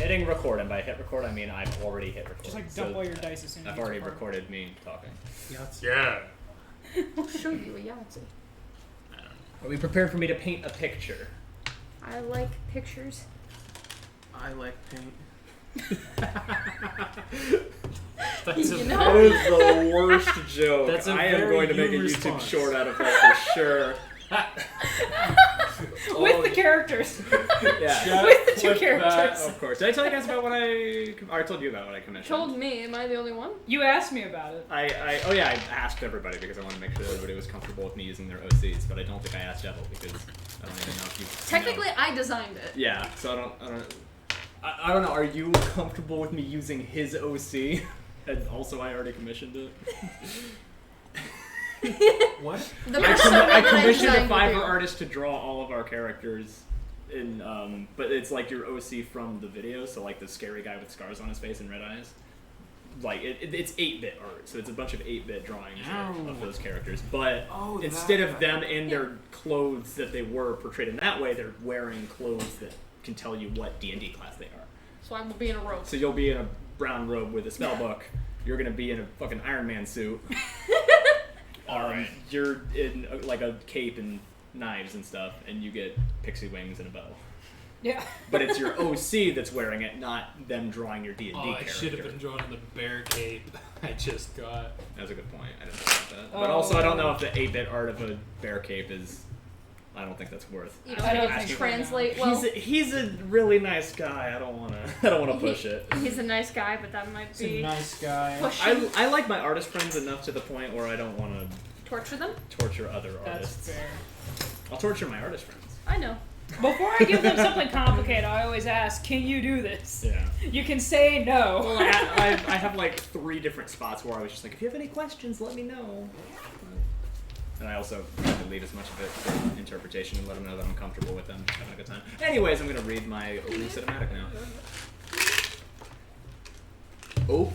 hitting record, and by hit record I mean I've already hit record. Just like dump all your dice as soon as I've already recorded me talking. Yeah. I'll show you a Yahtzee. I don't know. Are we prepared for me to paint a picture? I like pictures. I like paint. That's You that know? is the worst joke. That's a I am very going to make a you YouTube response. short out of that for sure. With the characters. Yeah. With the two Flip characters. Of course. Did I tell you guys about what I told you about what I commissioned? Told me, am I the only one? You asked me about it. I asked everybody because I want to make sure everybody was comfortable with me using their OCs, but I don't think I asked Devil because I don't even know if you Technically, know. I designed it. Yeah, so I don't know, are you comfortable with me using his OC? And also I already commissioned it. What? The I persona that commissioned a designed Fiverr you. artist to draw all of our characters in but it's like your OC from the video, so like the scary guy with scars on his face and red eyes. Like it's 8-bit art, so it's a bunch of 8-bit drawings of those characters. But instead of them in their clothes that they were portrayed in that way, they're wearing clothes that can tell you what D&D class they are. So I will be in a robe. So you'll be in a brown robe with a spell book. You're gonna be in a fucking Iron Man suit. Alright. You're in like a cape and knives and stuff, and you get pixie wings and a bow. Yeah. But it's your OC that's wearing it, not them drawing your D&D Oh, I character. should have been drawing the bear cape I just got. That's a good point. I didn't think about that. But also, I don't know if the 8-bit art of a bear cape is... I don't think that's worth. You I don't know, think translate well. He's a really nice guy. I don't wanna push it. He's a nice guy, but that might He's a be nice guy. pushing. I like my artist friends enough to the point where I don't want to Torture them? torture other That's artists. fair. I'll torture my artist friends. I know. Before I give them something complicated, I always ask, can you do this? Yeah. You can say no. Well, I have like 3 different spots where I was just like, if you have any questions, let me know. And I also try to leave as much of it for interpretation and let them know that I'm comfortable with them having a good time. Anyways, I'm going to read my opening cinematic now. Oak,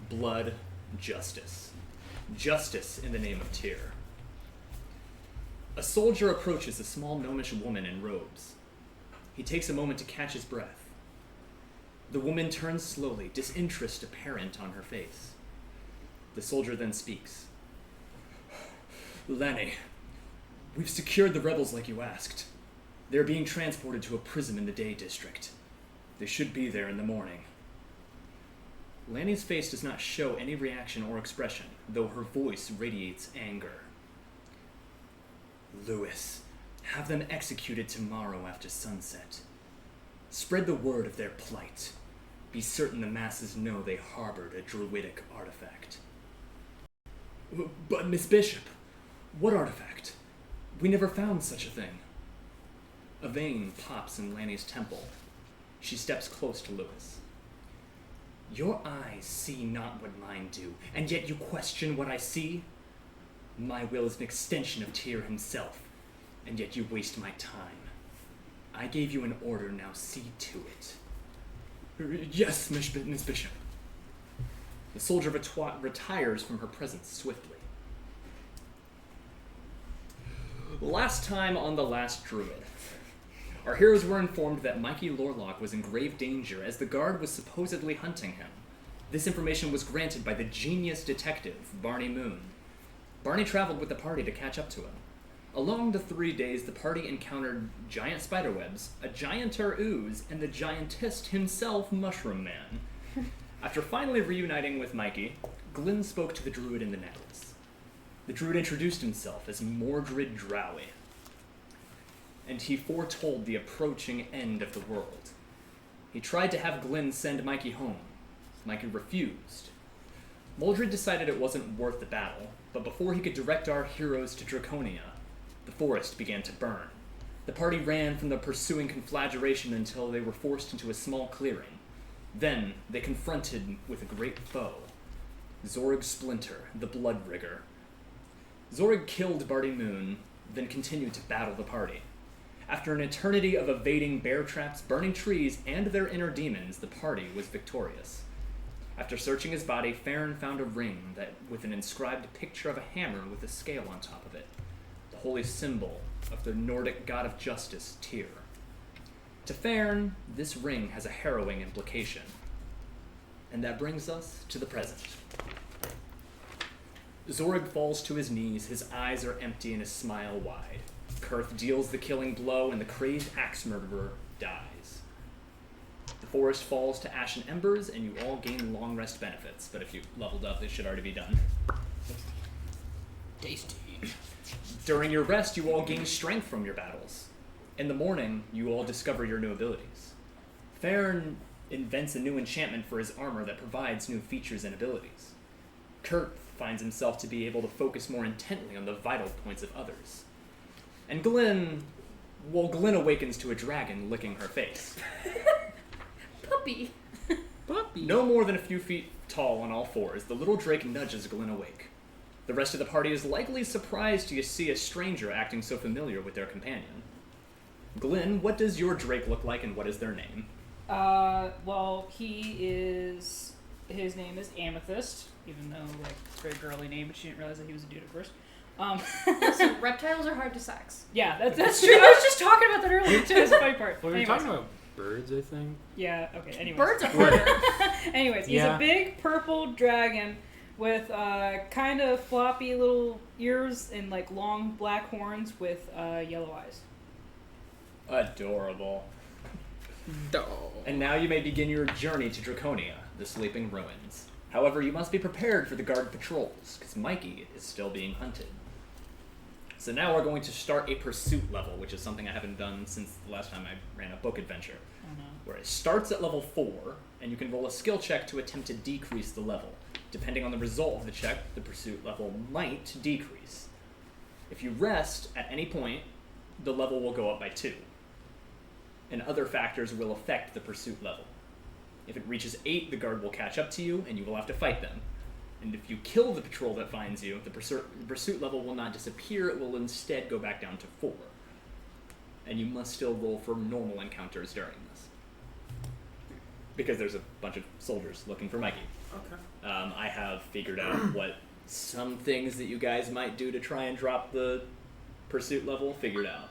blood, justice. Justice in the name of Tyr. A soldier approaches a small gnomish woman in robes. He takes a moment to catch his breath. The woman turns slowly, disinterest apparent on her face. The soldier then speaks. Lanny, we've secured the rebels like you asked. They're being transported to a prison in the Day District. They should be there in the morning. Lanny's face does not show any reaction or expression, though her voice radiates anger. Lewis, have them executed tomorrow after sunset. Spread the word of their plight. Be certain the masses know they harbored a druidic artifact. But Miss Bishop, what artifact? We never found such a thing. A vein pops in Lanny's temple. She steps close to Lewis. Your eyes see not what mine do, and yet you question what I see? My will is an extension of Tyr himself, and yet you waste my time. I gave you an order, now see to it. Yes, Miss Bishop. The soldier retires from her presence swiftly. Last time on The Last Druid, our heroes were informed that Mikey Lorlock was in grave danger as the guard was supposedly hunting him. This information was granted by the genius detective, Barney Moon. Barney traveled with the party to catch up to him. Along the 3 days, the party encountered giant spiderwebs, a gianter ooze, and the giantist himself, Mushroom Man. After finally reuniting with Mikey, Glynn spoke to the druid in the necklace. The druid introduced himself as Mordred Drowie, and he foretold the approaching end of the world. He tried to have Glynn send Mikey home. Mikey refused. Mordred decided it wasn't worth the battle, but before he could direct our heroes to Draconia, the forest began to burn. The party ran from the pursuing conflagration until they were forced into a small clearing. Then they confronted with a great foe, Zorg Splinter, the Bloodrigger. Zorg killed Barty Moon, then continued to battle the party. After an eternity of evading bear traps, burning trees, and their inner demons, the party was victorious. After searching his body, Fairn found a ring with an inscribed picture of a hammer with a scale on top of it, the holy symbol of the Nordic god of justice, Tyr. To Fairn, this ring has a harrowing implication. And that brings us to the present. Zorg falls to his knees, his eyes are empty and his smile wide. Kurth deals the killing blow and the crazed axe murderer dies. The forest falls to ashen embers and you all gain long rest benefits, but if you leveled up, it should already be done. Tasty. During your rest, you all gain strength from your battles. In the morning, you all discover your new abilities. Fairn invents a new enchantment for his armor that provides new features and abilities. Kurth finds himself to be able to focus more intently on the vital points of others. And Glynn awakens to a dragon licking her face. Puppy. Puppy. No more than a few feet tall on all fours, the little drake nudges Glynn awake. The rest of the party is likely surprised to see a stranger acting so familiar with their companion. Glynn, what does your drake look like and what is their name? Well, his name is Amethyst, even though, like, it's a very girly name, but she didn't realize that he was a dude at first. Listen, reptiles are hard to sex. Yeah, that's true. I was just talking about that earlier, too, as a funny part. Well, we were Anyways. talking about birds, I think. Yeah, okay, anyways. Birds are harder. Anyways, he's Yeah. a big purple dragon with kind of floppy little ears and, like, long black horns with yellow eyes. Adorable. And now you may begin your journey to Draconia, the sleeping ruins. However, you must be prepared for the guard patrols, because Mikey is still being hunted. So now we're going to start a pursuit level, which is something I haven't done since the last time I ran a book adventure. Where it starts at level 4, and you can roll a skill check to attempt to decrease the level. Depending on the result of the check, the pursuit level might decrease. If you rest at any point, the level will go up by 2. And other factors will affect the pursuit level. If it reaches 8, the guard will catch up to you, and you will have to fight them. And if you kill the patrol that finds you, the pursuit level will not disappear, it will instead go back down to 4. And you must still roll for normal encounters during this. Because there's a bunch of soldiers looking for Mikey. Okay. I have figured out what some things that you guys might do to try and drop the pursuit level figured out.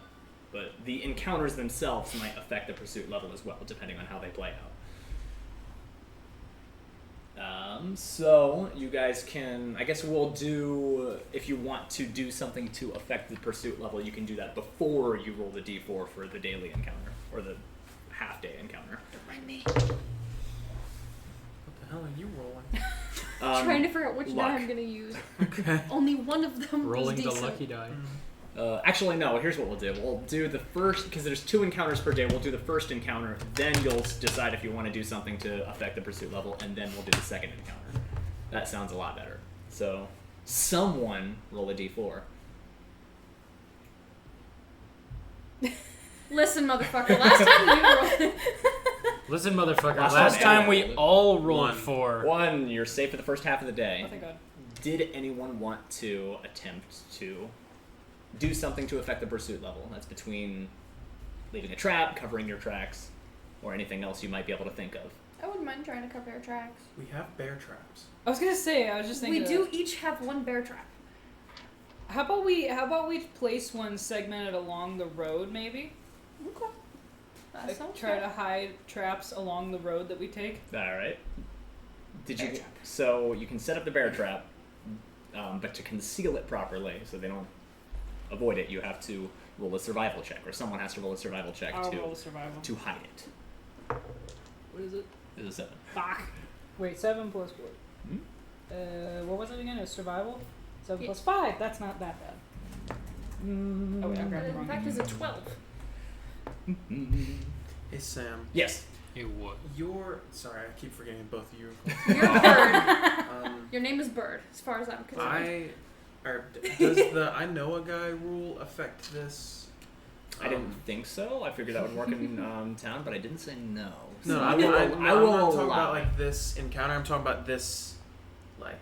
But the encounters themselves might affect the pursuit level as well, depending on how they play out. So you guys can, I guess we'll do, if you want to do something to affect the pursuit level, you can do that before you roll the d4 for the daily encounter, or the half-day encounter. Remind me. What the hell are you rolling? Trying to figure out which die luck. I'm gonna use. Okay. Only one of them Rolling was the decent. lucky die. Actually, no, here's what we'll do. We'll do the first, because there's 2 encounters per day, we'll do the first encounter, then you'll decide if you want to do something to affect the pursuit level, and then we'll do the second encounter. That sounds a lot better. So, someone roll a d4. Listen, motherfucker. Last time you rolled. Listen, motherfucker. Last Last time time we all rolled One. 4. 1, you're safe for the first half of the day. Oh, thank God. Did anyone want to attempt to do something to affect the pursuit level? That's between leaving a trap, covering your tracks, or anything else you might be able to think of. I wouldn't mind trying to cover our tracks. We have bear traps. I was gonna say, I was just thinking. We do each have one bear trap. How about we place one segmented along the road, maybe? Okay. That Like, sounds try good. to hide traps along the road that we take. Alright. Did you? Bear trap. So you can set up the bear trap, but to conceal it properly, so they don't avoid it, you have to roll a survival check, or someone has to roll a survival check I'll roll survival. to hide it. What is it? It's a 7. Fuck. Wait, 7 plus 4. Hmm? What was it again? It was survival? 7 Yeah. plus 5. That's not that bad. Oh wait, I grabbed the In wrong fact, thing. is a 12. Hey Sam, Yes. It would. sorry, I keep forgetting both of you. You're Bird. Your name is Bird, as far as I'm concerned. Does the I know a guy rule affect this? I didn't think so. I figured that would work in town, but I didn't say no. No, So I'm will not talking allow about it. like this encounter. I'm talking about this, like,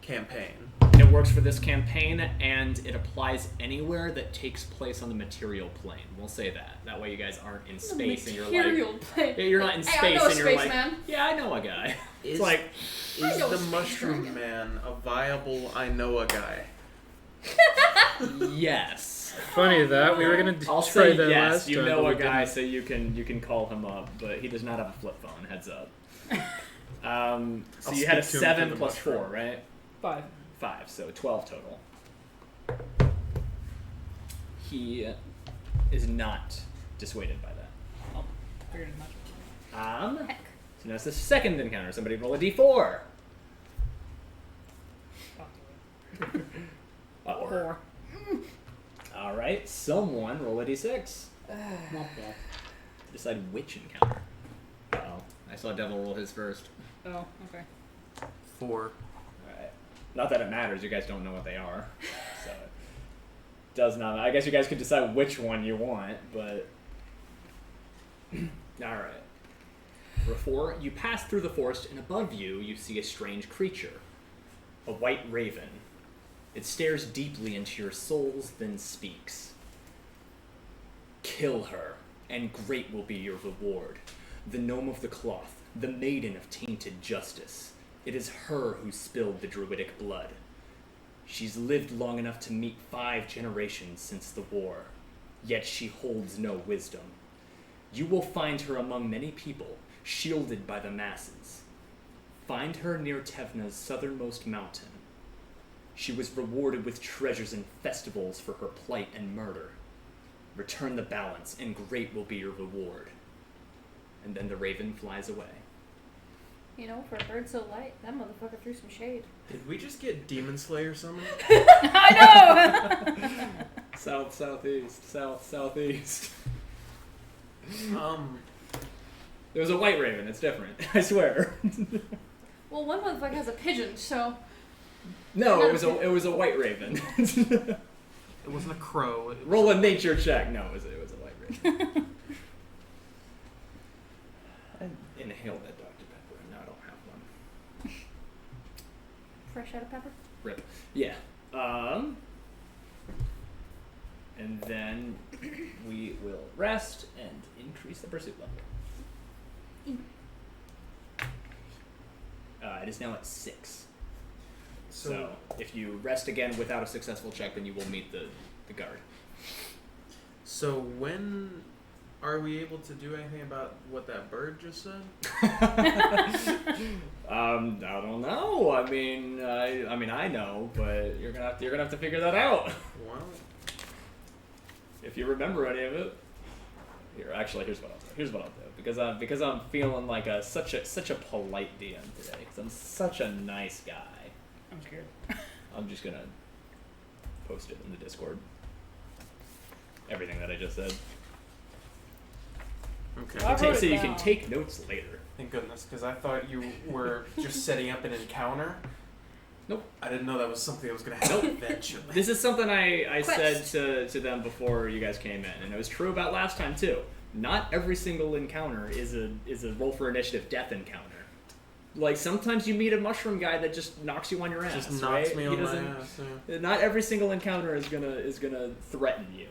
campaign. It works for this campaign, and it applies anywhere that takes place on the material plane. We'll say that. That way you guys aren't in space and you're like... Material plane. Yeah, you're not in Hey, space I know a and you're like... spaceman. Yeah, I know a guy. Is, It's like... I is know a the space Mushroom dragon. Man a viable I know a guy? Yes. Funny that we were gonna I'll try say that yes. last You time, know but a we guy, didn't. so you can call him up, but he does not have a flip phone. Heads up. So I'll you had a speak to him 7 through the plus mushroom. 4, right? 5. 5, so 12 total. He is not dissuaded by that. Oh, figured as much. Heck. So now it's the second encounter. Somebody roll a d4. Fuck. 4. All right, someone roll a d6. Decide which encounter. Uh-oh. I saw Devil roll his first. Oh, okay. 4. All right. Not that it matters. You guys don't know what they are. So it does not. I guess you guys could decide which one you want, but all right. Before you pass through the forest, and above you, you see a strange creature, a white raven. It stares deeply into your souls, then speaks. Kill her, and great will be your reward. The gnome of the cloth, the maiden of tainted justice. It is her who spilled the druidic blood. She's lived long enough to meet 5 generations since the war, yet she holds no wisdom. You will find her among many people, shielded by the masses. Find her near Tevna's southernmost mountain. She was rewarded with treasures and festivals for her plight and murder. Return the balance, and great will be your reward. And then the raven flies away. You know, for a bird so light, that motherfucker threw some shade. Did we just get Demon Slayer summoned? I know! South, southeast, south, southeast. There was a white raven. It's different. I swear. Well, one motherfucker has a pigeon, so... No, it was a white raven. It wasn't a crow. Roll a nature check. No, it was a white raven. I inhaled that Dr. Pepper, and now I don't have one. Fresh out of pepper? Rip. Yeah. And then we will rest and increase the pursuit level. It is now at 6. So if you rest again without a successful check, then you will meet the guard. So when are we able to do anything about what that bird just said? I don't know. I mean, I know, but you're gonna have to figure that out. Well, If you remember any of it. Here's what I'll do. Because I'm feeling like such a polite DM today. Because I'm such a nice guy. I'm scared. I'm just gonna post it in the Discord. Everything that I just said. okay. I wrote So it you can down. take notes later. Thank goodness, because I thought you were just setting up an encounter. Nope. I didn't know that was something that was going to happen eventually. This is something I said Quest. to them before you guys came in, and it was true about last time too. Not every single encounter is a roll for initiative death encounter. Like sometimes you meet a mushroom guy that just knocks you on your ass. Just knocks right? me He on my doesn't- ass. Yeah. Not every single encounter is gonna threaten you.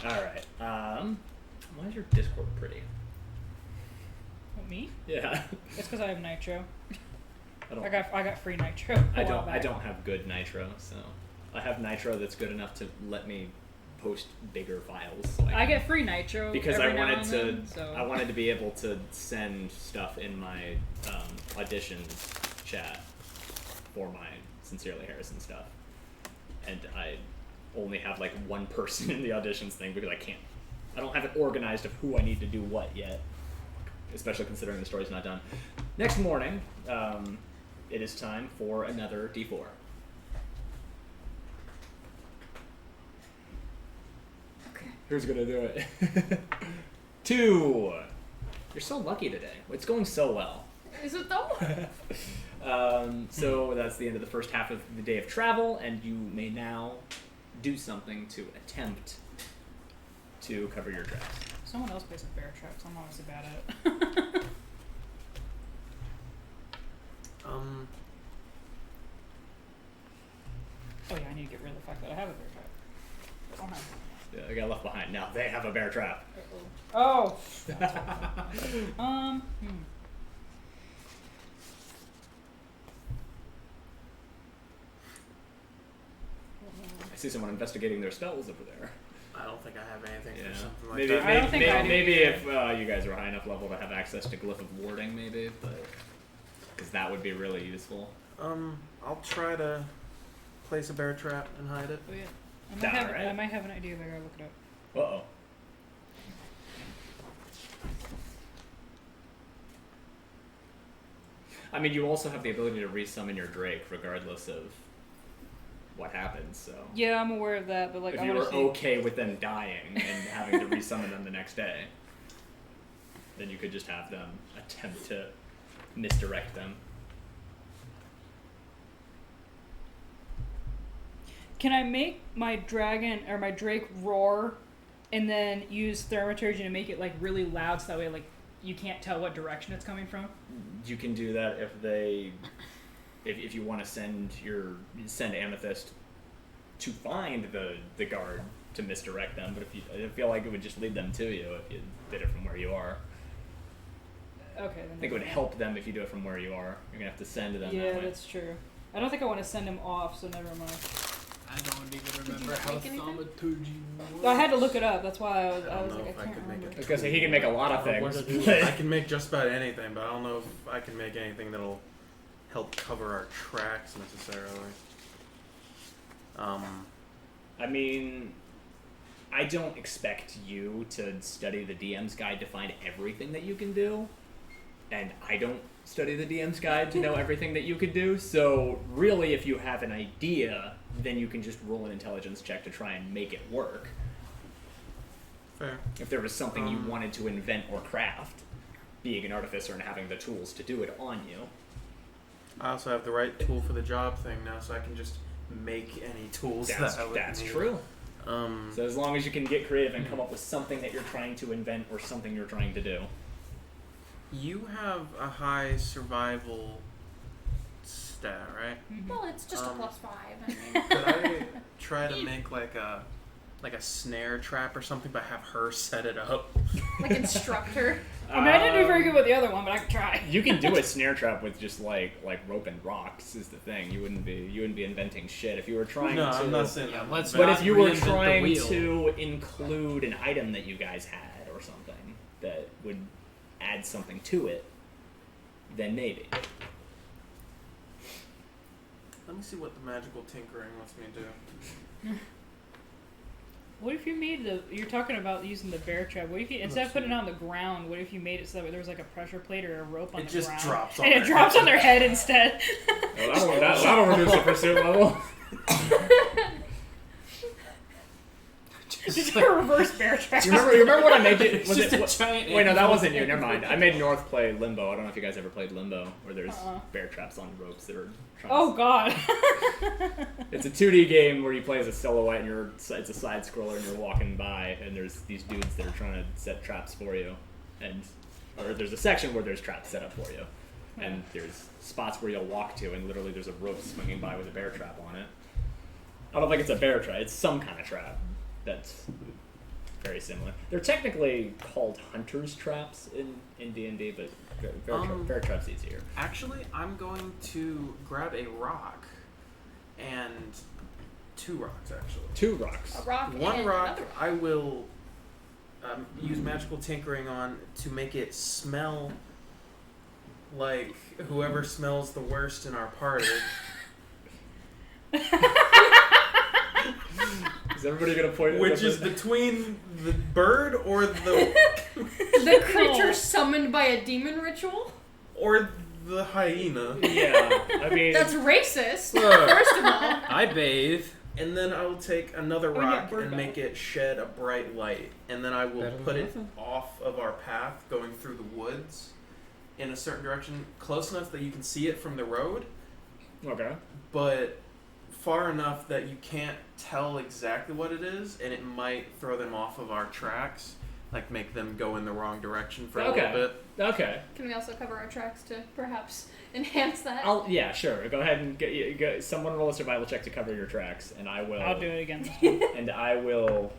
All right. Why is your Discord pretty? What, me? Yeah. It's because I have nitro. I don't. I got free nitro. I don't have good nitro, so I have nitro that's good enough to let me post bigger files. So I get free nitro because every I now wanted and to. then, so. I wanted to be able to send stuff in my auditions chat for my Sincerely Harrison stuff, and I only have like one person in the auditions thing because I don't have it organized of who I need to do what yet, especially considering the story's not done. Next morning, it is time for another D4. Okay. Who's gonna do it? 2. You're so lucky today. It's going so well. Is it though? So that's the end of the first half of the day of travel, and you may now do something to attempt to cover your tracks. Someone else plays with bear traps. I'm honestly bad at it. Oh yeah, I need to get rid of the fact that I have a bear trap. I don't have Yeah, I got left behind. Now they have a bear trap. one. Oh. see someone investigating their spells over there. I don't think I have anything Yeah. for something like Maybe, that. I don't think I do maybe either. if you guys are high enough level to have access to Glyph of Warding, maybe, but because that would be really useful. I'll try to place a bear trap and hide it. Oh, yeah. Alright. I might have an idea, but I gotta look it up. Uh-oh. I mean, you also have the ability to resummon your Drake regardless of what happens, so... Yeah, I'm aware of that, but like if I you want were to see. okay with them dying and having to resummon them the next day, then you could just have them attempt to misdirect them. Can I make my dragon or my drake roar, and then use thaumaturgy to make it like really loud, so that way like you can't tell what direction it's coming from? You can do that if you want to send Amethyst to find the guard to misdirect them, but I feel like it would just lead them to you if you did it from where you are. Okay. Then I think it would help them if you do it from where you are. You're gonna have to send them Yeah, that way. that's true. I don't think I want to send him off, so never mind. I don't even you remember how make anything? thaumaturgy works. I had to look it up. That's why I was I don't know like, if I I can't could make remember. it. Because he can make a lot of What things. to do. I can make just about anything, but I don't know if I can make anything that'll help cover our tracks necessarily. I mean, I don't expect you to study the DM's guide to find everything that you can do, and I don't study the DM's guide to know everything that you could do, so really if you have an idea, then you can just roll an intelligence check to try and make it work. Fair. If there was something you wanted to invent or craft, being an artificer and having the tools to do it on you. I also have the right tool for the job thing now, so I can just make any tools That's, that I would that's need. true. Um, So as long as you can get creative and come up with something that you're trying to invent or something you're trying to do. you have a high survival stat, right? Well, it's just a +5. I mean, Could I try to make like a snare trap or something, but have her set it up? like instructor. I mean, I didn't do very good with the other one, but I could try. You can do a snare trap with just like rope and rocks is the thing. You wouldn't be inventing shit if you were trying No, to. I'm not saying Yeah, that. let's But not if you were reinvent the trying wheel. to include an item that you guys had or something that would add something to it, then maybe. Let me see what the magical tinkering wants me to do. What if you made you're talking about using the bear trap. What if you, instead of putting it on the ground, what if you made it so that there was like a pressure plate or a rope on It the just ground? drops on and their it drops head. on their head instead. That'll reduce the pursuit level. Just a reverse bear trap. You remember what I made it? Was Just it a giant wait, no, that angel. wasn't you. Never mind. I made North play Limbo. I don't know if you guys ever played Limbo, where there's Uh-uh. bear traps on ropes that are trying Oh god. It's a 2D game where you play as a silhouette and it's a side scroller and you're walking by and there's these dudes that are trying to set traps for you, or there's a section where there's traps set up for you, and there's spots where you'll walk to and literally there's a rope swinging by with a bear trap on it. I don't think it's a bear trap. It's some kind of trap that's very similar. They're technically called hunter's traps in D&D, but bear trap's easier. Actually, I'm going to grab a rock and 2 rocks, actually. 2 rocks. A rock One and rock another rock. I will use magical tinkering on to make it smell like whoever smells the worst in our party. Is everybody gonna point? Which is between the bird or the The creature summoned by a demon ritual? or the hyena. Yeah, I mean, That's racist, Look. first of all. I bathe. And then I will take another Oh, yeah, rock bird and dog. make it shed a bright light. And then I will Better than put it nothing. off of our path going through the woods in a certain direction, close enough that you can see it from the road, okay. but far enough that you can't tell exactly what it is, and it might throw them off of our tracks, like make them go in the wrong direction for a Okay. little bit. Okay. Can we also cover our tracks to perhaps enhance that? Yeah, sure. Go ahead and get someone roll a survival check to cover your tracks, and I will. I'll do it again. This time. And I will.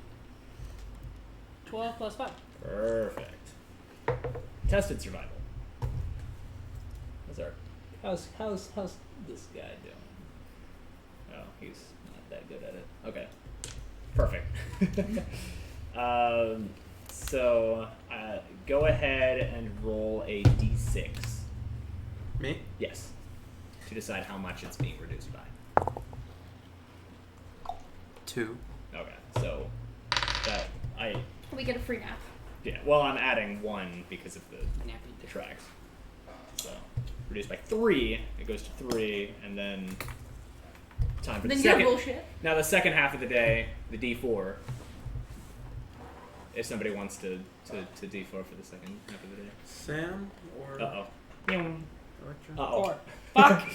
12 plus 5. Perfect. Tested survival. How's this guy doing? Oh, he's not that good at it. Okay. Perfect. So go ahead and roll a d6. Me? Yes. To decide how much it's being reduced by. 2. Okay. So that We get a free nap. yeah. Well, I'm adding 1 because of the tracks. So reduced by 3. It goes to 3, and then time for Then the you're second. bullshit. Now the second half of the day, the d4. If somebody wants to d4 for the second half of the day. Sam or Uh-oh. Electra? Uh-oh. 4. Fuck.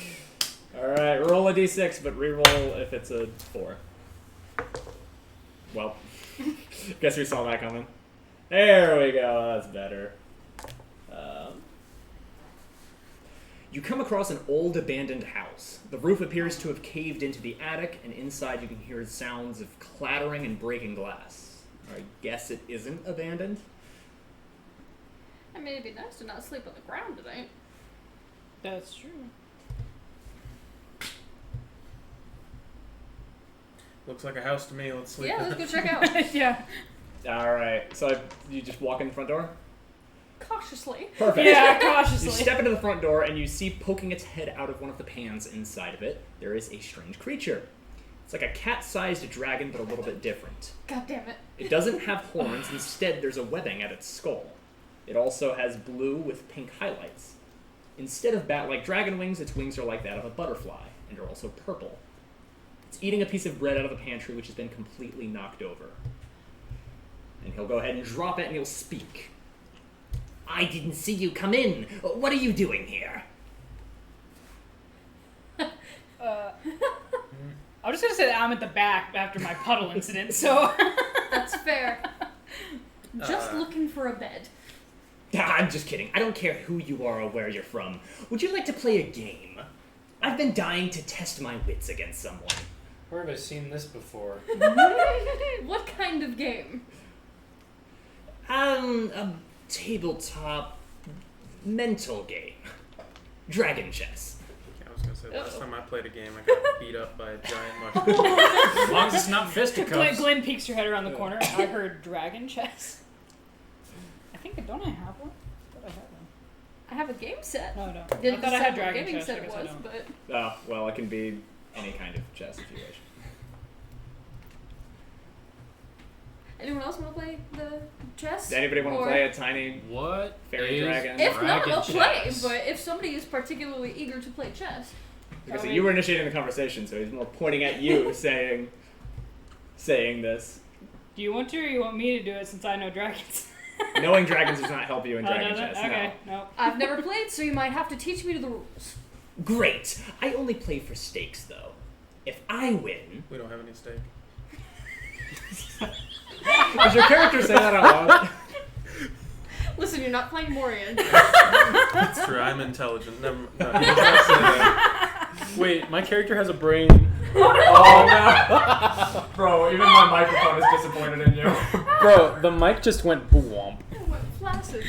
Alright, roll a d6, but re-roll if it's a 4. Well, guess we saw that coming. There we go, that's better. You come across an old abandoned house. The roof appears to have caved into the attic, and inside you can hear sounds of clattering and breaking glass. I guess it isn't abandoned? I mean, it'd be nice to not sleep on the ground tonight. That's true. Looks like a house to me. Let's sleep. Yeah, let's go check out. Yeah. Alright, so you just walk in the front door? Cautiously. Perfect. Yeah, You cautiously. step into the front door and you see poking its head out of one of the pans inside of it, there is a strange creature. It's like a cat-sized dragon, but a little bit different. God damn it. It doesn't have horns, instead there's a webbing at its skull. It also has blue with pink highlights. Instead of bat-like dragon wings, its wings are like that of a butterfly, and are also purple. It's eating a piece of bread out of the pantry, which has been completely knocked over. And he'll go ahead and drop it, and he'll speak. I didn't see you come in. What are you doing here? I'm just gonna say that I'm at the back after my puddle incident, so. That's fair. Just looking for a bed. I'm just kidding. I don't care who you are or where you're from. Would you like to play a game? I've been dying to test my wits against someone. Where have I seen this before? What kind of game? A tabletop mental game. Dragon chess. I was gonna say last time I played a game, I got beat up by a giant mushroom. As long as it's not fisticuffs. Glynn peeks her head around the corner. I heard dragon chess. Don't I have one? I thought I had one. I have a game set. No, I don't. Didn't I thought I had decide what dragon gaming chess. I set it guess I was, don't. but Oh, well, it can be any kind of chess if you wish. anyone else want to play the chess? Does anybody want to Or- play a tiny What? fairy is dragon? If not, dragon I'll play. chess? But if somebody is particularly eager to play chess, Because you were initiating the conversation, so he's more pointing at you, saying this. Do you want to, or you want me to do it since I know dragons? Knowing dragons does not help you in dragon does it? chess. Okay, no. I've never played, so you might have to teach me the rules. No. Great. I only play for stakes, though. If I win, We don't have any stake. does your character say that out loud? Listen, you're not playing Morian. That's true. I'm intelligent. Never. No, you don't have to say that. Wait, my character has a brain. Oh no, bro! Even my microphone is disappointed in you. Bro, the mic just went boomp. It went flaccid.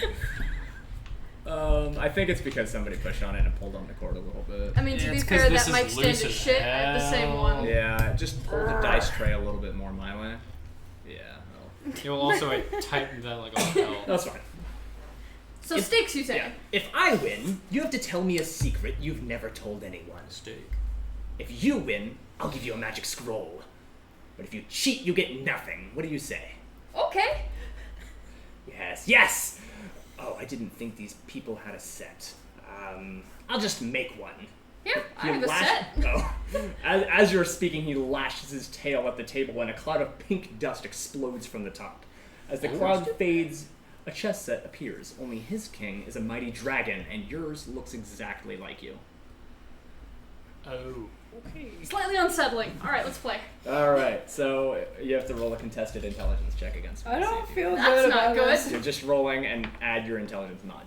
I think it's because somebody pushed on it and pulled on the cord a little bit. I mean, to Yeah, be it's 'cause fair, this that is mic stand loose is as shit. I have the same hell. one. Yeah, just pull the dice tray a little bit more my way. Yeah, no. It will also tighten that like all hell. That's fine. So stakes, you say? Yeah. If I win, you have to tell me a secret you've never told anyone. Steak. If you win, I'll give you a magic scroll. But if you cheat, you get nothing. What do you say? Okay. Yes, yes! Oh, I didn't think these people had a set. I'll just make one. Here, I He have a set. Oh. As you're speaking, he lashes his tail at the table and a cloud of pink dust explodes from the top. As the cloud fades, a chess set appears. Only his king is a mighty dragon, and yours looks exactly like you. Oh. Okay. Slightly unsettling. All right, let's play. Alright, so you have to roll a contested intelligence check against me. I to see don't if you- feel That's good not about good. this. You're just rolling and add your intelligence mod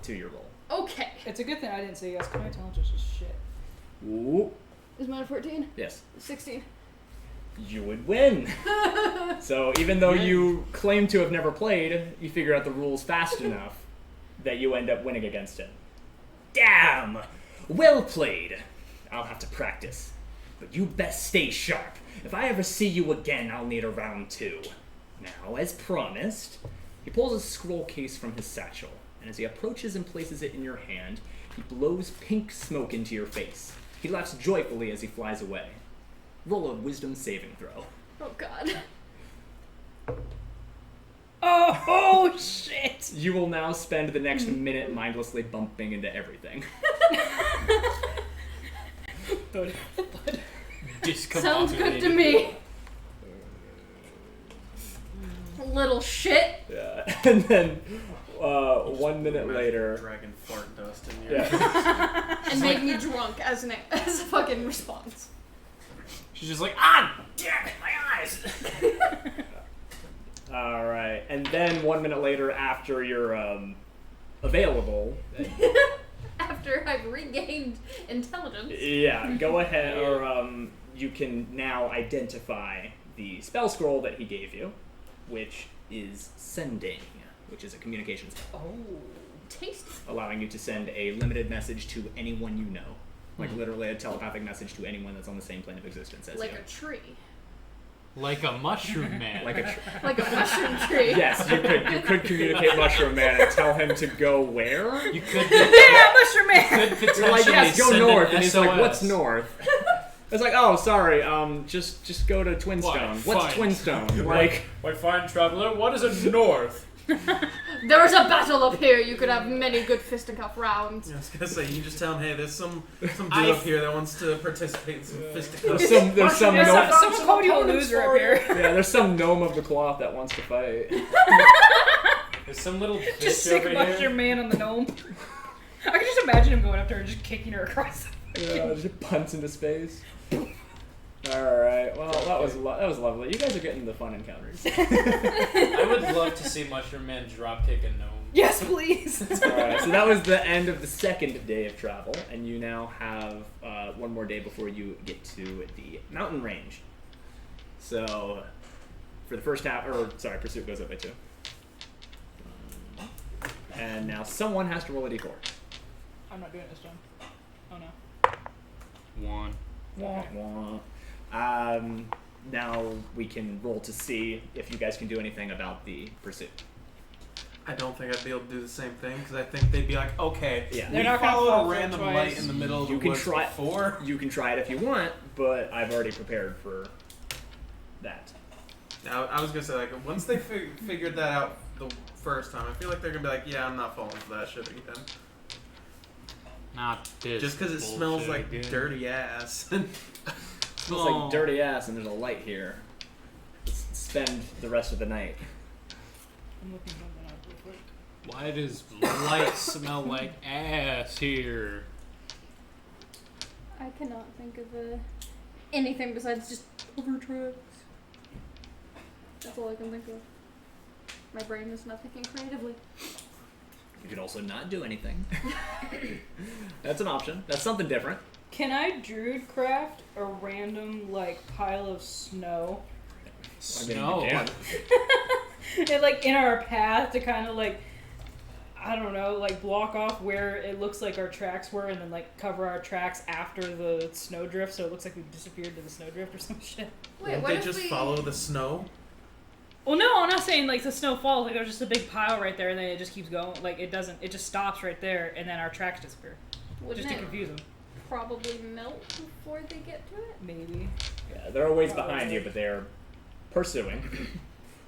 to your roll. Okay. It's a good thing I didn't say yes, because my intelligence is shit. Ooh. Is mine a 14? Yes. 16. You would win. So even though you claim to have never played, you figure out the rules fast enough that you end up winning against him. Damn! Well played. I'll have to practice. but you best stay sharp. If I ever see you again, I'll need a round 2. Now, as promised, he pulls a scroll case from his satchel, and as he approaches and places it in your hand, he blows pink smoke into your face. He laughs joyfully as he flies away. Roll a wisdom saving throw. Oh god. Oh shit! You will now spend the next minute mindlessly bumping into everything. Sounds good to me. Little shit. Yeah. And then 1 minute later... Dragon fart dust in your Yeah. And make me drunk as a fucking response. She's just like, ah, damn it, my eyes. Alright, and then 1 minute later, after you're available... After I've regained intelligence. Yeah, go ahead, or you can now identify the spell scroll that he gave you, which is Sending, which is a communication spell. Oh, tasty. Allowing you to send a limited message to anyone you know. Like literally a telepathic message to anyone that's on the same plane of existence as Like you. a tree. Like a mushroom man. Like a Like a mushroom tree. Yes, you could communicate Mushroom Man and tell him to go where? You could, Yeah, Mushroom Man! could You're potentially like, yes, go send north, an and he's SOS. like, what's north? It's like, oh, sorry, just go to Twinstone. Why, What's fine. Twinstone? Like, Why, fine traveler, what is a north? There's a battle up here. You could have many good fisticuff rounds. I was gonna say, you just tell him, hey, there's some dude I- up here that wants to participate in some fisticuffs. there's some Yeah, gnome, someone called you a loser up here. yeah, there's some gnome of the cloth that wants to fight. There's some little bitch Just sick over Mushroom here. Man on the gnome. I can just imagine him going up to her and just kicking her across. Yeah, just punts into space. Alright, well, that was lovely. You guys are getting the fun encounters. I would love to see Mushroom Man dropkick a gnome. Yes, please! Alright, so that was the end of the second day of travel, and you now have one more day before you get to the mountain range. So, for the first half, pursuit goes up by 2. And now someone has to roll a d4. I'm not doing it this time. Oh no. 1. Wah, wah. Now we can roll to see if you guys can do anything about the pursuit. I don't think I'd be able to do the same thing, because I think they'd be like, okay, Yeah. They're we not gonna fall followed a for it random twice. light in the middle of the You can woods try- before. You can try it if you want, but I've already prepared for that. Now, I was gonna say, like, once they figured that out the first time, I feel like they're gonna be like, yeah, I'm not falling for that shit again. Not this. Just because it smells like bullshit again. dirty ass. It smells like dirty ass and there's a light here. Let's spend the rest of the night. I'm looking something up real quick. Why does light smell like ass here? I cannot think of anything besides just over trucks. That's all I can think of. My brain is not thinking creatively. You could also not do anything. That's an option. That's something different. Can I druid craft a random pile of snow? Snow. I mean, you can. And in our path to kind of I don't know, block off where it looks like our tracks were, and then cover our tracks after the snowdrift, so it looks like we've disappeared to the snowdrift or some shit. Wait, Won't what they if just we follow the snow? Well, no, I'm not saying the snow falls. There's just a big pile right there, and then it just keeps going. It doesn't. It just stops right there, and then our tracks disappear, wouldn't just to it confuse them. probably melt before they get to it? Maybe. Yeah, they're a ways behind you, but they're pursuing.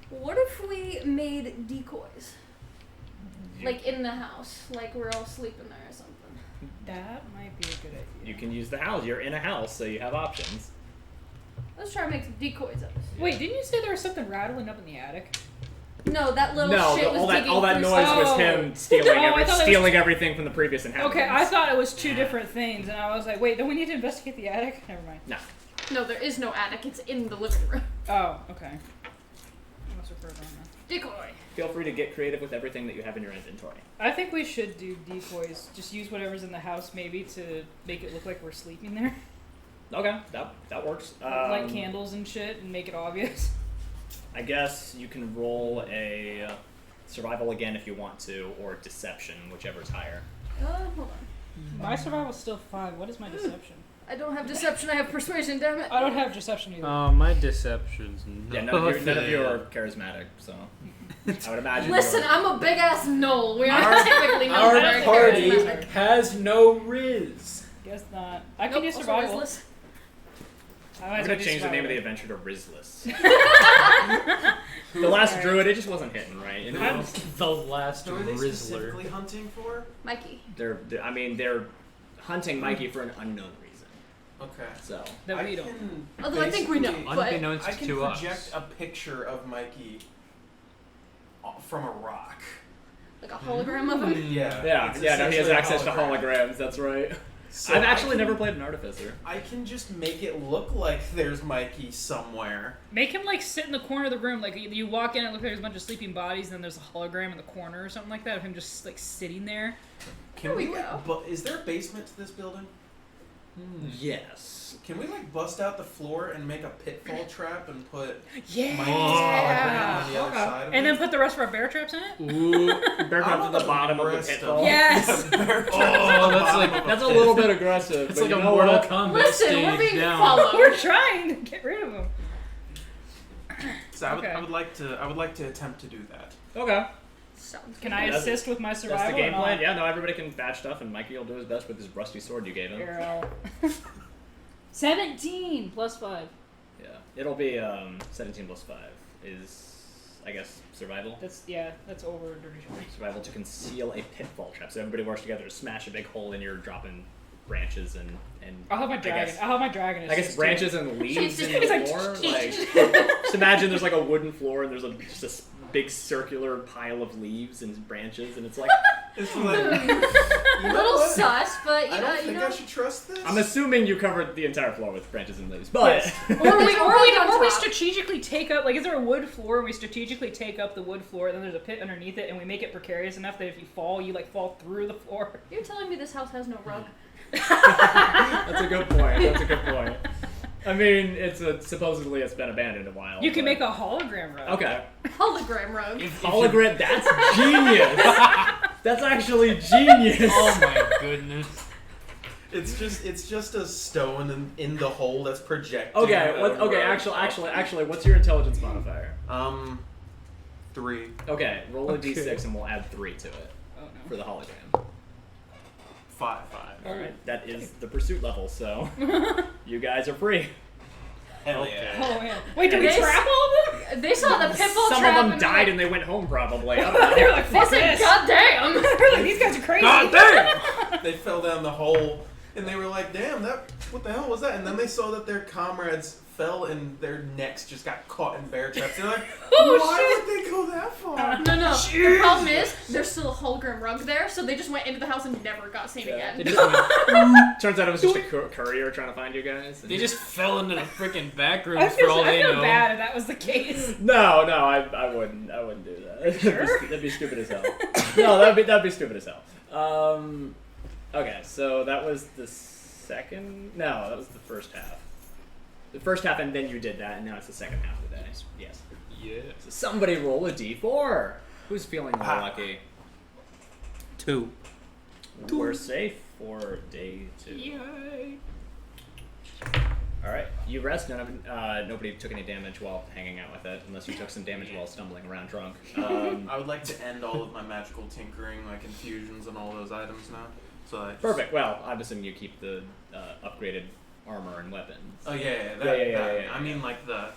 What if we made decoys? In the house, we're all sleeping there or something. That might be a good idea. You can use the house. You're in a house, so you have options. Let's try to make some decoys of this. Wait, didn't you say there was something rattling up in the attic? No, that little No, shit was all that digging noise through was Oh. him stealing Oh, I thought it was- everything from the previous inhabitants. Okay, I thought it was two different things, and I was like, wait, don't we need to investigate the attic? Never mind. No. No, there is no attic. It's in the living room. Oh, okay. I must have heard on that. Decoy. Feel free to get creative with everything that you have in your inventory. I think we should do decoys. Just use whatever's in the house, maybe, to make it look like we're sleeping there. Okay, that works. Light candles and shit, and make it obvious. I guess you can roll a survival again if you want to, or deception, whichever's higher. Hold on. My survival's still 5. What is my deception? I don't have deception, I have persuasion, damn it. I don't have deception either. Oh, my deception's Yeah, none of you are charismatic, so I would imagine. Listen, you're- I'm a big ass gnoll. We are typically known Our for our party charismatic. has no Riz. Guess not. I can Nope, do also survival. Rizless. I'm gonna change the name of the adventure to Rizless. The Alright. last druid, it just wasn't hitting right. You know? the last Who are they Rizzler. specifically hunting for? Mikey. They're hunting Mikey for an unknown reason. Okay. So That I we don't. can Although I think we know, basically- but Unbeknownst I can to project us. a picture of Mikey from a rock. like a hologram of him. yeah, it's no, he has essentially a access to hologram. holograms. That's right. So I've I actually can- never played an artificer. I can just make it look like there's Mikey somewhere. Make him like sit in the corner of the room. Like you walk in and it looks like there's a bunch of sleeping bodies, and then there's a hologram in the corner or something like that of him just like sitting there. Can There we like, go. But is there a basement to this building? Yes. Can we like bust out the floor and make a pitfall trap and put Yeah. Mikey's hologram on the other side of And it? then put the rest of our bear traps in it. Ooh, bear I trap want to the bottom of the rest pitfall. Yes. Bear trap Oh, at the that's bottom like- of That's a pit. little bit aggressive. It's but like a you know Mortal what? Kombat Listen, stage we're being down. followed. We're trying to get rid of him. So Okay. I would like to attempt to do that. Okay. Sounds Can good. I That's- assist with my survival? That's the game or not? plan. Yeah, no, everybody can batch stuff, and Mikey will do his best with his rusty sword you gave him. Here, I'll- 17 plus 5. Yeah, it'll be 17 plus 5 is, I guess, survival. That's over dirty short. Survival to conceal a pitfall trap. So everybody works together to smash a big hole in your dropping branches and I'll have my dragon. I'll have my dragon. I guess assist branches and leaves in It's the like- floor. Like, just imagine there's like a wooden floor and there's just a big circular pile of leaves and branches, and it's like It's like, A you know little what? sus, but I you don't know, think I should trust this. I'm assuming you covered the entire floor with branches and leaves, but Or There's a rug on we top. strategically take up, like, is there a wood floor, and we strategically take up the wood floor, and then there's a pit underneath it, and we make it precarious enough that if you fall, you, like, fall through the floor. You're telling me this house has no rug? that's a good point. That's a good point. I mean, supposedly it's been abandoned a while. You can but- make a hologram rug. Okay. Hologram rug. Hologram, that's genius! That's actually genius! Oh my goodness. It's just a stone in the hole that's projected. Okay, at a rug. actually, what's your intelligence modifier? 3. Okay, roll a Okay. d6 and we'll add 3 to it Oh, no. for the hologram. 5. Alright, that is the pursuit level, so you guys are free. Hell yeah. Oh, man. Wait, did we They- trap all of them? They saw the pitfall Some trap of them and died they're and they went home probably. I They don't were know. like, fuck they said, this. God damn! They're like, these guys are crazy. God damn! They fell down the hole and they were like, damn, what the hell was that? And then they saw that their comrades fell and their necks just got caught in bear traps. They're like, Oh, why would they go that far? No, no. The problem is, there's still a hologram rug there, so they just went into the house and never got seen They again. just went, turns out it was just a courier trying to find you guys. They just fell into the freaking back rooms I for feel, all I they feel know. bad if that was the case. No, I wouldn't do that. Sure? That'd be stupid as hell. No, that'd be stupid as hell. Okay, so that was the second. No, that was the first half. The first half, and then you did that, and now it's the second half of the day. Yes. Yeah. So somebody roll a d4. Who's feeling more lucky? 2. We're safe for day 2. Yay. All right, you rest. Nobody took any damage while hanging out with it, unless you took some damage while stumbling around drunk. I would like to end all of my magical tinkering, like infusions and all those items now. So I just, Perfect. Well, I'm assuming you keep the upgraded armor and weapons. Oh yeah, that, Yeah. I mean like the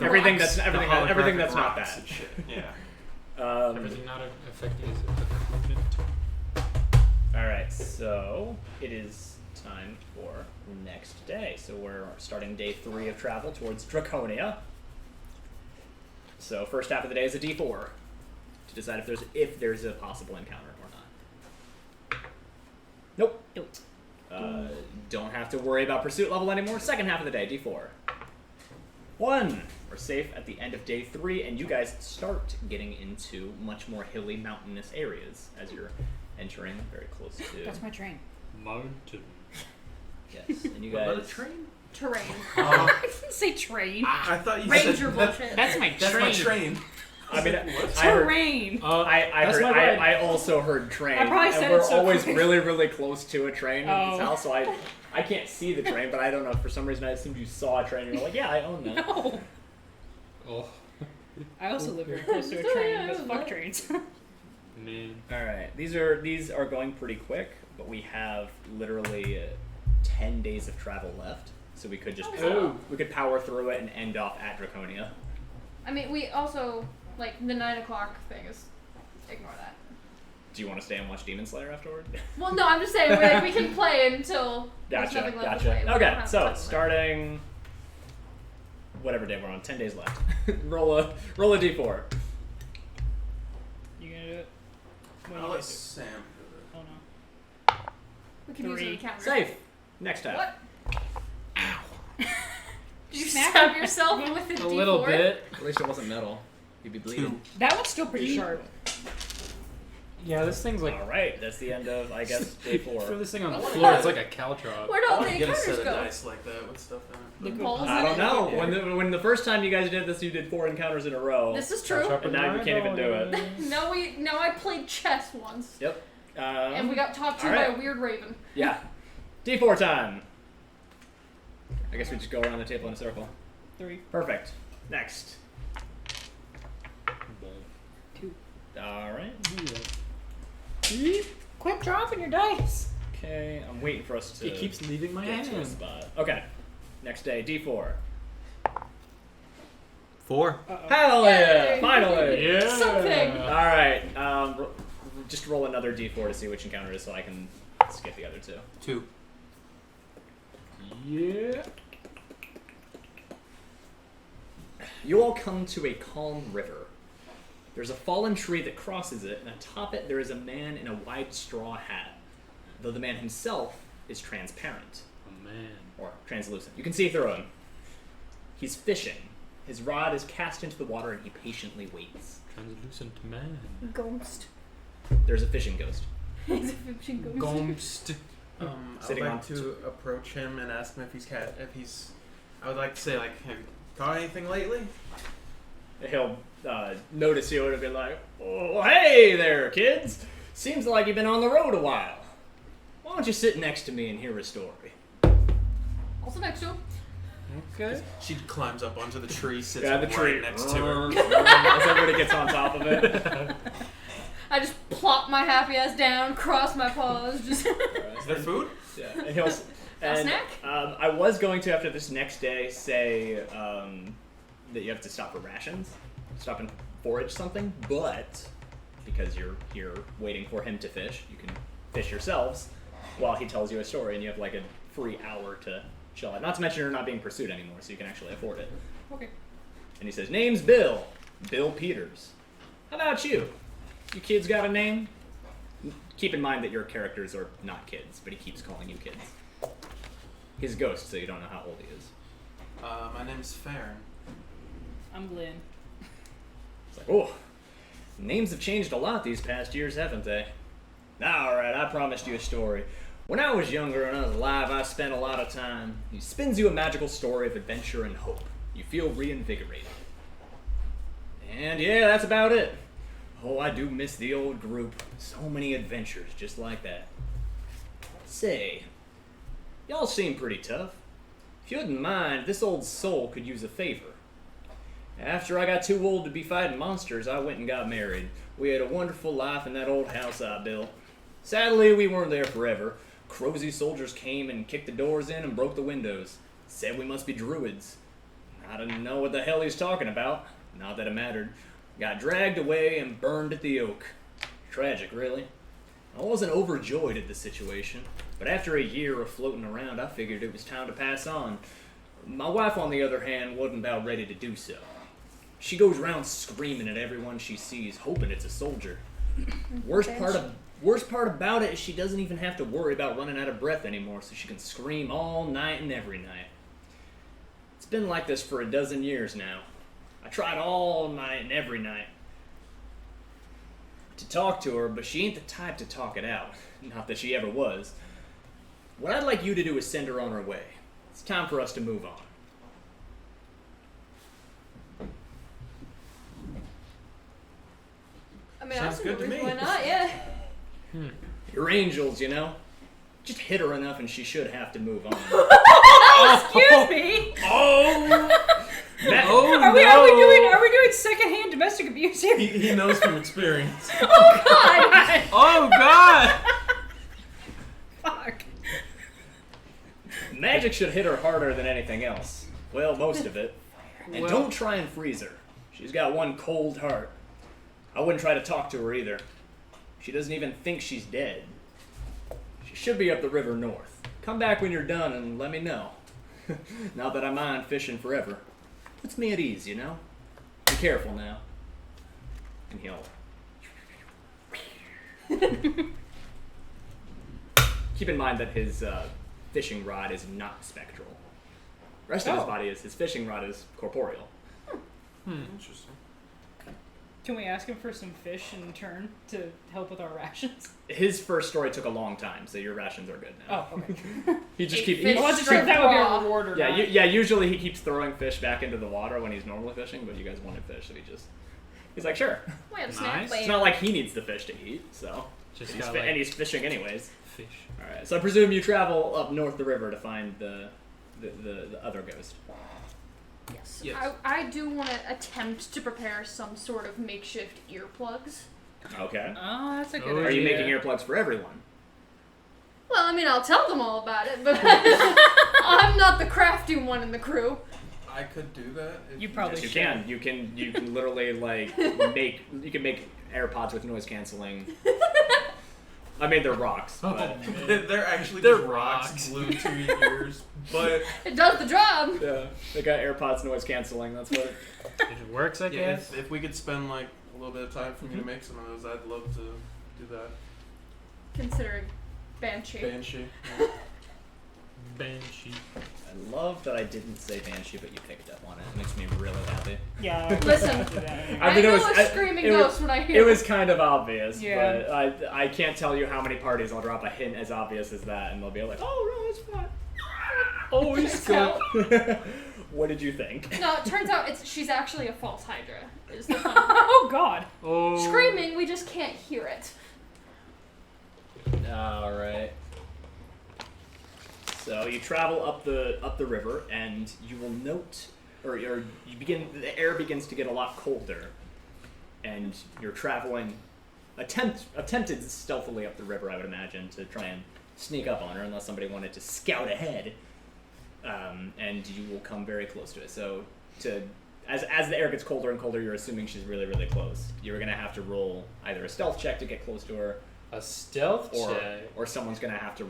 Everything rocks. that's everything the everything holographic that's not rocks that. and shit. Yeah. Everything not affecting is equipment. All right, so it is time for next day. So we're starting day 3 of travel towards Draconia. So first half of the day is a D4 to decide if there's a possible encounter or not. Nope. Don't have to worry about pursuit level anymore. Second half of the day, D4. 1. We're safe at the end of day 3, and you guys start getting into much more hilly, mountainous areas as you're entering very close to. That's my train. Mountain. Yes, and you What about a guys. train? Terrain. I didn't say train. I thought you Ranger said bullshit. That's my that's train. my train. I mean, Terrain. I That's heard. my bad. I also heard train. I probably said and it we're so always quick. really, really close to a train in this Oh. house, so I can't see the train, but I don't know. For some reason, I assumed you saw a train. And you're like, yeah, I own that. No. Oh. I also live very close to a train, but fuck trains. Man. All right, these are going pretty quick, but we have literally 10 days of travel left, so we could just we could power through it and end off at Draconia. I mean, we also, like, the 9 o'clock thing is, ignore that. Do you want to stay and watch Demon Slayer afterward? Well, no, I'm just saying, we can play until there's Gotcha, nothing left to gotcha. play. We don't Okay, have so time. starting whatever day we're on, 10 days left. roll a d4. You gonna do it? What I'll do you let guys Sam do do? Oh no. We can use it 3. as a counter. Safe. Next time. What? Did you Smack stab him. yourself with a A D4? little bit. At least it wasn't metal. You'd be bleeding. That one's still pretty sharp. Yeah, this thing's like. All right, that's the end of, I guess, day 4. Throw this thing on the I wanna floor. get- It's like a caltrop. Where'd I all want the to get a encounters set of go? dice like that with stuff in it. The Balls I in don't it? know. Yeah. When the first time you guys did this, you did 4 encounters in a row. This is true. Catch up And with now you my can't even do dog. it. No, I played chess once. Yep. And we got talked to all by right. a weird raven. Yeah. D4 time. I guess we just go around the table in a circle. 3. Perfect. Next. 2. All right. Quit dropping your dice. Okay, I'm waiting for us to It keeps leaving my get to a hand. spot. Okay. Next day, D4. 4. Uh-oh. Hell yeah! Yay! Finally! Yeah. Something. All right. Just roll another D4 to see which encounter it is, so I can skip the other 2. 2. Yeah. You all come to a calm river. There's a fallen tree that crosses it, and atop it there is a man in a wide straw hat, though the man himself is transparent, Oh man. or translucent. You can see through him. He's fishing. His rod is cast into the water, and he patiently waits. Translucent man. Ghost. There's a fishing ghost. He's a fishing ghost. Gomst. I would Sitting on like to approach him and ask him if he's. I would like to say, like, have you caught anything lately? He'll notice you and be like, "Oh, hey there, kids! Seems like you've been on the road a while. Why don't you sit next to me and hear a story?" Also next to him. Okay. She climbs up onto the tree, sits Yeah, the right tree next to her. As everybody gets on top of it. I just plop my happy ass down, cross my paws, just. Is there food? Yeah, and he'll. And, snack? I was going to, after this next day, say that you have to stop for rations, stop and forage something, but because you're here waiting for him to fish, you can fish yourselves while he tells you a story, and you have like a free hour to chill out. Not to mention you're not being pursued anymore, so you can actually afford it. Okay. And he says, "Name's Bill Peters. How about you? You kids got a name?" Keep in mind that your characters are not kids, but he keeps calling you kids. He's a ghost, so you don't know how old he is. My name's Fairn. I'm Glynn. It's like, oh, names have changed a lot these past years, haven't they? Alright, I promised you a story. When I was younger and I was alive, I spent a lot of time. He spins you a magical story of adventure and hope. You feel reinvigorated. And yeah, that's about it. Oh, I do miss the old group. So many adventures just like that. Say, y'all seem pretty tough. If you wouldn't mind, this old soul could use a favor. After I got too old to be fighting monsters, I went and got married. We had a wonderful life in that old house I built. Sadly, we weren't there forever. Crowsy soldiers came and kicked the doors in and broke the windows. Said we must be druids. I didn't know what the hell he was talking about. Not that it mattered. Got dragged away and burned at the oak. Tragic, really. I wasn't overjoyed at the situation, but after a year of floating around, I figured it was time to pass on. My wife, on the other hand, wasn't about ready to do so. She goes around screaming at everyone she sees, hoping it's a soldier. Worst part about it is she doesn't even have to worry about running out of breath anymore, so she can scream all night and every night. It's been like this for a dozen years now. I tried all night and every night to talk to her, but she ain't the type to talk it out. Not that she ever was. What I'd like you to do is send her on her way. It's time for us to move on. I mean, Sounds good to me. why not? Yeah. You're angels, you know? Just hit her enough and she should have to move on. Excuse me. Are we doing secondhand domestic abuse here? He knows from experience. Oh God! Oh God! Fuck. Magic should hit her harder than anything else. Well, most of it. And Well- don't try and freeze her. She's got one cold heart. I wouldn't try to talk to her either. She doesn't even think she's dead. She should be up the river north. Come back when you're done and let me know. Now that I'm on fishing forever. Puts me at ease, you know? Be careful now. And he'll... Keep in mind that his fishing rod is not spectral. The rest of his body is. His fishing rod is corporeal. Interesting. Can we ask him for some fish in turn to help with our rations? His first story took a long time, so your rations are good now. Oh, okay. He just Eight keeps. fish I wasn't sure straight if that would be raw. a reward or Yeah, not. usually he keeps throwing fish back into the water when he's normally fishing, but you guys wanted fish, so he's like, sure. We have a Nice. snack It's later. not like he needs the fish to eat, so. Just He's got fi- like and he's fishing anyways. fish. Alright, so I presume you travel up north the river to find the other ghost. Yes. Yes. I do want to attempt to prepare some sort of makeshift earplugs. Okay. Oh, that's a good Oh, Are idea. you yeah. making earplugs for everyone? Well, I mean, I'll tell them all about it, but I'm not the crafty one in the crew. I could do that. If You probably Yes, you should. can. You can literally like make AirPods with noise canceling. I mean, they're rocks, Oh, but man. They're actually They're just rocks rocks. glued to your ears, but It does the job. yeah, they got AirPods noise canceling. That's what. It works, I yeah, guess. if we could spend like a little bit of time for me to make some of those, I'd love to do that. Considering Banshee. Banshee. Banshee. I love that I didn't say Banshee, but you picked up on it. It makes me really happy. Yeah. Listen. I I mean, it know was- a screaming it was- ghost when I hear It was kind of obvious, Yeah. but I can't tell you how many parties I'll drop a hint as obvious as that, and they'll be like, "Oh no, it's fine." Always Tell. good. What did you think? No, it turns out she's actually a false Hydra. Is the fun. Oh God. Oh. Screaming, we just can't hear it. All right. So you travel up the river, and you will note, or you begin. The air begins to get a lot colder, and you're traveling, attempted stealthily up the river. I would imagine to try and sneak up on her, unless somebody wanted to scout ahead. And you will come very close to it. So as the air gets colder and colder, you're assuming she's really, really close. You're gonna have to roll either a stealth check to get close to her, A stealth check. or someone's gonna have to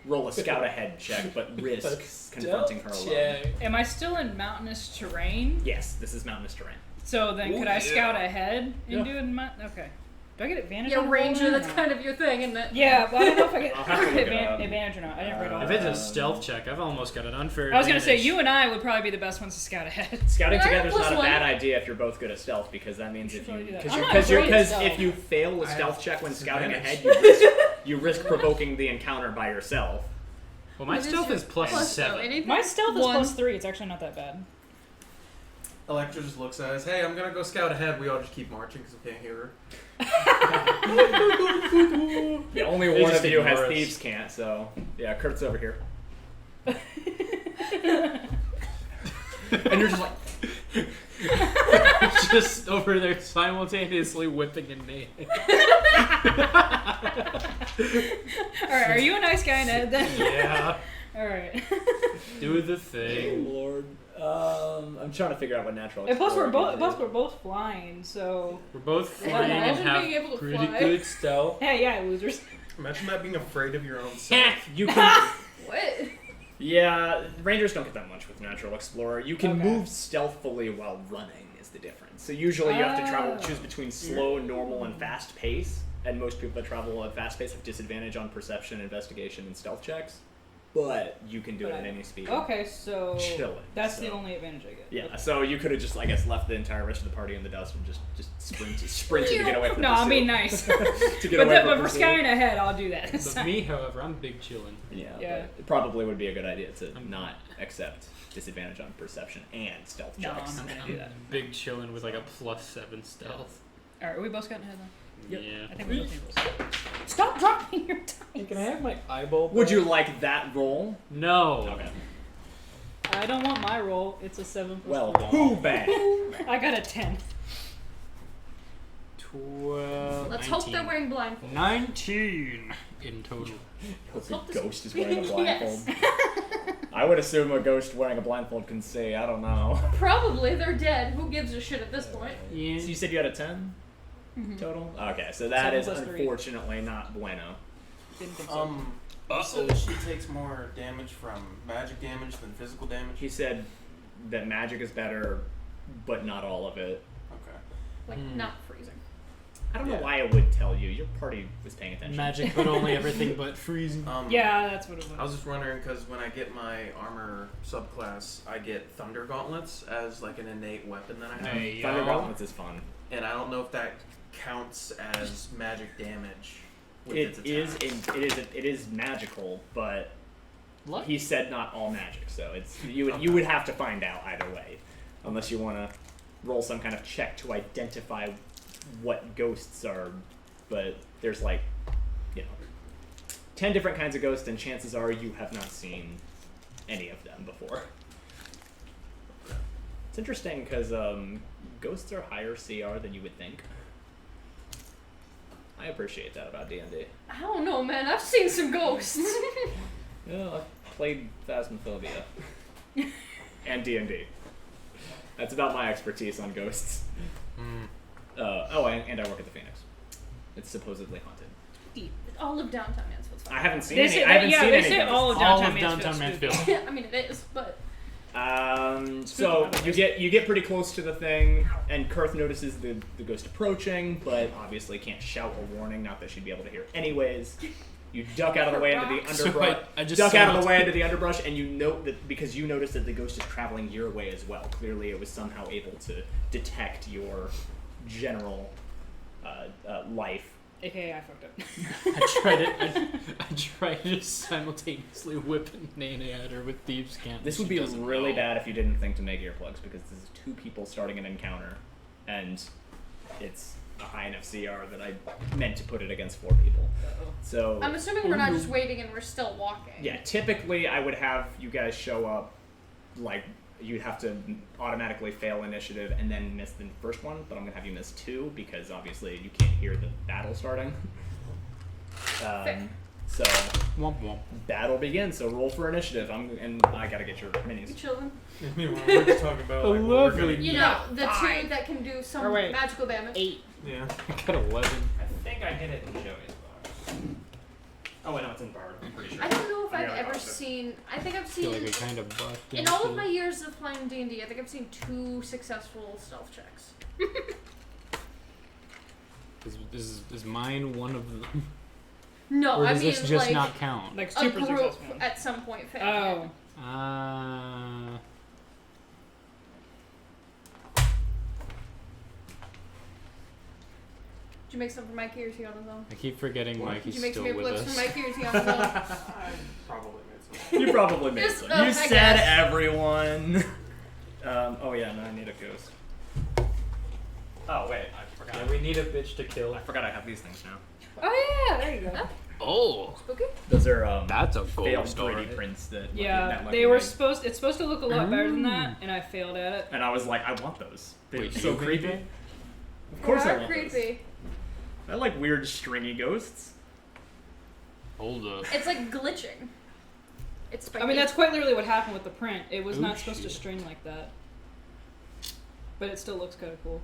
roll a scout ahead check, but risk confronting her alone. Check. Am I still in mountainous terrain? Yes, this is mountainous terrain. So then, Ooh, could I yeah. scout ahead and Yeah. do it? Okay. Do I get advantage? Yeah, on Ranger, rolling or that's not? kind of your thing, isn't it? Yeah, but I don't know if I get I'll have to look it up. advantage or not. I didn't write all If that. it's a stealth check, I've almost got an unfair I was gonna say advantage. you and I would probably be the best ones to scout ahead. Scouting Yeah, together is plus not a one. bad idea if you're both good at stealth, because that means You if should you probably do that. because I'm you not because you great at because stealth. if you fail a I stealth have check when scouting disadvantage. ahead, you risk provoking the encounter by yourself. Well, my What is stealth your is plus though? 7. Anything? My stealth is One. +3. It's actually not that bad. Electra just looks at us. Hey, I'm gonna go scout ahead. We all just keep marching because we can't hear her. Yeah, only They one just of you has ignore us. thieves can't. So yeah, Kurt's over here, and you're just like. Just over there simultaneously whipping a nail. Alright, are you a nice guy, Ned, then? Yeah. Alright. Do the Oh thing. Lord. I'm trying to figure out what natural. And plus we're explorer both is. we're both flying, so We're both Yeah, flying and imagine have being able to pretty fly. good stealth. hey, yeah, losers. Imagine that being afraid of your own self. You can. What? Yeah, rangers don't get that much with natural explorer. You can Okay. move stealthily while running is the difference. So usually you have to travel, Oh. choose between slow, normal, and fast pace. And most people that travel at fast pace have disadvantage on perception, investigation, and stealth checks. But you can do it at any speed. Okay, so Chilling, that's the so. only advantage I get. Yeah, so you could have just, I guess, left the entire rest of the party in the dust and just sprinted to get away from No, the I'm being pursuit. nice. To get but away from but for pursuit. scouting ahead, I'll do that. But me, however, I'm big chillin'. Yeah, Yeah. but it probably would be a good idea to not accept disadvantage on perception and stealth No, checks. I'm not gonna I'm do that. big chillin' with like a +7 stealth. Alright, we both got ahead then. Yep. Yeah. I think we both need rolls. Stop dropping your dice! Can I have my eyeball? Would you like that roll? No. Okay. I don't want my roll. It's a 7 plus Well, 4. too bad. I got a 10. 12. Let's hope they're wearing blindfolds. 19 in total. Hope hope the this- ghost is wearing a blindfold. Yes. I would assume a ghost wearing a blindfold can see. I don't know. Probably, they're dead. Who gives a shit at this point? So Yeah. you said you had a 10 Mhm. total? Okay, so that 7 is plus 3. unfortunately not bueno. Didn't think so. You said she takes more damage from magic damage than physical damage. He said that magic is better, but not all of it. Okay. Like, not freezing. I don't know Yeah. why it would tell you. Your party was paying attention. Magic, but only everything but freezing. Yeah, that's what it was. I was just wondering because when I get my armor subclass, I get thunder gauntlets as like an innate weapon that I have, Hey, Thunder yo. Gauntlets is fun. and I don't know if that counts as magic damage. With It its is attacks. it is magical, but What? he said not all magic. So it's you Okay. would have to find out either way, unless you want to roll some kind of check to identify what ghosts are. But there's like, 10 different kinds of ghosts, and chances are you have not seen any of them before. It's interesting because ghosts are higher CR than you would think. I appreciate that about D&D. I don't know, man. I've seen some ghosts. Yeah, I played Phasmophobia and D&D. That's about my expertise on ghosts. Mm. And I work at the Phoenix. It's supposedly haunted. All of downtown Mansfield's fine. I haven't seen They any. say, I haven't yeah, seen they any say ghosts. all of All downtown of downtown Mansfield's Mansfield. I mean, it is, but So you get pretty close to the thing, and Kurth notices the ghost approaching, but obviously can't shout a warning. Not that she'd be able to hear anyways. You duck out of the way into the So underbrush. I just duck out of the silent- way into the underbrush, and you note that because you notice that the ghost is traveling your way as well. Clearly, it was somehow able to detect your general life. AKA, I fucked up. I tried to just simultaneously whip a nana at her with thieves' cant. This would be really bad if you didn't think to make earplugs, because this is 2 people starting an encounter, and it's a high enough CR that I meant to put it against 4 people. So I'm assuming we're not just waiting and we're still walking. yeah, typically I would have you guys show up, like you'd have to automatically fail initiative and then miss the first one, but I'm gonna have you miss 2 because obviously you can't hear the battle starting. So Womp womp. battle begins. So roll for initiative. And I gotta get your You minis. chilling? Meanwhile, we're just talking about like, what we're gonna Lovely. You eat. know, the 2 fine. that can do some Or wait. magical damage. 8. Yeah. I got 11. I think I did it in Joey's box. Oh wait, no, it's in Bard. I'm pretty sure. I don't know if I I've gotta ever go. seen. I think I've I feel seen. like I kind of buffed In all of my years of playing D&D, I think I've seen 2 successful stealth checks. Is mine one of them? No, Or I does mean this just like not count? Like a super group successful. at some point failed. Oh. Did you make some for Mikey or is he on his own? I keep forgetting What? Mikey's Did you make still some with blips us. for Mikey or is he on his own? I probably made some. You probably made Just- some. I You guess. said everyone. Oh yeah, no, I need a ghost. Oh wait, I forgot. Yeah, we need a bitch to kill. I forgot I have these things now. Oh yeah, there you go. Oh, Spooky? Those are that's a failed ghost 3D already. prints that Yeah, that they were made. supposed. It's supposed to look a lot better than that, and I failed at it. And I was like, I want those. They're Wait, so you creepy. made Of course They I are want creepy. those. I like weird stringy ghosts. Hold up. It's like glitching. It's spiky. I mean, that's quite literally what happened with the print. It was Oh, not supposed to shit. string like that, but it still looks kind of cool.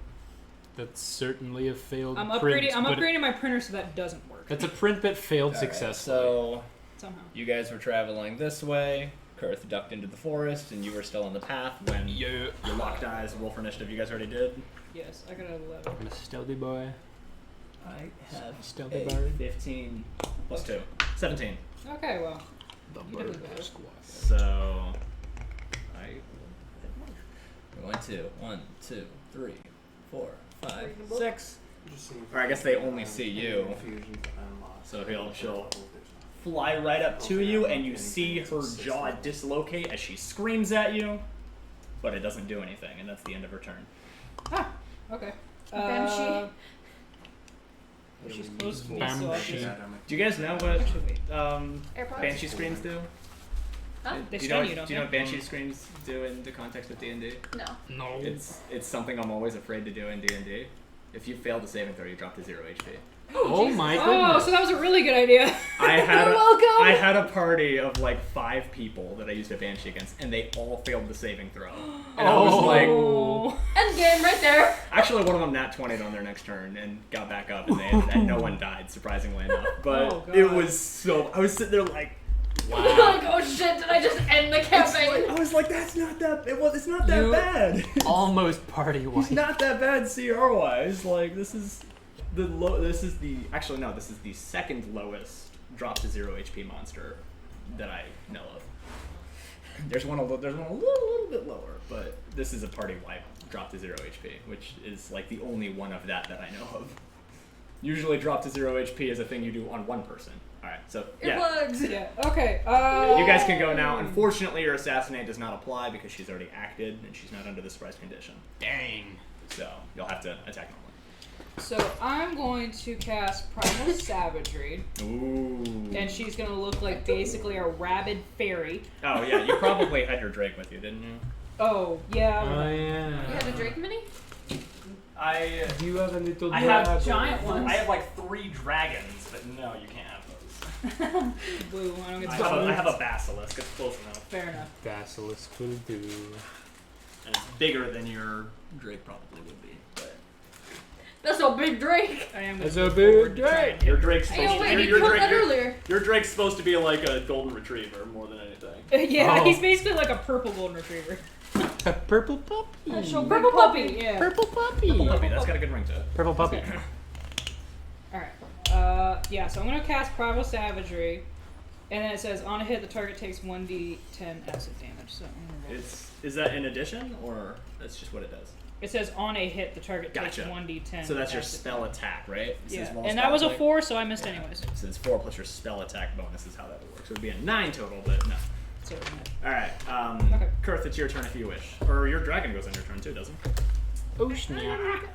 That's certainly a failed I'm print. upgrading. I'm but upgrading my printer so that doesn't work That's a print that failed successfully. So somehow. you guys were traveling this way. Kurth ducked into the forest, and you were still on the path when Yeah. you locked eyes. Roll for initiative. You guys already did. Yes, I got an 11. I'm a stealthy boy. I have Stealthy a bird. 15 plus 2, 17. Okay, well, The You did bird good. squad. So I we're going to 1, 2, 3, 4, 5, Reasonable. 6. Just seeing if Or I guess they only see you. Fusion unlocked. So she'll fly right up to you, and you see her jaw dislocate as she screams at you, but it doesn't do anything, and that's the end of her turn. okay. Banshee. She's close to me, Bam. so I'll Shit. just... Do you guys know what Actually, wait. AirPods? Banshee screams do? Huh? They Do you know, stun you, don't do you know they? what Banshee screams do in the context of D&D? No. No. It's something I'm always afraid to do in D&D. If you fail the saving throw, you drop to 0 HP. Oh my Oh, goodness. so that was a really good idea. I had You're welcome. I had a party of like 5 people that I used a Banshee against, and they all failed the saving throw. And I was like, Oh. End game right there. actually, one of them nat 20'd on their next turn and got back up, and no one died, surprisingly enough. But Oh, God. it was so. I was sitting there like, Like, Wow. oh shit, did I just end the campaign? I was like, that's not that. It's not that You- bad. Almost party He's white. not that bad CR wise. Like this is the This is the This is the second lowest drop to 0 HP monster that I know of. There's one a little bit lower, but this is a party wipe drop to 0 HP, which is like the only one of that I know of. Usually, drop to 0 HP is a thing you do on one person. All right, so yeah. Earplugs. Yeah, okay. You guys can go now. Unfortunately, your assassinate does not apply because she's already acted and she's not under the surprise condition. Dang. So you'll have to attack normally. So I'm going to cast Primal Savagery, Ooh. and she's going to look like basically a rabid fairy. Oh yeah, you probably had your Drake with you, didn't you? Oh, yeah. Oh You yeah. had a Drake mini? You have a little I have dragon. giant ones. I have like 3 dragons, but no, you can't have those. Boo, I don't get I have a basilisk. It's close enough, Fair enough. Basilisk will do. and it's bigger than your Drake probably would be. But That's a big Drake. I am That's gonna a go big forward to try and Drake. hit your her. Drake's Hey, supposed oh, to wait, be you put that earlier. your Drake's supposed to be like a golden retriever more than anything. Yeah, Oh. he's basically like a purple golden retriever. A purple puppy. That's so Purple big puppy, yeah. Purple puppy. Puppy, that's got a good ring to it. Purple puppy. Alright. Yeah, so I'm gonna cast Primal Savagery, and then it says on a hit the target takes 1d10 acid damage. So I'm gonna roll. Is that in addition, or that's just what it does? It says on a hit the target Gotcha. takes 1d10. So that's your acid spell damage. attack, right? It says Yeah, roll and spell that was a attack. 4, so I missed Yeah. anyways. So it's 4 plus your spell attack bonus is how that would work. So it would be a 9 total, but no. So All right, Okay. Kurth, it's your turn if you wish, or your dragon goes on your turn too, doesn't it? Oh snap.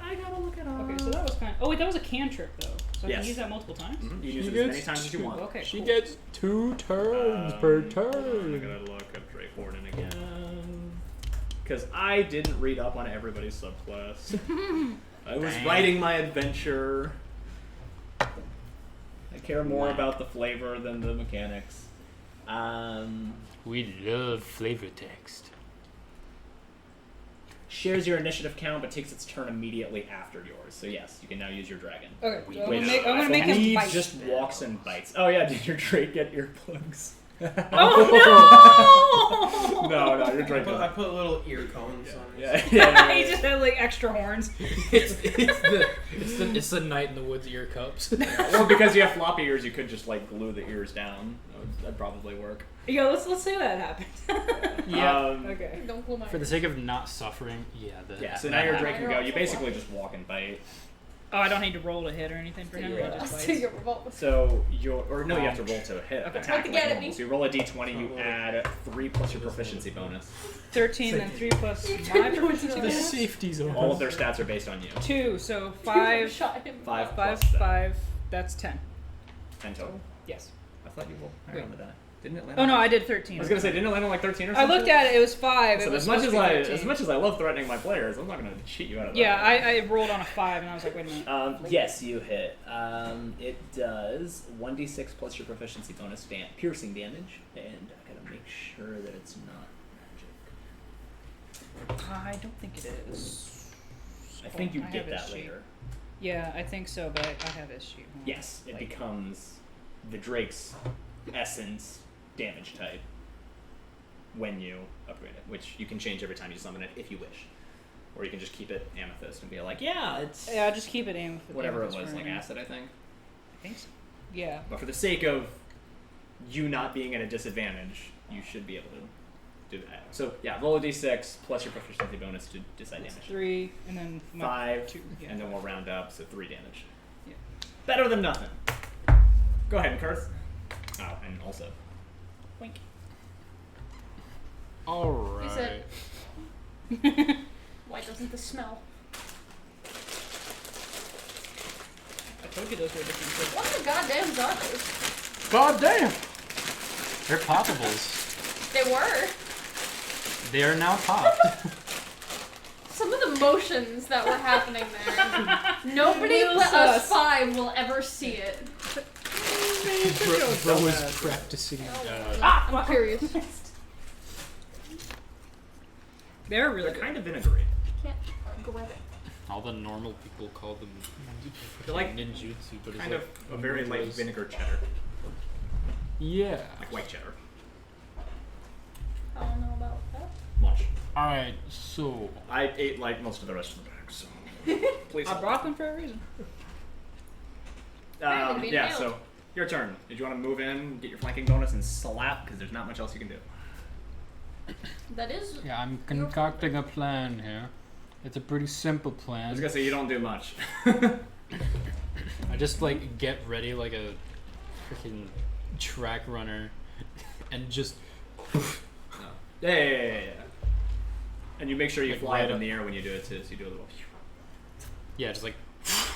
I gotta look it up. okay, so that was kind of. Oh wait, that was a cantrip though. So I Yes. can use that multiple times. You can She use it as gets many times as you want. Okay, She cool. gets 2 turns per I'm turn. gonna look up Drake Warden again. Because I didn't read up on everybody's subclass. I was Dang. writing my adventure. I care more about the flavor than the mechanics. We love flavor text. Shares your initiative count, but takes its turn immediately after yours. So yes, you can now use your dragon. Okay, so I'm Which gonna make him he bite. just walks and bites. Oh yeah, did your Drake get earplugs? Oh no! No, your Drake I doesn't. put little ear cones on it. Yeah, yeah. He just had like extra horns. it's the night in the woods ear cups. Well, because you have floppy ears, you could just like glue the ears down. That'd probably work. Yeah, let's say that happened. Yeah. Okay. Don't pull my For the sake of not suffering, Yeah, so now your Drake can go. You basically just walk and bite. Oh, I don't need to roll to hit or anything for him. He Yeah. just I'll bites. take a revolt. So you you have to roll to hit Okay. attack Don't like get normal. me. So you roll a d20, you add 3 plus your proficiency bonus. 13, then 3 plus my proficiency the bonus. safety's on. All of their stats are based on you. 2, so 5, Shot him. 5 5, plus that. 5. That's 10. 10 total. Yes. I thought you rolled higher Wait. on the die. Didn't it land? Oh on- no, I did 13. I was gonna say, didn't it land on like 13 or I something? looked at it. It was 5. So it was as much supposed as to be 13. I love threatening my players, I'm not gonna cheat you out of that. Yeah, I rolled on a 5, and I was like, wait a minute. Yes, you hit. It does 1d6 plus your proficiency bonus piercing damage, and I gotta make sure that it's not magic. I don't think it is. I think you I get have his that sheet. later. Yeah, I think so, but I have his sheet. Hold on. Yes, it becomes the Drake's essence damage type when you upgrade it, which you can change every time you summon it if you wish. Or you can just keep it amethyst and be like, yeah, it's Yeah, I'll just keep it aim. whatever it was, like acid, I think. I think so. Yeah. But for the sake of you not being at a disadvantage, you should be able to do that. So yeah, roll a d6 plus your proficiency bonus to decide It's damage. 3, and then my 5, 2. Yeah. and then we'll round up, so 3 damage. Yeah. Better than nothing. Go ahead, Kurth. Oh, and also. Wink. Alright. said- Why doesn't this smell? Told you those were different. What the goddamns are those? God damn! They're poppables. They were. They are now popped. Some of the motions that were happening there. Nobody Will but us sus. 5 will ever see it. Bro was practicing. I'm curious. They're really They're good. kind of vinegary. Can't grab it. All the normal people call them They're like ninjutsu, but it's Kind like of a very light vinegar cheddar, Yeah. like white cheddar. I don't know about that. Much. Alright, so I ate like most of the rest of the bag, so please. I brought them for a reason. Apparently being Yeah. nailed. So your turn. Did you want to move in, get your flanking bonus, and slap? Because there's not much else you can do. That is. yeah, I'm concocting a plan here. It's a pretty simple I plan. was gonna say you don't do much. I just like get ready like a freaking track runner and just Yeah. And you make sure you Like fly right up in up. the air when you do it too. So you do a yeah, just like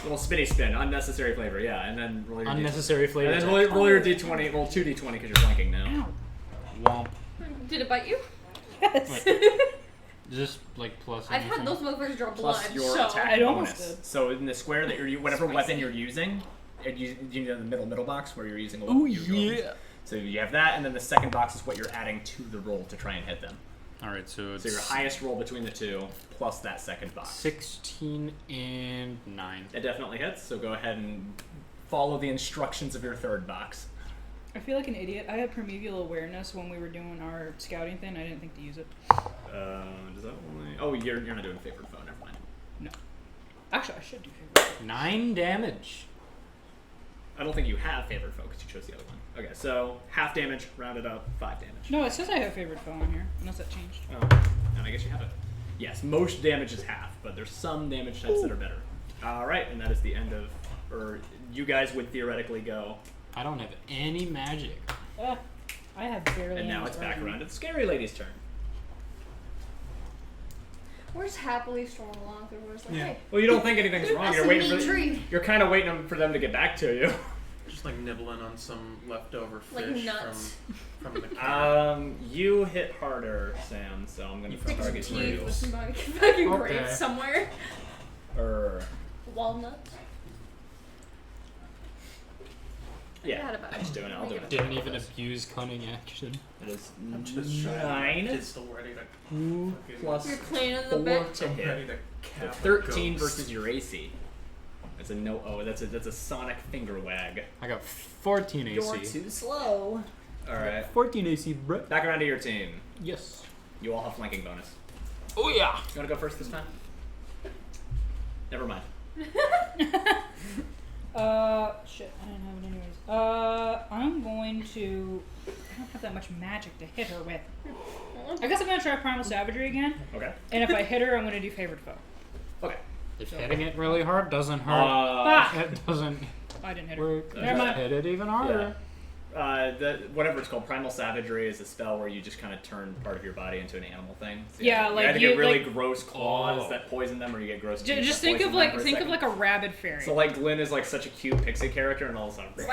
little spinny spin, unnecessary flavor. Yeah, and then roll your unnecessary D20. flavor. And then roll your d20. Roll 2d20 because you're flanking now. Womp. Did it bite you? Yes. Just like plus. I've had anything. those motherfuckers draw blood, Plus your so. attack I almost bonus. did. So in the square that you're whatever weapon you're using, you need in the middle box where you're using a Oh weapon. yeah. So you have that, and then the second box is what you're adding to the roll to try and hit them. All right, so it's So your highest roll between the two plus that second box. 16 and 9. It definitely hits. So go ahead and follow the instructions of your third box. I feel like an idiot. I had primeval awareness when we were doing our scouting thing. I didn't think to use it. Does that only? Oh, you're not doing favored foe. Never mind. No. Actually, I should do favorite. 9 damage. I don't think you have favored foe because you chose the other one. Okay, so half damage, rounded up, 5 damage. No, it says I have favorite foe on here, unless that changed. Oh, and I guess you have it. Yes, most damage is half, but there's some damage types that are better. All right, and that is the end of, or you guys would theoretically go, I don't have any magic. I have barely. and now any it's back armor. around to the scary lady's turn. We're just happily strolling along through. We're just like, Yeah. hey, Well, you don't think anything's wrong. that's You're a waiting neat for. tree. You're kind of waiting for them to get back to you. Just like nibbling on some leftover Like fish nuts. from the can. You hit harder, Sam. So I'm gonna Stick some target teeth you. with some fucking Okay. grapes somewhere. Walnuts. Yeah, Forgot about I'm just it. doing it. I'll do it. Didn't even abuse cunning action. It is I'm just trying 9 pistol ready to 2 plus You're playing in the 4 bed. to I'm ready hit. to So cap a 13 ghost. versus your AC. That's a no. Oh, that's a sonic finger wag. I got 14 AC. too slow. All right. 14 AC, bro. Back around to your team. Yes. You all have flanking bonus. Oh yeah. You want to go first this time? Never mind. Shit, I didn't have it anyways. I'm going to. I don't have that much magic to hit her with. I guess I'm gonna try Primal Savagery again, Okay. and if I hit her, I'm gonna do Favored Foe. Okay. If hitting it really hard doesn't hurt, Ah! it doesn't I didn't hit her. work. Never Just mind. hit it even harder. Whatever it's called, Primal Savagery is a spell where you just kind of turn part of your body into an animal thing. So Yeah, you like either you- get really like- gross claws Oh. that poison them, or you get gross. teeth Just that think poison of them like for a think of second. like a rabid fairy. So like Glynn is like such a cute pixie character, and all of a sudden. I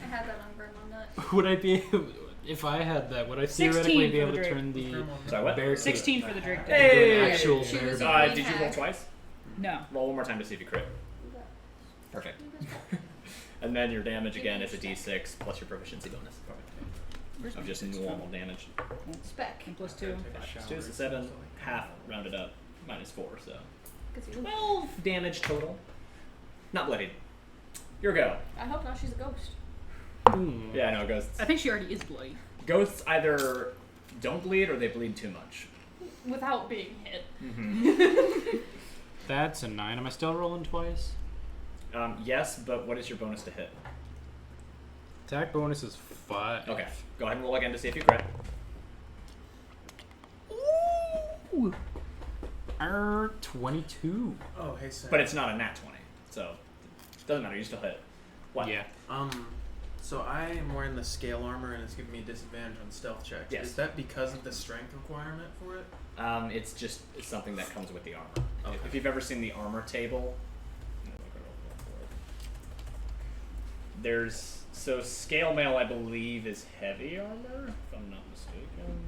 had that on Grandma Nut. Would I be able, if I had that, would I theoretically 16 be able for to the turn the Sorry, what? bear 16 for the Drake. to an Hey! actual She bear? was bear? Did you roll Hack. twice? No. Roll one more time to see if you crit. Perfect. And then your damage again is a d6 plus your proficiency bonus. Where's Of my just six normal from? damage. Spec. And plus 2. 2 is a 7, half rounded up, minus 4, so 'Cause 12 damage total. Not bloodied. Your go. I hope not. She's a ghost. Hmm. Yeah, no, ghosts. I think she already is bloody. Ghosts either don't bleed or they bleed too much. Without being hit. That's a 9. Am I still rolling twice? Yes, but what is your bonus to hit? Attack bonus is 5. Okay, go ahead and roll again to see if you crit. 22. Oh, hey Sam. But it's not a nat 20, so doesn't matter, you still hit. What? Yeah. So I am wearing the scale armor and it's giving me a disadvantage on stealth checks. Yes. Is that because of the strength requirement for it? It's something that comes with the armor. Okay. If you've ever seen the armor table, So scale mail, I believe, is heavy armor, if I'm not mistaken.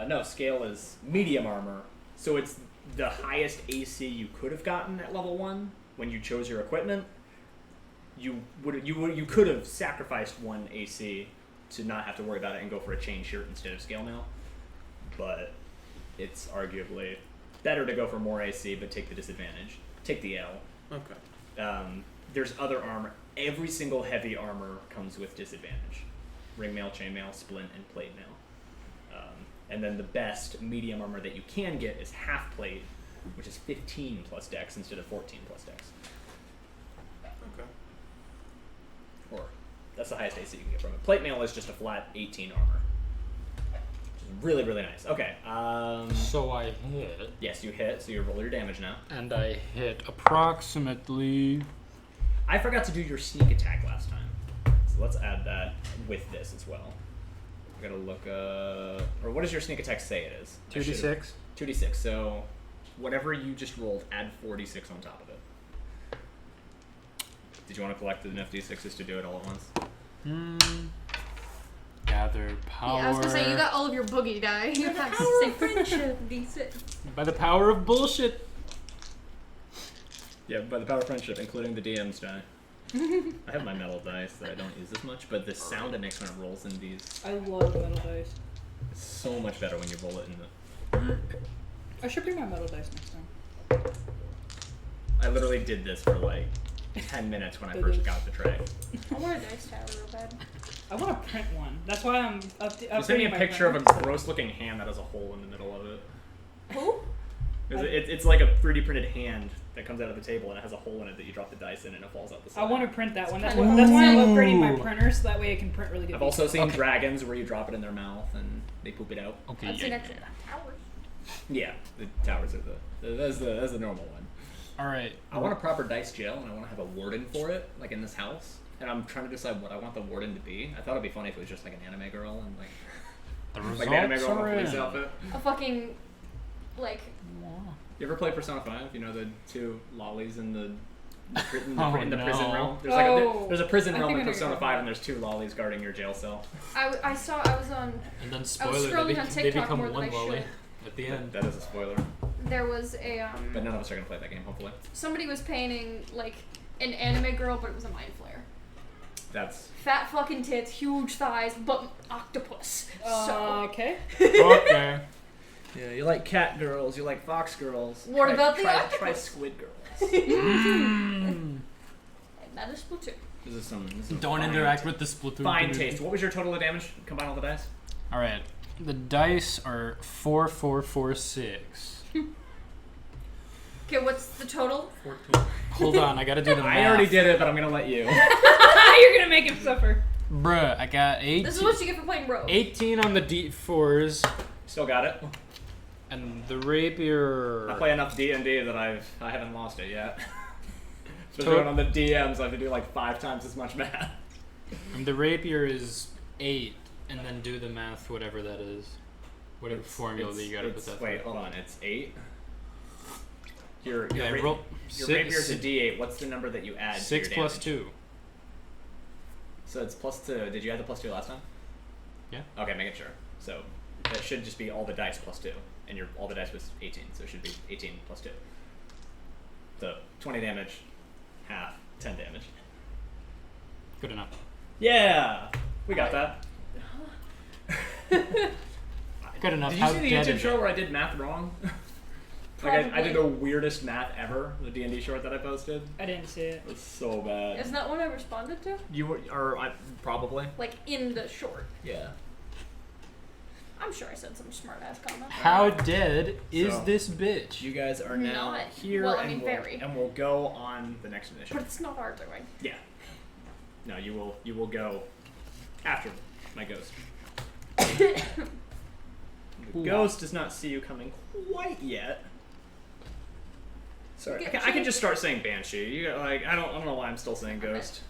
No, scale is medium armor. So it's the highest AC you could have gotten at level 1 when you chose your equipment. You could have sacrificed 1 AC to not have to worry about it and go for a chain shirt instead of scale mail. But it's arguably better to go for more AC but take the disadvantage. Take the L. Okay. There's other armor. Every single heavy armor comes with disadvantage. Ring mail, chain mail, splint, and plate mail. And then the best medium armor that you can get is half plate, which is 15 plus dex instead of 14 plus dex. Okay. Or that's the highest AC you can get from it. Plate mail is just a flat 18 armor. Which is really, really nice. Okay. So I hit. Yes, you hit, so you roll your damage now. And I hit approximately. I forgot to do your sneak attack last time. So let's add that with this as well. I gotta look or what does your sneak attack say it is? 2d6. 2d6. So whatever you just rolled, add 4d6 on top of it. Did you want to collect enough d6s to do it all at once? Gather power. Yeah, I was gonna say, you got all of your boogie die. You have Power of 6 friendship. D6. By the power of bullshit. Yeah, by the power of friendship, including the DM's die. I have my metal dice that I don't use as much, but the sound it makes when it rolls in these I love metal dice. is so much better when you roll it in the... I should bring my metal dice next time. I literally did this for like 10 minutes when I first got the tray. I want a dice tower real bad. I want to print one. That's why I'm You sent me a upgrading my picture of a printer. gross-looking hand that has a hole in the middle of it. Who? It's like a 3D printed hand that comes out of the table and it has a hole in it that you drop the dice in and it falls out the side. I want to print that one. That's, Ooh. that's why I'm upgrading my printer so that way I can print really good. I've also details. seen dragons where you drop it in their mouth and they poop it out. Okay. I've seen actually towers. Yeah, the towers are that's the normal one. All right. I want a proper dice jail and I want to have a warden for it, like in this house. And I'm trying to decide what I want the warden to be. I thought it'd be funny if it was just like an anime girl and like The like results an anime girl in are a police in. outfit. A fucking, like, You ever play Persona 5? You know the 2 lollies in the prison Oh, realm? no. There's like Oh. there's a prison I realm think in I know Persona what 5 you're and there's 2 lollies guarding your jail cell. I was on, And then I was spoiler, scrolling on they TikTok become more than one I lolly should. at the end. That is a spoiler. There was a, But none of us are going to play that game, hopefully. somebody was painting, like, an anime girl, but it was a mind flare. That's... Fat fucking tits, huge thighs, but octopus. So, Okay. Okay. Yeah, you like cat girls, you like fox girls. What about the try octopus? squid girls. and that is Splatoon. This is some Don't fine interact with the Splatoon. Fine community. taste. What was your total of damage? Combine all the dice? All right. The dice are 4, 4, 4, 6. Okay, what's the total? 14. Hold on, I gotta do the math. I already did it, but I'm gonna let you. You're gonna make him suffer. Bruh, I got 18. This is what you get for playing Rogue. 18 on the D4s, Still got it. and the rapier. I play enough D&D that I haven't lost it yet. Especially To- when on the DMs, I have to do like 5 times as much math. And the rapier is 8, and then do the math, whatever that is. Whatever formula that you gotta put that Wait, through. hold on. It's 8. Your Yeah, ra- roll your rapier's a D8. What's the number that you add? 6 to your plus damage? 2. So it's plus 2. Did you add the plus 2 last time? Yeah. Okay, making sure. So that should just be all the dice plus 2, and all the dice was 18, so it should be 18 plus 2. So 20 damage, half, 10 damage. Good enough. Yeah, we got that. Good enough. Did you How see the dead YouTube is show it? where I did math wrong? Like I Probably. did the weirdest math ever. The D&D short that I posted. I didn't see it. It was so bad. Isn't that one I responded to? You were, or I probably. Like, in the short. Yeah. I'm sure I said some smart ass comment. How dead is So- this bitch? You guys are now Not- here, well, I and mean, we'll, very. and we'll go on the next But mission. it's not our doing. Yeah. No, you will go after my ghost. The ghost does not see you coming quite yet. Sorry, You I get can changed. just start saying banshee. You got, like I don't know why I'm still saying ghost.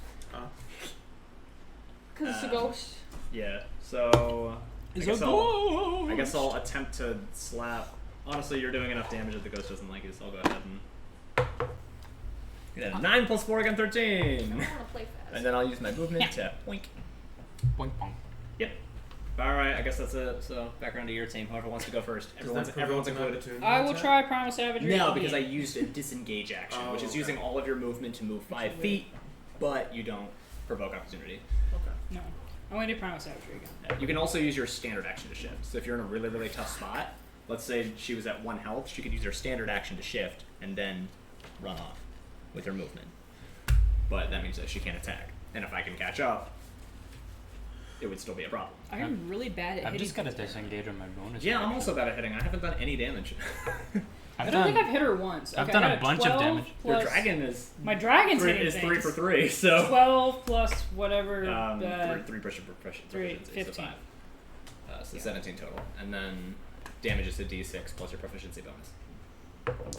Because it's a Um, ghost. Yeah. So It's I guess a I'll- I ghost. guess I'll attempt to slap. Honestly, you're doing enough damage that the ghost doesn't like you, so I'll go ahead and Then 9 plus 4 again, 13. I don't want to play fast. And then I'll use my movement to boink. Boink bonk. Yep. Alright, I guess that's it. So, back around to your team. Whoever wants to go first. Everyone's included. I will try Primal Savagery. No, because I used a disengage action, which is using all of your movement to move 5 feet, but you don't provoke opportunity. Okay. No. I'm going to do Primal Savagery again. You can also use your standard action to shift. So if you're in a really, really tough spot, let's say she was at 1 health, she could use her standard action to shift and then run off with her movement. But that means that she can't attack. And if I can catch up, it would still be a problem. I am really bad at I've hitting. just got to things. disengage on my bonus. Yeah, I'm action. also bad at hitting. I haven't done any damage. I don't think I've hit her once. I've Okay, done I a got bunch of 12 damage. Your plus- dragon is... My dragon's hitting is 3 things. for 3, so... 12 plus whatever. 3 proficiency, Three, so 15. 5. So 17 total. And then damage is a d6 plus your proficiency bonus.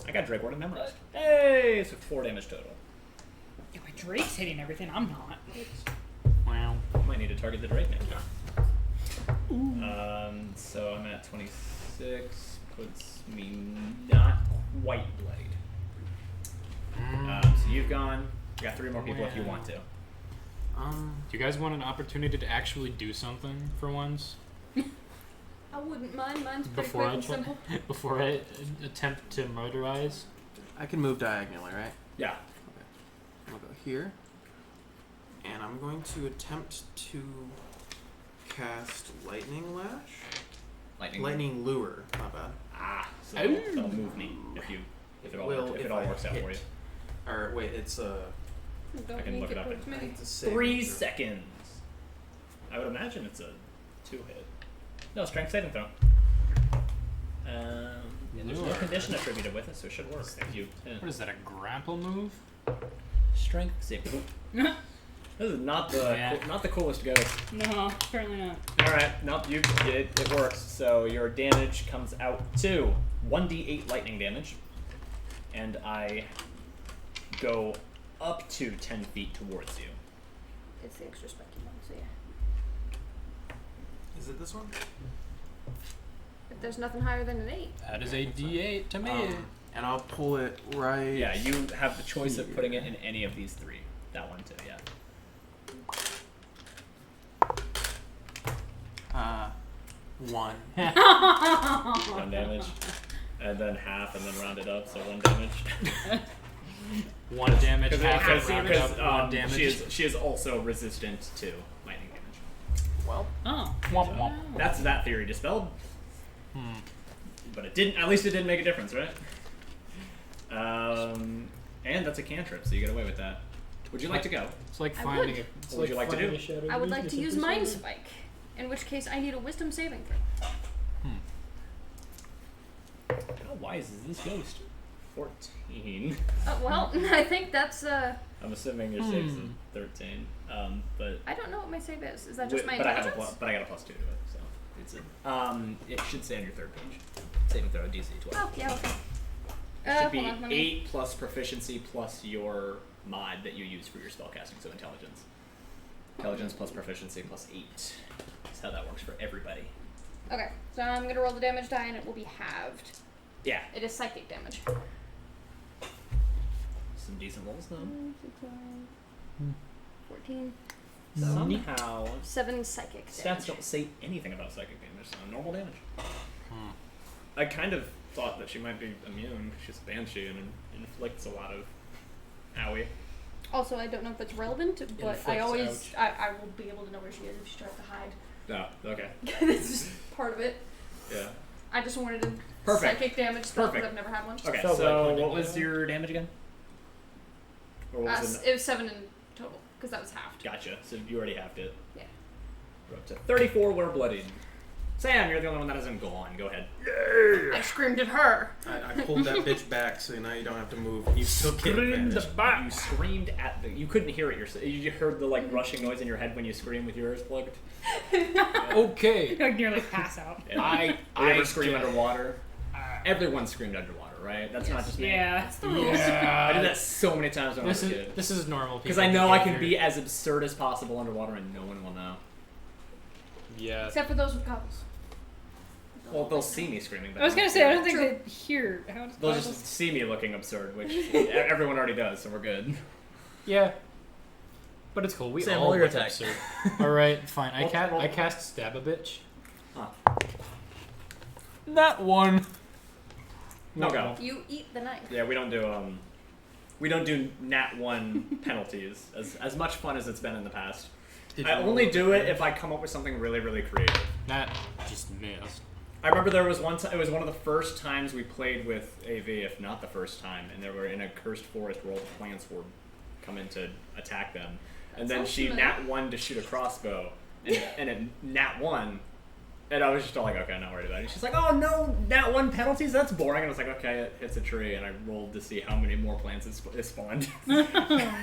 I got Drake Warden memorized. Hey! So 4 damage total. Yeah, my Drake's hitting everything. I'm not. Wow. Might need to target the Drake next time. So I'm at 26. Puts me not quite bloodied. So you've gone. You got 3 more people if you want to. Do you guys want an opportunity to actually do something for once? I wouldn't mind. Mine's pretty Before quick I and simple. before I attempt to murderize? I can move diagonally, right? Yeah. I'm gonna go here, and I'm going to attempt to cast Lightning Lash. Lightning Lure. Not bad. So that'll move me if it all works out for you. Or wait, it's Don't I can make look it up towards I me. think it's a saving 3 throw. seconds. I would imagine it's a 2-hit. No, strength saving throw. And there's no Lure. condition attributed with it, so it should work. Thank you. What is that, a grapple move? Strength saving. This is not the coolest ghost. No, apparently not. All right, nope, it works. So your damage comes out to 1d8 lightning damage, and I go up to 10 feet towards you. It's the extra spiky one, so yeah. Is it this one? If there's nothing higher than an 8. That is a D8 to me. And I'll pull it right. Yeah, you have the choice of putting it in any of these 3. That one too, yeah. 1. 1 damage, and then half, and then round it up, so 1 damage. 1 damage, half Because it rounded up, 1 damage. she is also resistant to lightning damage. Well, Oh. Womp womp. That's that theory dispelled. But it didn't. At least it didn't make a difference, right? And that's a cantrip, so you get away with that. Would you like to go? It's like I finding would. a. It's What would you like to finding do? a shadow I would like weakness to use of Mind persuasion. Spike, in which case I need a Wisdom saving throw. How wise is this ghost? 14. Well, I think that's I'm assuming your save's a 13. But I don't know what my save is. Is that just my but I intelligence? got a +2 to it, so it's it should say on your 3rd page. Saving throw DC 12. Oh, yeah, okay. Should be hold on, let me... 8 plus proficiency plus your mod that you use for your spellcasting, so intelligence. Intelligence plus proficiency plus 8. That's how that works for everybody. Okay, so I'm gonna roll the damage die and it will be halved. Yeah. It is psychic damage. Some decent rolls though. 14. Somehow 7 psychic stats damage. don't say anything about psychic damage, so normal damage. I kind of thought that she might be immune. She's a banshee and inflicts a lot of owie. Also, I don't know if it's relevant, but I Inflicts always, I will be able to know where she is if she tries to hide. Oh, okay. That's just part of it. Yeah. I just wanted a Perfect. psychic damage spell, Perfect. but I've never had one. Okay, Felt so like what was your damage again? Or what was It was 7 in total, because that was halved. Gotcha. So you already halved it. Yeah. We're up to 34 were bloodied. Sam, you're the only one that hasn't gone. Go ahead. I screamed at her. I pulled that bitch back, so now you don't have to move. You still get advantage. You screamed at the. You couldn't hear it yourself. You heard the rushing noise in your head when you screamed with your ears plugged. Okay. I nearly pass out. I ever scream get- underwater. Everyone screamed underwater, right? That's not just me. Yeah. That's the rules. I did that so many times when I was a kid. This is normal. Because I know I can be as absurd as possible underwater and no one will know. Yeah. Except for those with goggles. Well, they'll see me screaming. But I was gonna say, I don't think they'd hear. They'll just see me looking absurd, which everyone already does, so we're good. Yeah. But it's cool. We Sam, all roll your look attack. absurd. Alright, fine. I Roll. cast Stab a Bitch. Huh. That one. No go. You eat the knife. Yeah, we don't do nat 1 penalties. As much fun as it's been in the past. I only do it if I come up with something really, really creative. That just missed. I remember there was one time, it was one of the first times we played with AV, if not the first time, and they were in a cursed forest where all the plants were coming to attack them. And then she nat 1 to shoot a crossbow, and it nat 1, and I was just all like, okay, I'm not worried about it. She's like, oh no, nat 1 penalties? That's boring. And I was like, okay, it hits a tree, and I rolled to see how many more plants it spawned. Oh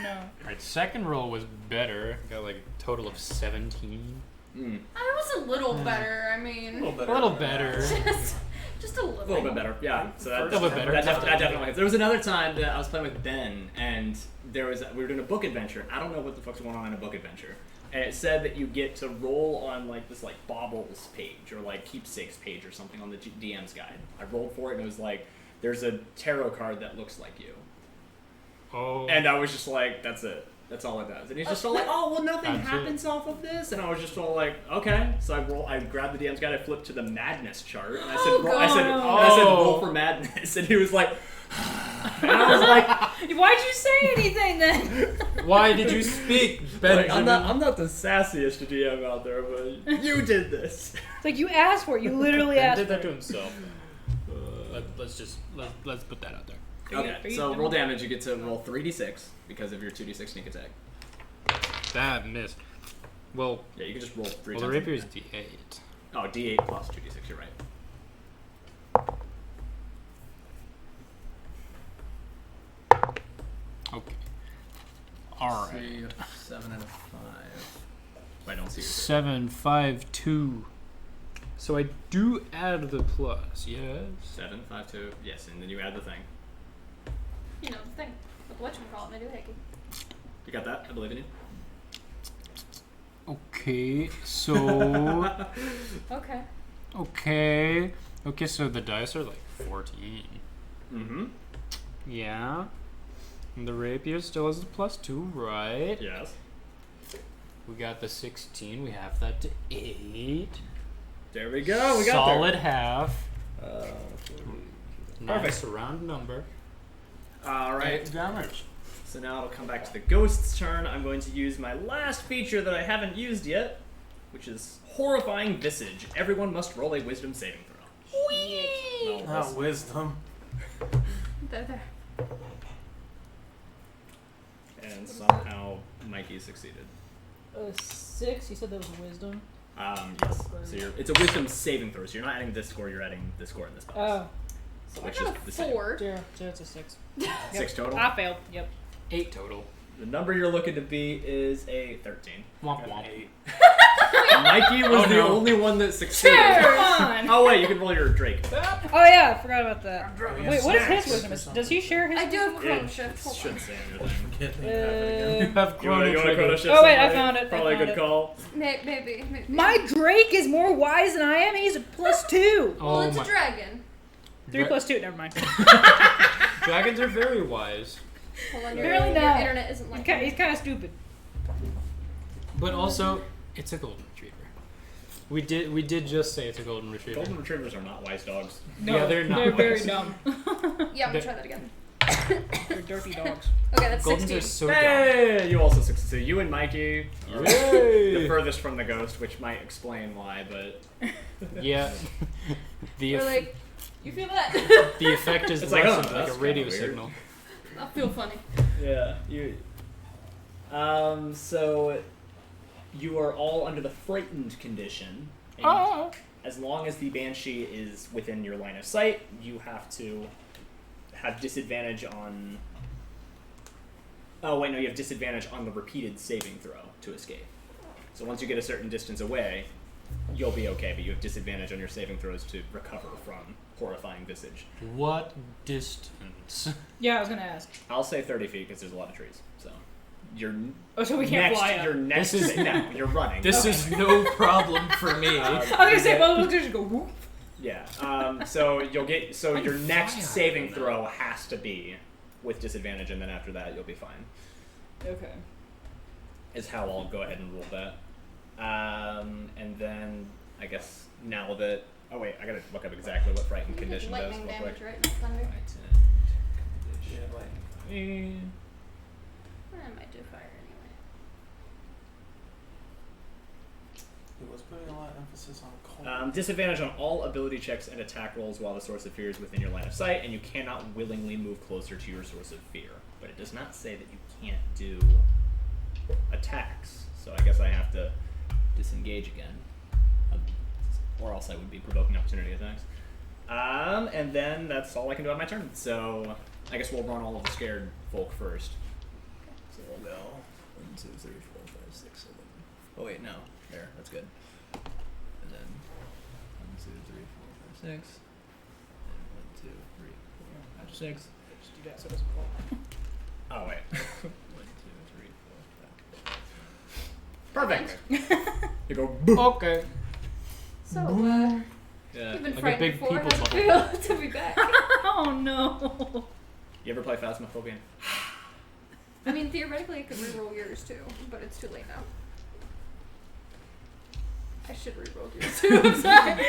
no. Alright, second roll was better. Got like a total of 17. I was a little better. I mean, A little better. just a little. A little bit better, yeah. So that, A little bit better. That definitely hits. There was another time that I was playing with Ben, and we were doing a book adventure. I don't know what the fuck's going on in a book adventure. And it said that you get to roll on like this like baubles page or like keepsakes page or something on the DM's guide. I rolled for it and it was like, there's a tarot card that looks like you. Oh. And I was just like, that's it. That's all it does. And he's just all like, oh, well, nothing That's happens off of this. And I was just all like, okay. So I grabbed the DM's guide, I flipped to the madness chart, and I said, I said, roll for madness. And he was like, and I was like, Why'd you say anything then? Why did you speak, Benjamin? I'm not the sassiest DM out there, but you did this. It's like you asked for it. You literally Ben asked did for that to it. himself. Let's put that out there. Okay, so roll damage. You get to roll 3d6 because of your 2d6 sneak attack. That missed. Well, Yeah, you can just roll 3 well the times. rapier is D8. Oh, d8 plus 2d6. You're right. Okay. All right. 3, 7, and a 5. I don't see your 7, 5, 2. So I do add the plus, yes. 7, 5, 2. Yes, and then you add the thing. You know the thing. With whatchamacallit, I do hickey. You got that? I believe in you. Okay, so Okay. okay, so the dice are like 14. Mm-hmm. Yeah. And the rapier still has the plus 2, right? Yes. We got the 16. We have that to 8. There we go. We got Solid half. there. Nice round number. All right. Damage. So now it'll come back to the ghost's turn. I'm going to use my last feature that I haven't used yet, which is Horrifying Visage. Everyone must roll a Wisdom saving throw. Whee! No, Wisdom. There. and somehow Mikey succeeded. 6. You said that was wisdom. Yes. So it's a Wisdom saving throw. So you're not adding this score. You're adding this score in this box. Oh. Which I got is the a same. 4. Zero. It's a 6. 6 total. I failed. Yep. 8 total. The number you're looking to be is a 13. Womp womp. Mikey was the only one that succeeded. Come on. Oh wait, you can roll your Drake. Oh yeah, I forgot about that. Wait, what is his wisdom? Does he share his? I do have wisdom? Chrono Shift. Hold on. Shouldn't say anything. You have You want to Chrono Chrono Shift Oh, wait, I somebody? found it, I Probably a found good it. call. Maybe. My Drake is more wise than I am. He's a +2. Well, it's a dragon. 3 plus 2. Never mind. Dragons are very wise. Hold on, Apparently your not. internet isn't like He's kind of stupid. But also, it's a golden retriever. We did just say it's a golden retriever. Golden retrievers are not wise dogs. No, Yeah, they're not They're very wise. dumb. Yeah, I'm gonna try that again. They're dirty dogs. Okay, that's Goldens 16. are so dumb. Hey, you also succeed. So you and Mikey are Yay! the furthest from the ghost, which might explain why. But Yeah. The We're eff- like, you feel that? the effect is It's like, lessened oh, like a that's radio kinda weird. signal. I feel funny. yeah, you. So you are all under the frightened condition. And as long as the banshee is within your line of sight, you have to have disadvantage on. Oh wait, no, you have disadvantage on the repeated saving throw to escape. So once you get a certain distance away, you'll be okay, but you have disadvantage on your saving throws to recover from horrifying visage. What distance? Yeah, I was gonna ask. I'll say 30 feet because there's a lot of trees. So you're Oh, so we can't next. fly up. You're next. This is- no, you're running. This is no problem for me. I was gonna say, both of us just go whoop. Yeah. So you'll get. So How do your you next fly saving out of that? throw has to be with disadvantage, and then after that you'll be fine. Okay. Is how I'll go ahead and roll that. And then I guess now that. Oh wait, I gotta look up exactly what frightened condition does lightning real quick. damage, right? Not thunder. Yeah, lightning. I might do fire anyway. It was putting a lot of emphasis on cold. Disadvantage on all ability checks and attack rolls while the source of fear is within your line of sight, and you cannot willingly move closer to your source of fear. But it does not say that you can't do attacks, so I guess I have to disengage again. Or else I would be provoking opportunity attacks. And then that's all I can do on my turn. So I guess we'll run all of the scared folk first. So we'll go 1, 2, 3, 4, 5, 6, 7. Oh wait, no. There, that's good. And then 1, 2, 3, 4, 5, 6. And 1, 2, 3, 4, 5, 6. Just do that so it doesn't fall. Oh wait. 1, 2, 3, 4, 5. Perfect. You go boom. Okay. So, Yeah. you've been Like a frightened big before. people's How's it feel to be back? Oh no. You ever play Phasmophobia? I mean, theoretically, I could reroll yours too, but it's too late now. I should reroll yours too. I'm sorry.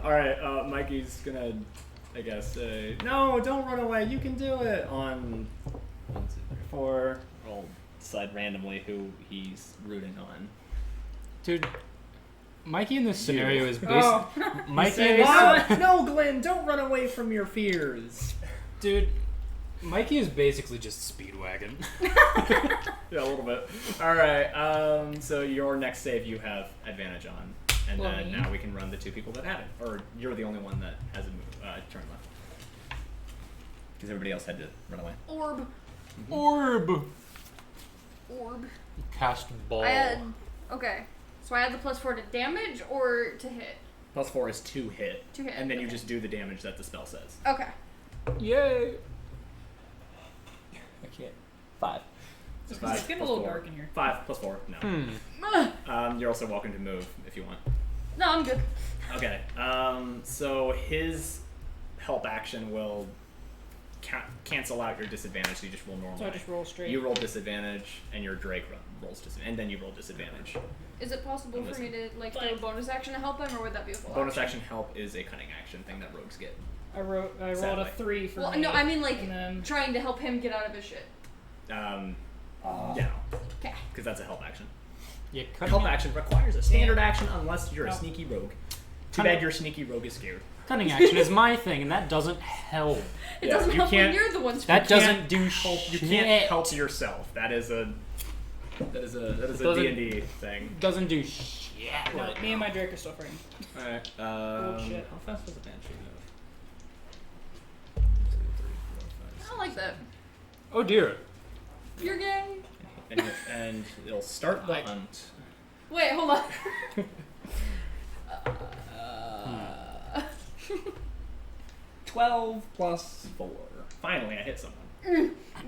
All right, Mikey's gonna, I guess, say, no, don't run away. You can do it. On 1, 2, 3, 4. I'll decide randomly who he's rooting on. Dude, Mikey in this scenario is Oh. Mikey in this No, Glynn, don't run away from your fears. Dude, Mikey is basically just Speedwagon. Yeah, a little bit. All right. So your next save you have advantage on, and Well, then me? now we can run the 2 people that have it, or you're the only one that has a turn left. Because everybody else had to run away. Orb. Orb! Orb. Cast ball. I had. Okay. So I had the +4 to damage or to hit? +4 is to hit. To hit, And then you okay. just do the damage that the spell says. Okay. Yay! I can't. 5. So It's 5 getting a plus little 4. dark in here. 5 plus 4. No. You're also welcome to move if you want. No, I'm good. Okay. So his help action will cancel out your disadvantage. So you just roll normally. So I just roll straight. You roll disadvantage, and your Drake rolls disadvantage, and then you roll disadvantage. Is it possible for me to like do a bonus action to help him, or would that be a full Bonus action help is a cunning action thing that rogues get. I rolled a Sadly. 3 for Well, me. no, I mean like and then trying to help him get out of his shit. No, Okay. because that's a help action. Yeah, Help action requires a standard action unless you're a No. sneaky rogue. Too Cunning- bad your sneaky rogue is scared. Cunning action is my thing, and that doesn't help. It Yeah, doesn't you help when can't- you're the one That screwed. doesn't do Help, you shit. can't help yourself. That is a doesn't- D&D thing. Doesn't do shit. no, right me and now. my Drake are still frightened. Alright. shit. How fast was the banshee move? I don't like that. Oh dear. You're gay. And it'll start the hunt. Wait, hold on. 12 plus 4. Finally, I hit someone.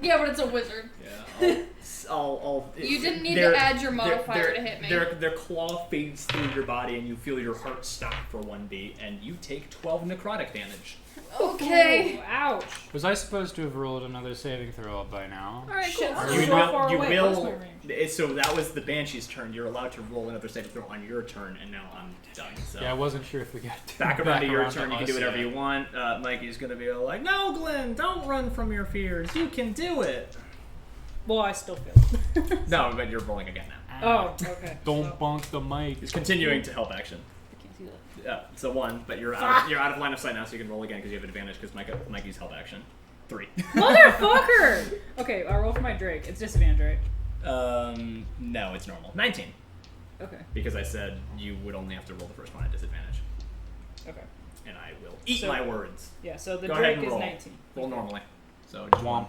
Yeah, but it's a wizard. Yeah. I'll You didn't need to add your modifier to hit me. Their claw fades through your body, and you feel your heart stop for 1 beat, and you take 12 necrotic damage. Okay. Ooh, ouch. Was I supposed to have rolled another saving throw up by now? Alright, shit. Sure. You So will. far You away, what's will. my range? So that was the Banshee's turn. You're allowed to roll another saving throw on your turn, and now I'm done. So Yeah, I wasn't sure if we got back around to your turn. You can us do whatever yet. you want. Mikey's gonna be all like, "No, Glynn, don't run from your fears. You can do it." Well, I still feel it. No, but you're rolling again now. Oh, okay. Don't So, bonk the mic. He's continuing to help action. I can't see that. Yeah, so 1, but you're out of line of sight now, so you can roll again because you have advantage because Mikey's help action. 3. Motherfucker! Okay, I'll roll for my Drake. It's disadvantage, right? No, it's normal. 19. Okay. Because I said you would only have to roll the first one at disadvantage. Okay. And I will eat So- my words. Yeah, so the Go ahead Drake and is roll. 19. Roll normally. So just Womp.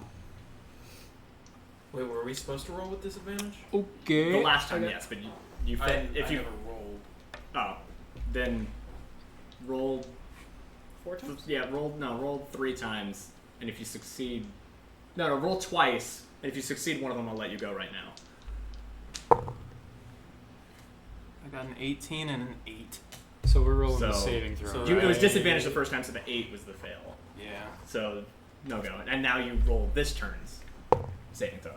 Wait, were we supposed to roll with disadvantage? Okay. The last time, Okay. yes, but you if you never rolled. oh, then roll 4 times? roll 3 times, and if you succeed, roll twice, and if you succeed one of them, I'll let you go right now. I got an 18 and an 8. So So we're rolling the So- saving throw. so right? It was disadvantaged the first time, so the 8 was the fail. Yeah. So no go. And now you roll this turn's saving throw.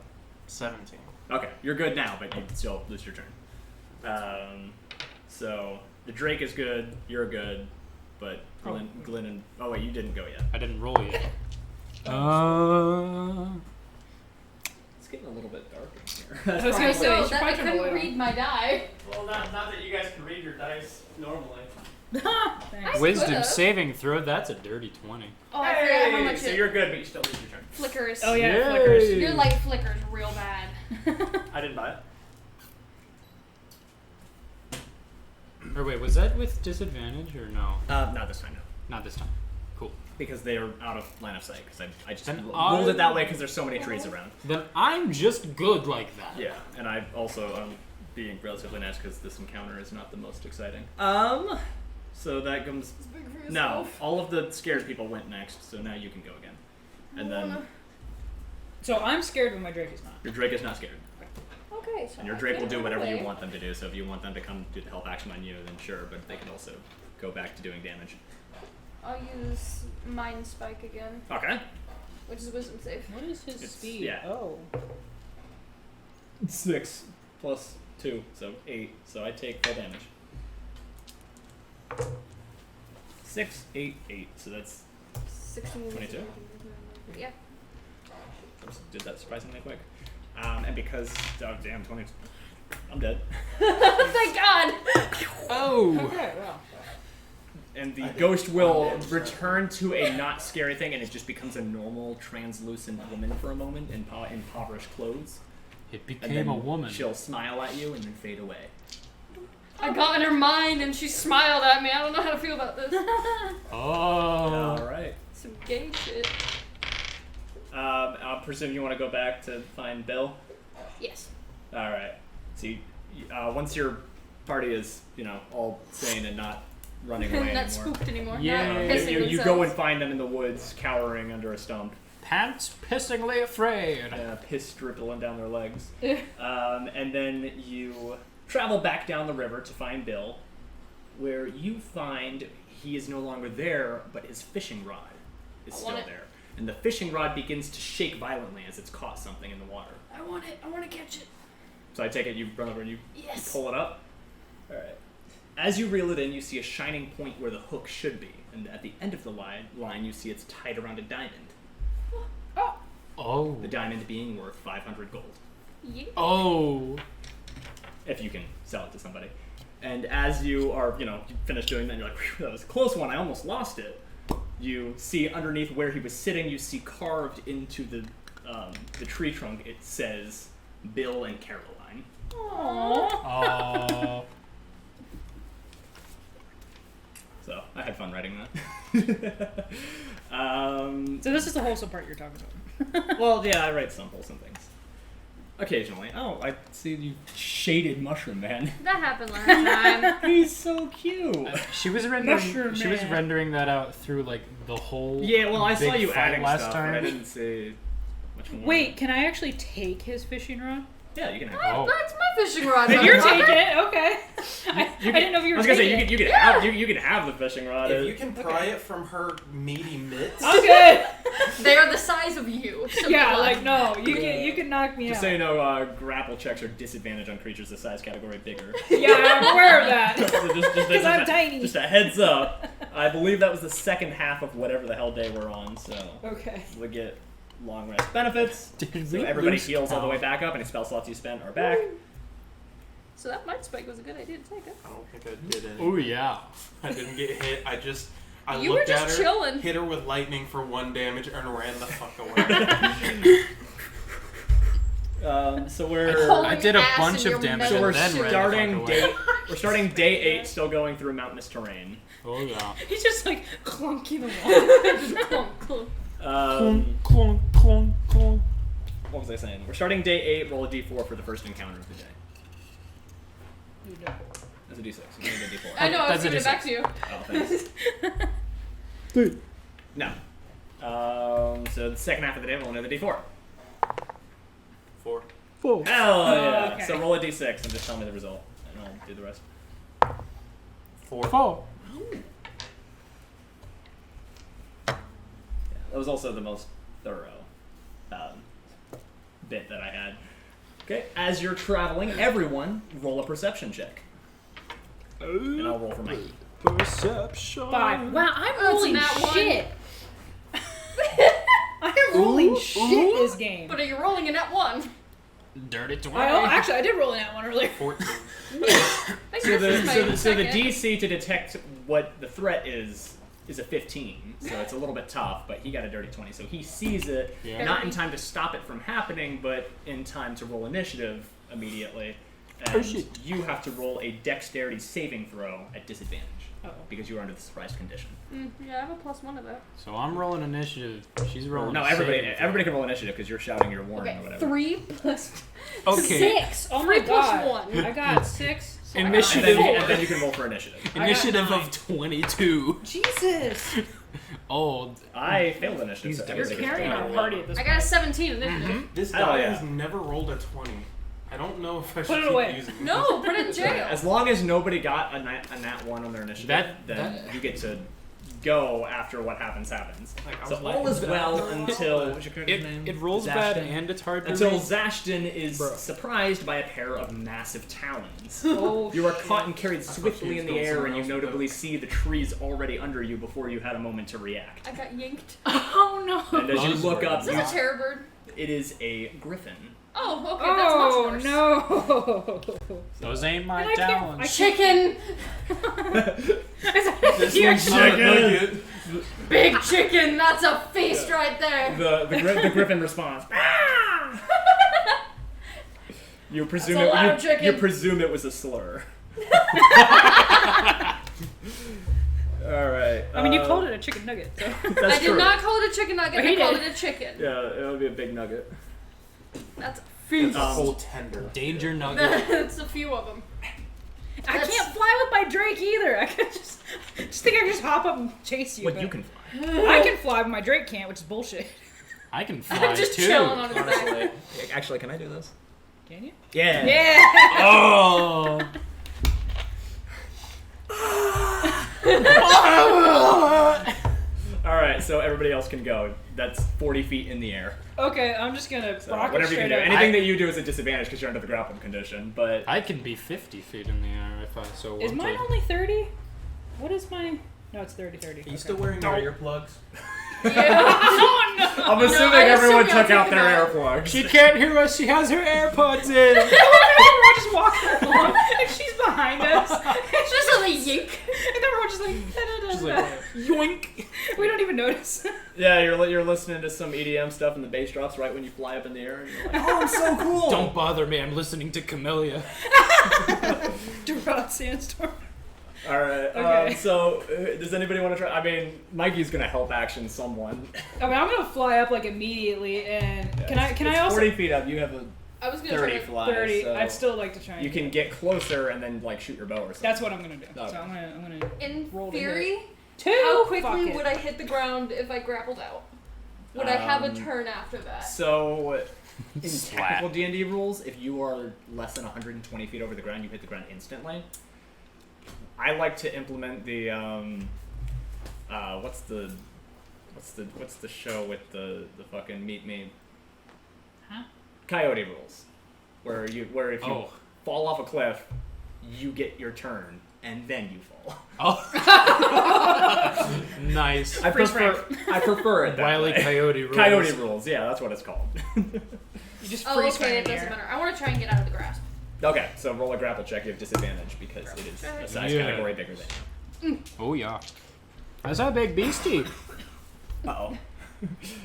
17. Okay, you're good now, but you still lose your turn. So the Drake is good, you're good, but Glynn and... Oh wait, you didn't go yet. I didn't roll yet. It's getting a little bit dark in here. I was gonna say, So you should that I probably turn the couldn't light on. read my die. Well, not that you guys can read your dice normally. Thanks. Wisdom could've. saving throw, that's a dirty 20. Oh, I forgot how much so it you're good, but you still lose your turn. flickers. Oh yeah, Yay. it flickers. Your light flickers real bad. I didn't buy it. Or wait, was that with disadvantage or no? Not this time, no. Not this time. Cool. Because they are out of line of sight. Because I just Then rolled it that way because there's so many trees around. Then I'm just good like that. Yeah, and I also being relatively nice because this encounter is not the most exciting. So that comes. No, all of the scared people went next, so now you can go again. And then So I'm scared, but my Drake is not. your Drake is not scared. Okay, so And your I Drake will can't do run whatever you away. want them to do. So if you want them to come do the help action on you, then sure, but they can also go back to doing damage. I'll use Mind Spike again, Okay. which is Wisdom save. What is his It's- speed? yeah. Oh. 6 plus 2, so 8. So I take full damage. 6, 8, 8. So that's 16. 22? Yeah. did that surprisingly quick. And because damn 20, I'm dead. Thank God. Oh! Okay, well. And the ghost will return to a not scary thing, and it just becomes a normal, translucent woman for a moment in impoverished clothes. It And became then a woman. She'll smile at you and then fade away. I got in her mind and she smiled at me. I don't know how to feel about this. Oh! All right. Some gay shit. I presume you want to go back to find Bill. Yes. All right. See, once your party is, all sane and not running away Not anymore, spooked anymore. Yeah. Not you, pissing you go themselves. and find them in the woods, cowering under a stump, Pants pissingly afraid. piss dribbling down their legs. And then you travel back down the river to find Bill, where you find he is no longer there, but his fishing rod is still there. And the fishing rod begins to shake violently as it's caught something in the water. I want it. I want to catch it. So I take it you run over and you Yes. pull it up. All right. As you reel it in, you see a shining point where the hook should be, and at the end of the line, you see it's tied around a diamond. Oh. The diamond being worth 500 gold, Yeah. Oh. if you can sell it to somebody. And as you are, you finish doing that, and you're like, "Whew, that was a close one. I almost lost it." You see underneath where he was sitting, you see carved into the tree trunk. It says Bill and Caroline. Aww. Oh. So I had fun writing that. So this is the wholesome part you're talking about. Well, yeah, I write some wholesome things. Occasionally. Oh, I see you shaded Mushroom Man. That happened last time. He's so cute. She was rendering. Mushroom She was Man. rendering that out through like the whole. Yeah, well, I saw big you fight adding last stuff, time. but I didn't say much more. Wait, can I actually take his fishing rod? Yeah, you can have. Oh. That's my fishing rod. Then you're motherfucker. taking it, okay. I didn't know if you I were was gonna say taking it. you can have the fishing rod. If you can pry it from her meaty mitts, I'm good. They are the size of you. So Yeah, good luck. like no, you can knock me Just out. so you know, grapple checks are disadvantage on creatures the size category bigger. Yeah, I'm aware of that. So just I'm tiny. Just a heads up. I believe that was the second half of whatever the hell day we're on, so Okay. we get long rest benefits. Did So we everybody lose heals all the way count? back up, and any spell slots you spent are back. So that Mind Spike was a good idea to take it. I don't think I did any. Oh yeah. I didn't get hit. I You were looked just at her, chilling. hit her with lightning for 1 damage, and ran the fuck away. So we're Holy I did a ass bunch in of your damage so mouth. we're and then ran the starting fuck away. day we're starting day 8, still going through mountainous terrain. Oh yeah. He's just like clunking along. Clunk, clunk. Clunk, clunk, clunk. What was I saying? We're starting day 8. Roll a d4 for the first encounter of the day. That's a d6. You need a d4. I know, I was That's a giving it back to you. Oh, thanks. No. So the second half of the day, roll another d4. 4. Whoa. Hell yeah! okay. So roll a d6 and just tell me the result, and I'll do the rest. 4. That was also the most thorough bit that I had. Okay, as you're traveling, everyone roll a perception check. And I'll roll for Mikey. Perception. 5. Wow, I'm That's rolling nat one. shit. I'm rolling shit this game. But are you rolling a net 1? Dirty 20. Actually, I did roll in that one earlier. 14. So the DC to detect what the threat is a 15, so it's a little bit tough, but he got a dirty 20, so he sees it, not in time to stop it from happening, but in time to roll initiative immediately, and you have to roll a dexterity saving throw at disadvantage, because you are under the surprise condition. Yeah, I have a +1 of that. So I'm rolling initiative. She's rolling. No, everybody can roll initiative because you're shouting your warning or whatever. 3 plus Okay. 6. Oh my 3 plus god. 1. I got 6. So Initiative. And then you can roll for initiative. Initiative nine. of 22. Jesus. Oh, I failed initiative. So You're carrying our party at this I point. got a 17 initiative. This Hell guy yeah. has never rolled a 20. I don't know if I Put should it keep away. using it. No, put it in jail. As long as nobody got a nat 1 on their initiative, then you get to go after what happens. Like, I So was all is like, well no. until it rolls bad and it's hard to until read. Zashten is surprised by a pair of massive talons. Oh, You are caught and carried thought swiftly she in was the going air, and you somewhere else with notably see the trees already under you before you had a moment to react. I got yanked. Oh no. And as you look up, Is this a terror bird? it is a griffin. Oh, okay, that's much worse. No. Those ain't my And I can't- talons. I Chicken! This You're one's not a chicken. nugget. Big chicken! That's a feast right there! The griffin responds. "Ah!" You presume That's a loud you chicken. presume it was a slur. All right. I mean, you called it a chicken nugget. So. That's I did true. not call it a chicken nugget, He I called did. it a chicken. Yeah, it would be a big nugget. That's It's a Um, whole tender. Danger nugget. that's a few of them. I can't fly with my Drake either. I can just think I can just hop up and chase you. But but you can fly. I can fly, but my Drake can't, which is bullshit. I can fly I'm just too. chilling on his back. Honestly, actually, can I do this? Can you? Yeah. Yeah. Oh. All right, so everybody else can go. That's 40 feet in the air. Okay, I'm just gonna So rock it whatever you can straight do. up. Anything that you do is a disadvantage because you're under the grappling condition. But I can be 50 feet in the air if I so wanted. Is mine only 30? What is mine? No, it's 30. Are you Okay. still wearing your earplugs? Oh no! I'm assuming I everyone assume took you'll out take their them earplugs. She can't hear us. She has her AirPods in. We're just walking along, and she's behind us. It's just a yink. And then we're just like, da-da-da-da. She's like, yoink. We don't even notice. Yeah, you're listening to some EDM stuff and the bass drops right when you fly up in the air. And you're like, oh, I'm so cool. Don't bother me. I'm listening to Camellia. Drought sandstorm. All right. Okay. So, does anybody want to try? I mean, Mikey's gonna help action someone. I mean, I'm gonna fly up like immediately, and can I It's also 40 feet up. You have a I was gonna 30 try to... fly. 30? So I'd still like to try. And you can get closer and then like shoot your bow or something. That's what I'm gonna do. Okay. So I'm gonna In roll to theory, two. how Fuck quickly it. would I hit the ground if I grappled out? Would I have a turn after that? So, in Slap. technical D&D rules, if you are less than 120 feet over the ground, you hit the ground instantly. I like to implement the what's the show with the fucking meet me? Huh? Coyote rules, where if you fall off a cliff, you get your turn and then you fall. Oh. Nice. I prefer it that Wile E. way. Coyote rules. Coyote rules, yeah, that's what it's called. You just Oh, freeze okay, frame it doesn't here. matter. I want to try and get out of the grasp. Okay, so roll a grapple check. You have disadvantage because it is a size Yeah. category bigger than you. Oh yeah. That's a big beastie. Uh-oh.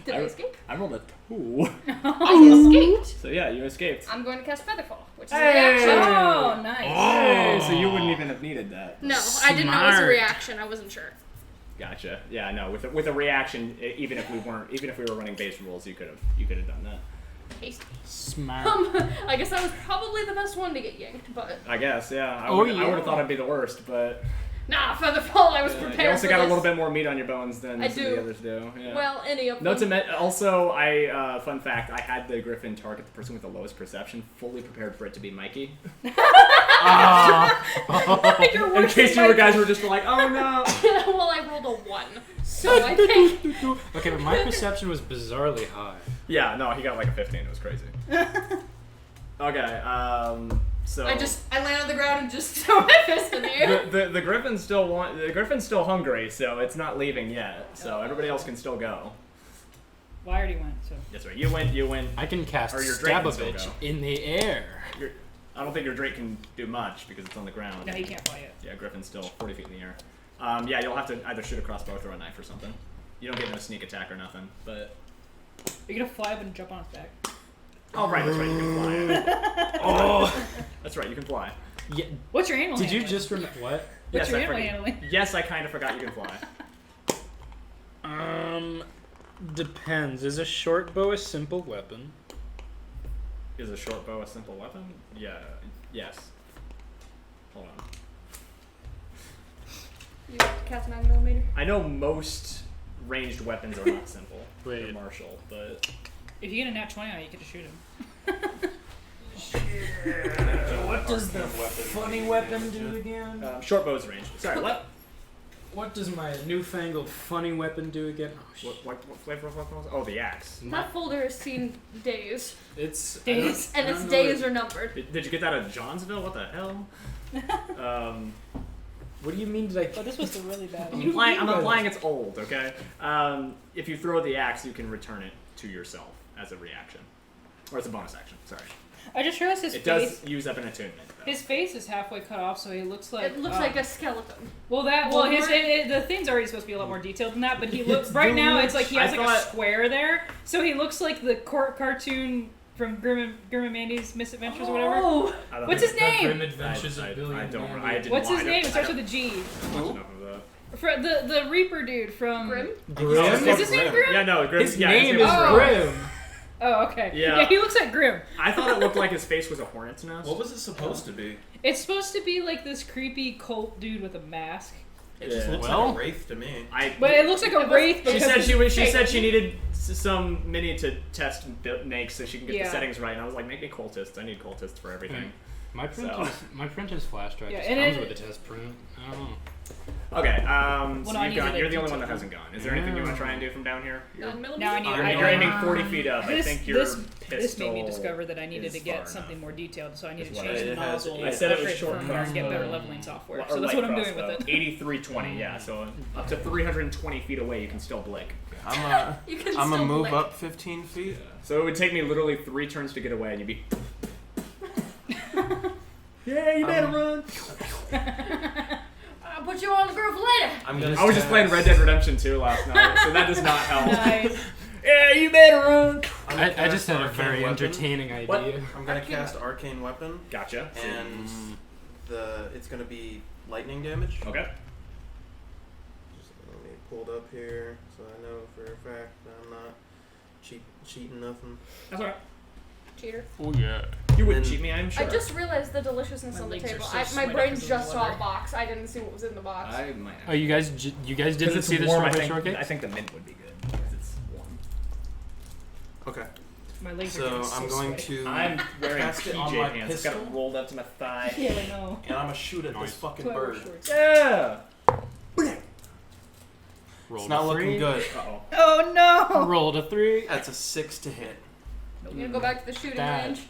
Did I escape? I rolled a 2. I escaped. So yeah, you escaped. I'm going to cast Featherfall, which is a Hey! reaction. Oh, nice. Hey, so you wouldn't even have needed that. No, I didn't know it was a Smart. reaction. I wasn't sure. Gotcha. Yeah, no. With a reaction, even if we were running base rules, you could have done that. Hasty. Smart. I guess I was probably the best one to get yanked, but I guess. Yeah. I Oh, would yeah. have thought it'd be the worst, but Nah, Featherfall, I was prepared. You also for got this. a little bit more meat on your bones than I some of do. the others do. Yeah. Well, any of them. Not to also, fun fact, I had the Griffin target the person with the lowest perception, fully prepared for it to be Mikey. You're In worse case than you guys were just like, oh no. Well, I rolled a 1. So I think... Okay, but my perception was bizarrely high. Yeah, no, he got like a 15. It was crazy. Okay, so I land on the ground and just throw my fist in the air. the Griffin's still hungry, so it's not leaving yet. So everybody else can still go. Well, I already went, so. That's right. You went. I can cast Or your Drake can still Stab-a-Bitch go. in the air. I don't think your Drake can do much because it's on the ground. No, he can't fly yet. Yeah, Griffin's still 40 feet in the air. Yeah, you'll have to either shoot a crossbow or throw a knife or something. You don't get no sneak attack or nothing, but. You're gonna fly up and jump on his back. Oh, right, that's right, you can fly. Oh! That's right, you can fly. Yeah. What's your animal Did you handling? just remember what? What's your I animal forgot- handling? Yes, I kind of forgot you can fly. Depends. Is a short bow a simple weapon? Is a short bow a simple weapon? Yeah. Yes. Hold on. You have to cast 9mm. I know most ranged weapons are not simple. Wait. They're martial, but If you get a nat 20 on it, you get to shoot him. What does the funny weapon do again? short bow's ranged. Sorry, what? What does my newfangled funny weapon do again? Oh, What flavor of weapon was it? Oh, the axe. That folder has seen days. It's Days. And its days are numbered. Did you get that out of Johnsville? What the hell? What do you mean? Did I? Oh, this was the really bad I'm one. implying it's old, okay? If you throw the axe, you can return it to yourself as a reaction. Or as a bonus action, sorry. I just realized his It face. does use up an attunement, though. His face is halfway cut off, so he looks like. It looks like a skeleton. Well, the thing's already supposed to be a lot more detailed than that, but he looks. Right now, it's like he has I like a thought- square there, so he looks like the cartoon from Grim and Mandy's Misadventures or whatever. Oh! I don't What's think his The name? Grim Adventures I of Billy and don't. Mandy. I didn't What's his I name? It don't- starts I with a G. don't watch enough of that. For the Reaper dude from Grim? Grim? Is his name Grim? Yeah, no, Grim. His yeah, name his is Oh. Grim. Oh, okay. Yeah. He looks like Grim. I thought it looked like his face was a hornet's nest. What was it supposed to be? It's supposed to be like this creepy cult dude with a mask, It just Yeah. looks Well- like a wraith to me. but it looks like a wraith. She Because said it's she fake. said she needed some mini to test makes so she can get Yeah. the settings right. And I was like, make me cultists. I need cultists for everything. My print So. my printer's flash drive Yeah, just and comes it- with a test print. I don't know. Okay. no, So I you've needed gone. a You're the only one that detail. hasn't gone. Is there anything you want to try and do from down here? You're, 9mm? Now I need. you're aiming 40 feet up. I This, think your this, pistol. this made me discover that I needed is to far get enough. something more detailed, so I need Is to what change it the has. nozzle. I said it was upgrade short the firmware, and get better crossbow. leveling software. Or So that's light what I'm doing with crossbow. it. 8320. Yeah. So up to 320 feet away, you can still blink. You can I'm still gonna move blink. up 15 feet. So it would take me literally 3 turns to get away, and you'd be. Yeah, you better run. I'll put you on the groove later. I'm gonna. I was just playing Red Dead Redemption 2 last night, so that does not help. Nice. Yeah, you better run. I just had a very entertaining idea. What? I'm gonna cast Arcane Weapon, Gotcha. and it's gonna be lightning damage. Okay. Just let me pull it up here so I know for a fact that I'm not cheating nothing. That's alright. Cheater. Oh yeah. You wouldn't Then- cheat me, I'm sure. I just realized the deliciousness My on the legs are table. so My sweaty brain because of just the saw a leather. box. I didn't see what was in the box. I might have. Oh, you guys didn't it's see the warm, strawberry shortcake? I think the mint would be good because it's warm. Okay. My legs are So getting so I'm going sweaty. to I'm wearing cast it on PJ my pants. It's got it pistol, rolled up to my thigh. Yeah, I know. and I'm gonna shoot at Nice. this fucking 2 hour bird. shorts. Yeah. Rolled It's not a looking 3. good. Uh-oh. Oh no! Rolled a 3. That's a 6 to hit. You gonna go back to the shooting Bad. range?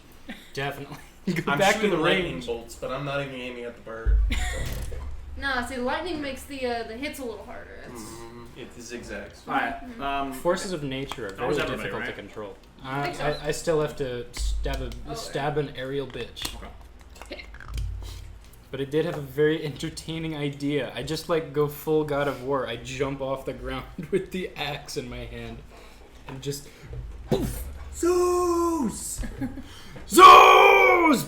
Definitely. Go I'm back to shooting the lightning range. bolts, but I'm not even aiming at the bird. Nah, see, lightning makes the hits a little harder. It's... It zigzags. Alright. Forces of nature are That very was everybody, difficult to right? control. think so. I still have to Okay. stab an aerial bitch. Okay. But I did have a very entertaining idea. I just go full God of War. I jump off the ground with the axe in my hand and just Zeus! Zeus!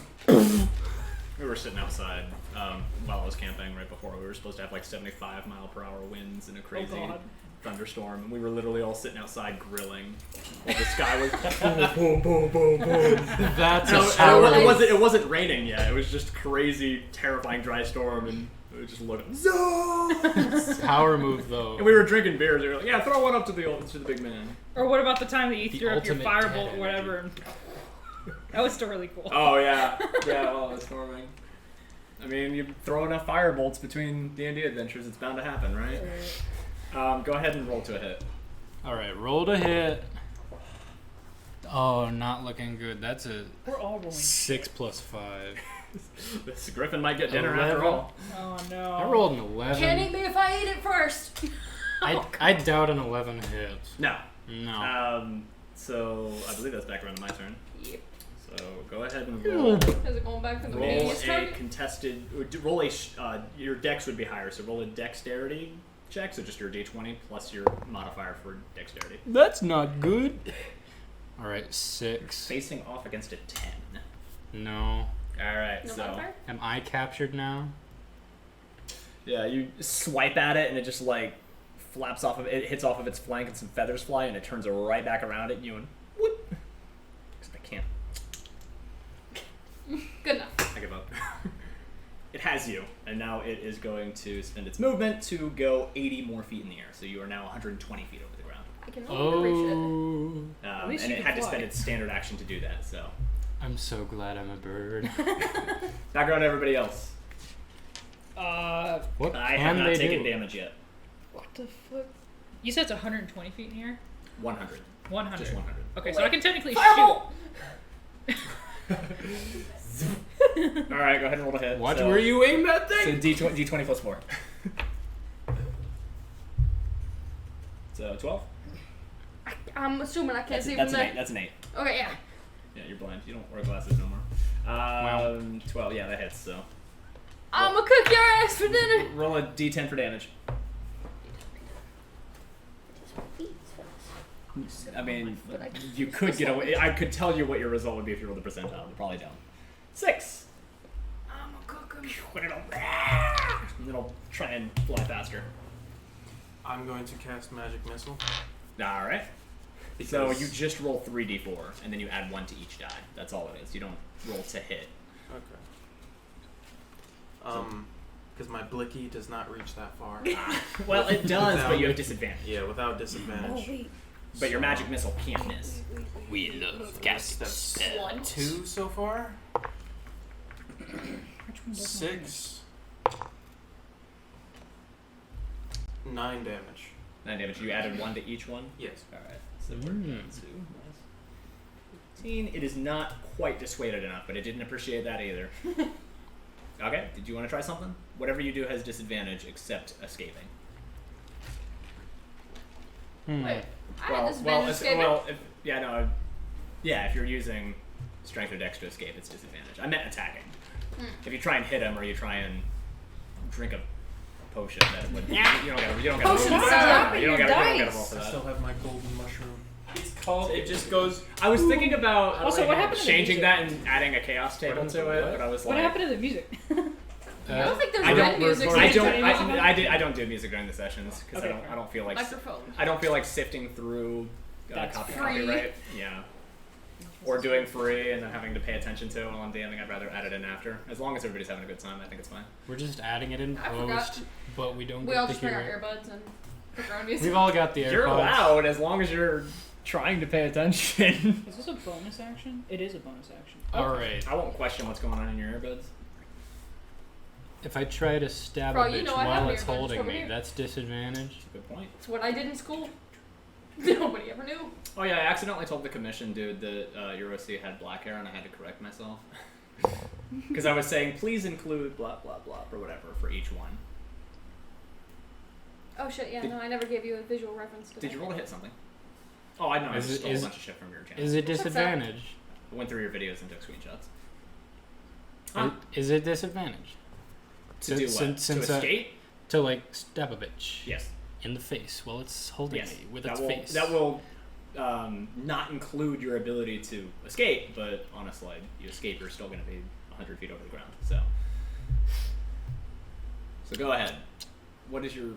We were sitting outside while I was camping right before. We were supposed to have like 75-mile-per-hour winds and a crazy God. thunderstorm, and we were literally all sitting outside grilling while the sky was boom, boom, boom, boom, boom. That's No, a power it move. wasn't. It wasn't raining yet. It was just crazy, terrifying dry storm, and it was just looking. Power move though. And we were drinking beers. We were like, "Yeah, throw one up to the big man." Or what about the time that you The threw up your ultimate firebolt dad or whatever? And that was still really cool. Oh yeah, yeah. While it was storming. I mean, you throw enough firebolts between D&D adventures, it's bound to happen, right? Go ahead and roll to a hit. All right, roll to hit. Oh, not looking good. That's a We're all rolling. 6 plus 5. This Griffin might get dinner 11. after all. Oh no. I rolled an 11. Can't eat me if I eat it first. I doubt an 11 hits. No. No. So I believe that's back around to my turn. Yep. So go ahead and roll. Is it going back to the Roll medius a target? contested. Your dex would be higher, so roll a dexterity check. So just your d20 plus your modifier for dexterity. That's not good. All right, 6. Facing off against a 10. No. All right, No so modifier? Am I captured now? yeah, you swipe at it and it just like flaps off of it, hits off of its flank and some feathers fly and it turns right back around at you and whoop. Except I can't. Good enough. I give up. It has you, and now it is going to spend its movement to go 80 more feet in the air. So you are now 120 feet over the ground. I can no longer reach it. Oh. least And you it can had to fly. spend its standard action to do that. So I'm so glad I'm a bird. back around to everybody else. What I can have not they taken do? damage yet. What the fuck? You said it's 120 feet in the air? 100. 100. Just 100. Okay, so I can technically Fireball! All right, go ahead and roll a hit. Watch so, where you aim that So thing. D20 plus 4. So 12. I'm assuming I can't see That's from an there. 8. That's an 8. Okay, yeah. Yeah, you're blind. You don't wear glasses no more. 12. Yeah, that hits. So I'm gonna cook your ass for dinner. roll a D10 for damage. I mean, you could get away. I could tell you what your result would be if you rolled the percentile. But probably don't. 6. I'm gonna cook him. And it'll try and fly faster. I'm going to cast Magic Missile. All right. So Because- you just roll 3d4, and then you add 1 to each die. That's all it is. You don't roll to hit. Okay. Because my blicky does not reach that far. Well, it does, Without- but you have disadvantage. Yeah, without disadvantage. But your magic missile can't miss. We love That's 2 so far. 6. 9 damage. 9 damage. You added 1 to each one? Yes. Alright. So we're 2 15. It is not quite dissuaded enough, but it didn't appreciate that either. Okay, did you want to try something? Whatever you do has disadvantage except escaping. Wait, I had this advantage escaping. If you're using strength or dex to escape, it's disadvantage. I meant attacking. If you try and hit him or you try and drink a potion, that would you don't get a Potions roll. suck. You don't get a roll for I that. still have my golden mushroom. It's called. It just goes. I was thinking about Also, what happened to the changing music? that and adding a chaos table What to happened it, to but I was What like, happened to the music? I don't think there's I red don't- music. I don't do music during the sessions because Okay. I don't feel like Microphone. I don't feel like sifting through That's copyright. Yeah. Or doing free and then having to pay attention to it while I'm DMing. I'd rather add it in after. As long as everybody's having a good time, I think it's fine. We're just adding it in I forgot. post, but we don't We get all to just bring our hear it. earbuds and pick our own music. We've all got the AirPods. You're allowed as long as you're trying to pay attention. Is this a bonus action? It is a bonus action. All right. I won't question what's going on in your earbuds. If I try to stab Bro, a you bitch know I have while it's earbuds holding over me, here. that's disadvantage. That's a good point. It's what I did in school. Nobody ever knew. Oh yeah, I accidentally told the commission dude that your OC had black hair and I had to correct myself. Because I was saying, please include blah blah blah or whatever for each one. Oh shit, yeah, no, I never gave you a visual reference to Did that. you roll to hit something? Oh, I know. I Is just it- stole is- a bunch of shit from your channel. Is it What's that? disadvantage? I went through your videos and took screenshots. Huh? Is it disadvantage? To do what? Since to escape? To like stab a bitch Yes. in the face while it's holding Yes. me with that its will, face. That will not include your ability to escape, but honestly, you escape, you're still going to be 100 feet over the ground. So go ahead. What is your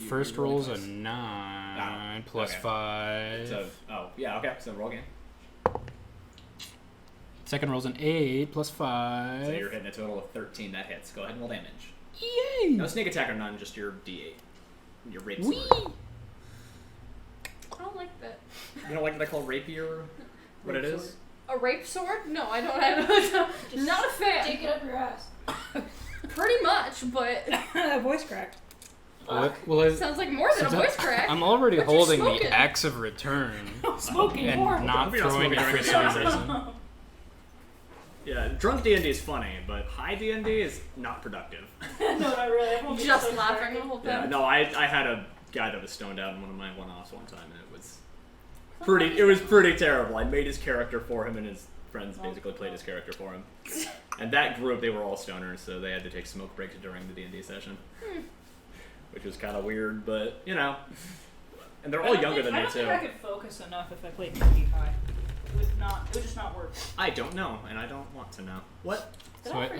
First your rolling roll's a dice? 9 plus okay. 5. So okay. So roll again. Second roll's an 8 plus So 5. you're hitting a total of 13. That hits. Go ahead and roll damage. Yay! No sneak attack or none, just your D8. Your rape Whee! sword. I don't like that. You don't like what I call rapier? What it is? A rape sword? No, I don't. Not a fan. Take it up your ass. Pretty much, but That voice cracked. Well, sounds like more than a since voice crack. I'm already But you're holding smoking. the axe of return Smoking and more. not You're not throwing it smoking for during some the reason. Yeah, drunk D&D is funny, but high D&D is not productive. No, not really. Everyone Just gets so laughing the distracted. whole Yeah, time. no, I had a guy that was stoned out in one of my one-offs one time, and it was pretty terrible. I made his character for him, and his friends basically played his character for him. And that group, they were all stoners, so they had to take smoke breaks during the D&D session, which was kind of weird, but you know. And they're all younger than I me don't too. think I could focus enough if I played pretty high. It would just not work. I don't know, and I don't want to know. What?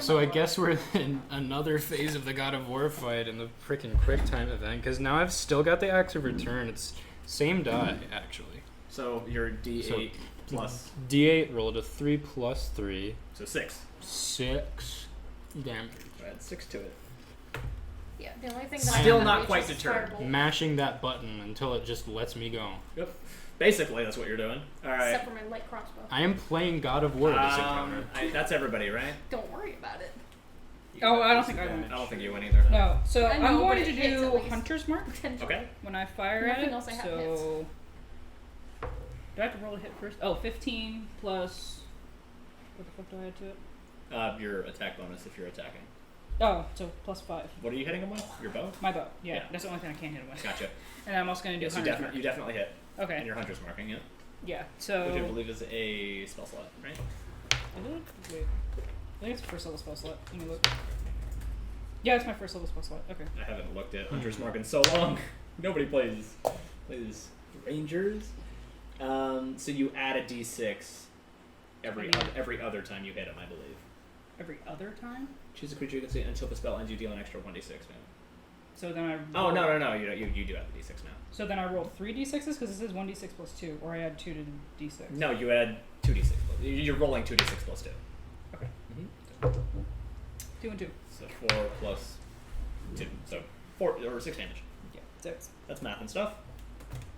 So I guess we're in another phase of the God of War fight in the frickin' quick time event, because now I've still got the axe of return. It's same die, actually. So your D8 plus D8 rolled a 3 plus 3. so 6. 6 damage. Add 6 to it. Yeah, the only thing that Still I have not reached quite is deterred. Firebolt. Mashing that button until it just lets me go. Yep. Basically, that's what you're doing. All right. Except for my light crossbow. I am playing God of War this encounter. That's everybody, right? Don't worry about it. Oh, I don't think I win. I don't think you win either. No, so I know, I'm but going it to hits do at least. Hunter's Mark Okay. when I fire Nothing at it. else I have So do I have to roll a hit first? Oh, 15 plus. What the fuck do I add to it? Your attack bonus if you're attacking. Oh, so plus 5. What are you hitting him with? Your bow? My bow. Yeah, Yeah. that's the only thing I can't hit him with. Gotcha. And I'm also going to do Yes, you, Hunter's Mark. you definitely hit. And Okay. your hunter's marking it. Yeah. So. Which I believe is a spell slot, right? Is it? Wait. I think it's first level spell slot. Let me look. Yeah, it's my first level spell slot. Okay. I haven't looked at hunter's mark in so long. Nobody plays rangers. So you add a d6 every other time you hit him, I believe. Every other time? Choose a creature you can see until the spell ends. You deal an extra 1d6 now. So then I. Oh no! You do have a d6 now. So then I rolled 3 d6s because this is 1d6 plus 2, or I add 2 to d6. No, you add 2d6. You're rolling 2d6 plus 2. Okay. Mm-hmm. 2 and 2. So 4 plus 2. So 4 or 6 damage. Yeah, 6. That's math and stuff.